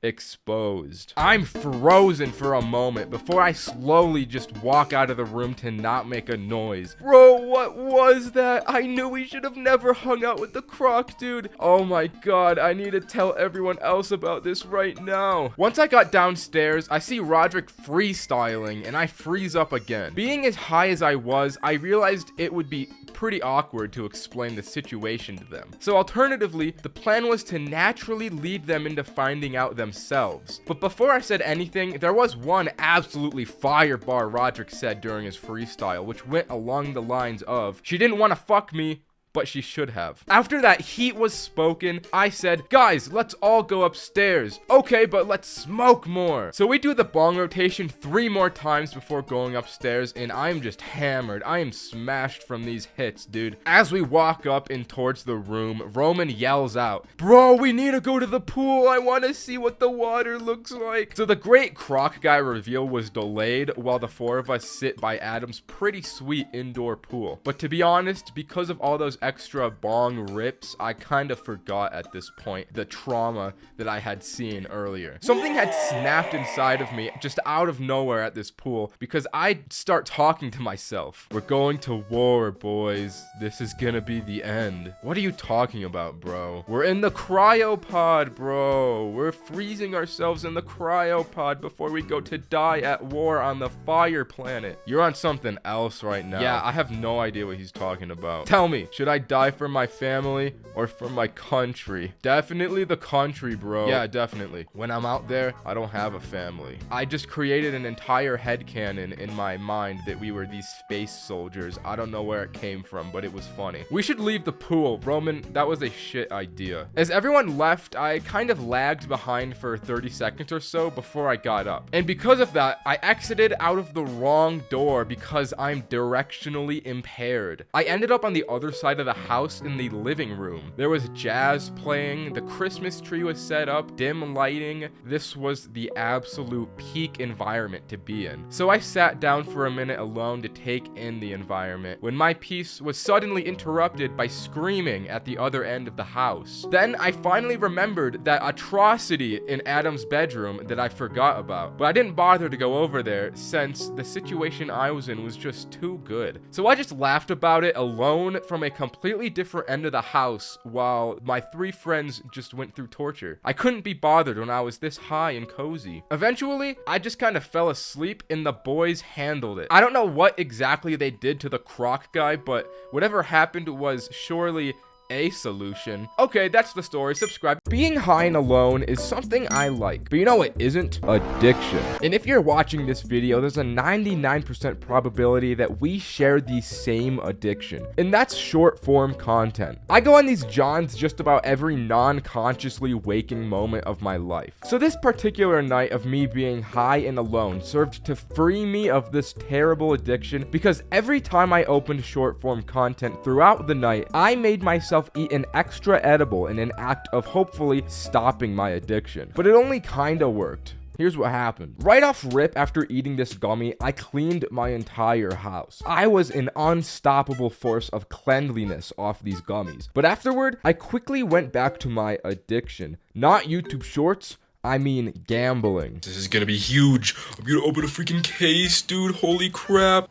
exposed. I'm frozen for a moment before I slowly just walk out of the room to not make a noise. Bro, what was that? I knew we should have never hung out with the Croc dude. Oh my god, I need to tell everyone else about this right now. Once I got downstairs, I see Roderick freestyling and I freeze up again. Being as high as I was, I realized it would be pretty awkward to explain the situation to them. So alternatively, the plan was to naturally lead them into finding out themselves. But before I said anything, there was one absolutely fire bar Roderick said during his freestyle, which went along the lines of, "She didn't want to fuck me, but she should have." After that heat was spoken, I said, "Guys, let's all go upstairs." "Okay, but let's smoke more." So we do the bong rotation 3 more times before going upstairs, and I'm just hammered. I am smashed from these hits, dude. As we walk up and towards the room, Roman yells out, "Bro, we need to go to the pool. I want to see what the water looks like." So the great Croc Guy reveal was delayed while the 4 of us sit by Adam's pretty sweet indoor pool. But to be honest, because of all those extra bong rips, I kind of forgot at this point the trauma that I had seen earlier. Something had snapped inside of me just out of nowhere at this pool because I'd start talking to myself. "We're going to war, boys. This is gonna be the end." "What are you talking about, bro?" "We're in the cryopod, bro. We're freezing ourselves in the cryopod before we go to die at war on the fire planet." "You're on something else right now." "Yeah, I have no idea what he's talking about." "Tell me, should I die for my family or for my country? Definitely the country, bro. Yeah, definitely. When I'm out there, I don't have a family. I just created an entire headcanon in my mind that we were these space soldiers. I don't know where it came from, but it was funny. We should leave the pool. Roman, that was a shit idea. As everyone left, I kind of lagged behind for 30 seconds or so before I got up. And because of that, I exited out of the wrong door because I'm directionally impaired. I ended up on the other side of the house in the living room. There was jazz playing, the Christmas tree was set up, dim lighting. This was the absolute peak environment to be in. So I sat down for a minute alone to take in the environment when my peace was suddenly interrupted by screaming at the other end of the house. Then I finally remembered that atrocity in Adam's bedroom that I forgot about, but I didn't bother to go over there since the situation I was in was just too good. So I just laughed about it alone from a completely different end of the house while my 3 friends just went through torture. I couldn't be bothered when I was this high and cozy. Eventually, I just kind of fell asleep and the boys handled it. I don't know what exactly they did to the croc guy, but whatever happened was surely a solution. Okay, that's the story. Subscribe. Being high and alone is something I like, but you know what isn't? Addiction. And if you're watching this video, there's a 99% probability that we share the same addiction, and that's short form content. I go on these jaunts just about every non-consciously waking moment of my life. So this particular night of me being high and alone served to free me of this terrible addiction, because every time I opened short form content throughout the night, I made myself eat an extra edible in an act of hopefully stopping my addiction. But it only kinda worked. Here's what happened. Right off rip, after eating this gummy, I cleaned my entire house. I was an unstoppable force of cleanliness off these gummies. But afterward, I quickly went back to my addiction. Not YouTube Shorts, I mean gambling. This is gonna be huge. I'm gonna open a freaking case, dude. Holy crap.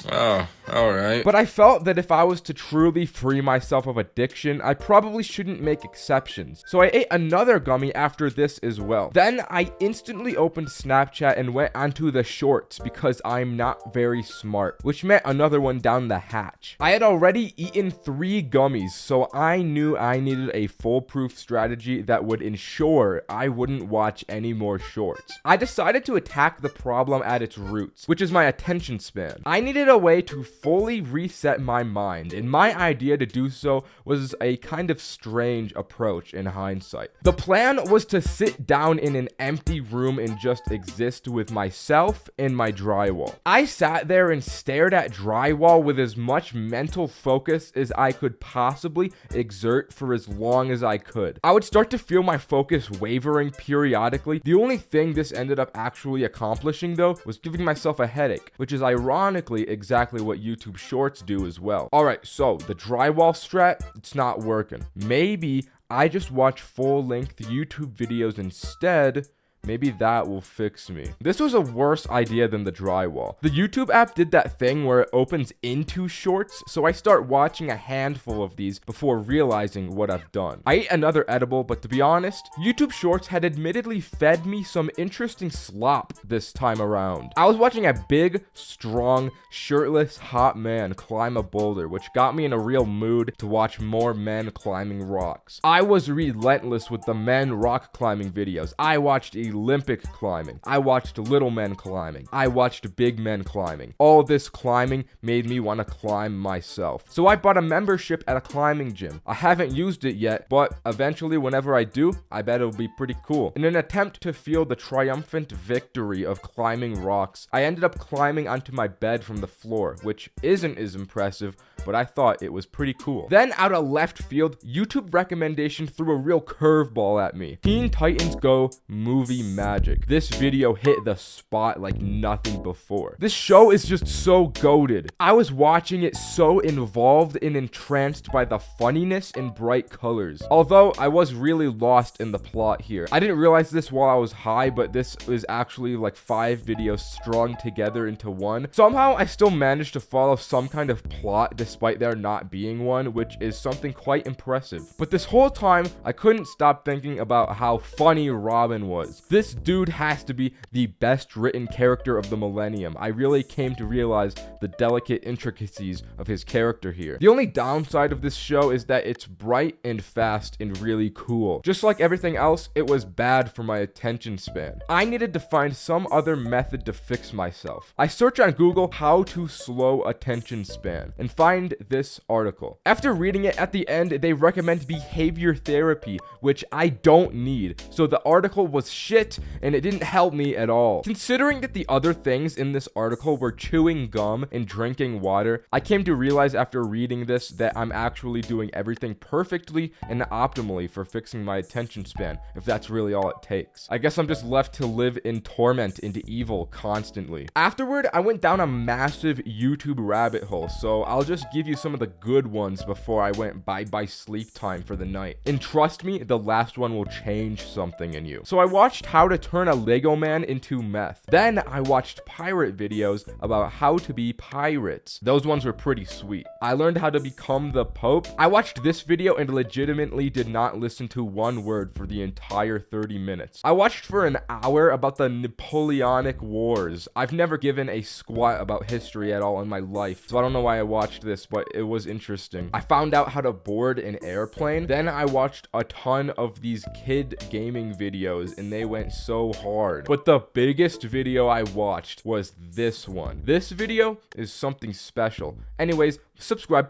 Oh, alright. But I felt that if I was to truly free myself of addiction, I probably shouldn't make exceptions. So I ate another gummy after this as well. Then I instantly opened Snapchat and went onto the shorts because I'm not very smart, which meant another one down the hatch. I had already eaten 3 gummies, so I knew I needed a foolproof strategy that would ensure I wouldn't watch any more shorts. I decided to attack the problem at its roots, which is my attention span. I needed a way to fully reset my mind, and my idea to do so was a kind of strange approach in hindsight. The plan was to sit down in an empty room and just exist with myself and my drywall. I sat there and stared at drywall with as much mental focus as I could possibly exert for as long as I could. I would start to feel my focus wavering periodically. The only thing this ended up actually accomplishing, though, was giving myself a headache, which is ironically exactly what YouTube Shorts do as well. Alright, so the drywall strat, it's not working. Maybe I just watch full-length YouTube videos instead. Maybe that will fix me. This was a worse idea than the drywall. The YouTube app did that thing where it opens into shorts, so I start watching a handful of these before realizing what I've done. I ate another edible, but to be honest, YouTube Shorts had admittedly fed me some interesting slop this time around. I was watching a big, strong, shirtless, hot man climb a boulder, which got me in a real mood to watch more men climbing rocks. I was relentless with the men rock climbing videos. I watched Olympic climbing. I watched little men climbing. I watched big men climbing. All this climbing made me want to climb myself. So I bought a membership at a climbing gym. I haven't used it yet, but eventually whenever I do, I bet it'll be pretty cool. In an attempt to feel the triumphant victory of climbing rocks, I ended up climbing onto my bed from the floor, which isn't as impressive, but I thought it was pretty cool. Then out of left field, YouTube recommendation threw a real curveball at me. Teen Titans Go movie magic. This video hit the spot like nothing before. This show is just so goated. I was watching it so involved and entranced by the funniness and bright colors. Although I was really lost in the plot here. I didn't realize this while I was high, but this is actually like 5 videos strung together into one. Somehow I still managed to follow some kind of plot despite there not being one, which is something quite impressive. But this whole time, I couldn't stop thinking about how funny Robin was. This dude has to be the best written character of the millennium. I really came to realize the delicate intricacies of his character here. The only downside of this show is that it's bright and fast and really cool. Just like everything else, it was bad for my attention span. I needed to find some other method to fix myself. I search on Google how to slow attention span and find this article. After reading it, at the end, they recommend behavior therapy, which I don't need. So the article was shit and it didn't help me at all. Considering that the other things in this article were chewing gum and drinking water, I came to realize after reading this that I'm actually doing everything perfectly and optimally for fixing my attention span, if that's really all it takes. I guess I'm just left to live in torment and evil constantly. Afterward, I went down a massive YouTube rabbit hole, so I'll just give you some of the good ones before I went bye-bye sleep time for the night. And trust me, the last one will change something in you. So I watched how to turn a Lego man into meth. Then I watched pirate videos about how to be pirates. Those ones were pretty sweet. I learned how to become the Pope. I watched this video and legitimately did not listen to one word for the entire 30 minutes. I watched for an hour about the Napoleonic Wars. I've never given a squat about history at all in my life, so I don't know why I watched this, but it was interesting. I found out how to board an airplane. Then I watched a ton of these kid gaming videos and they went so hard. But the biggest video I watched was this one. This video is something special. Anyways, subscribe.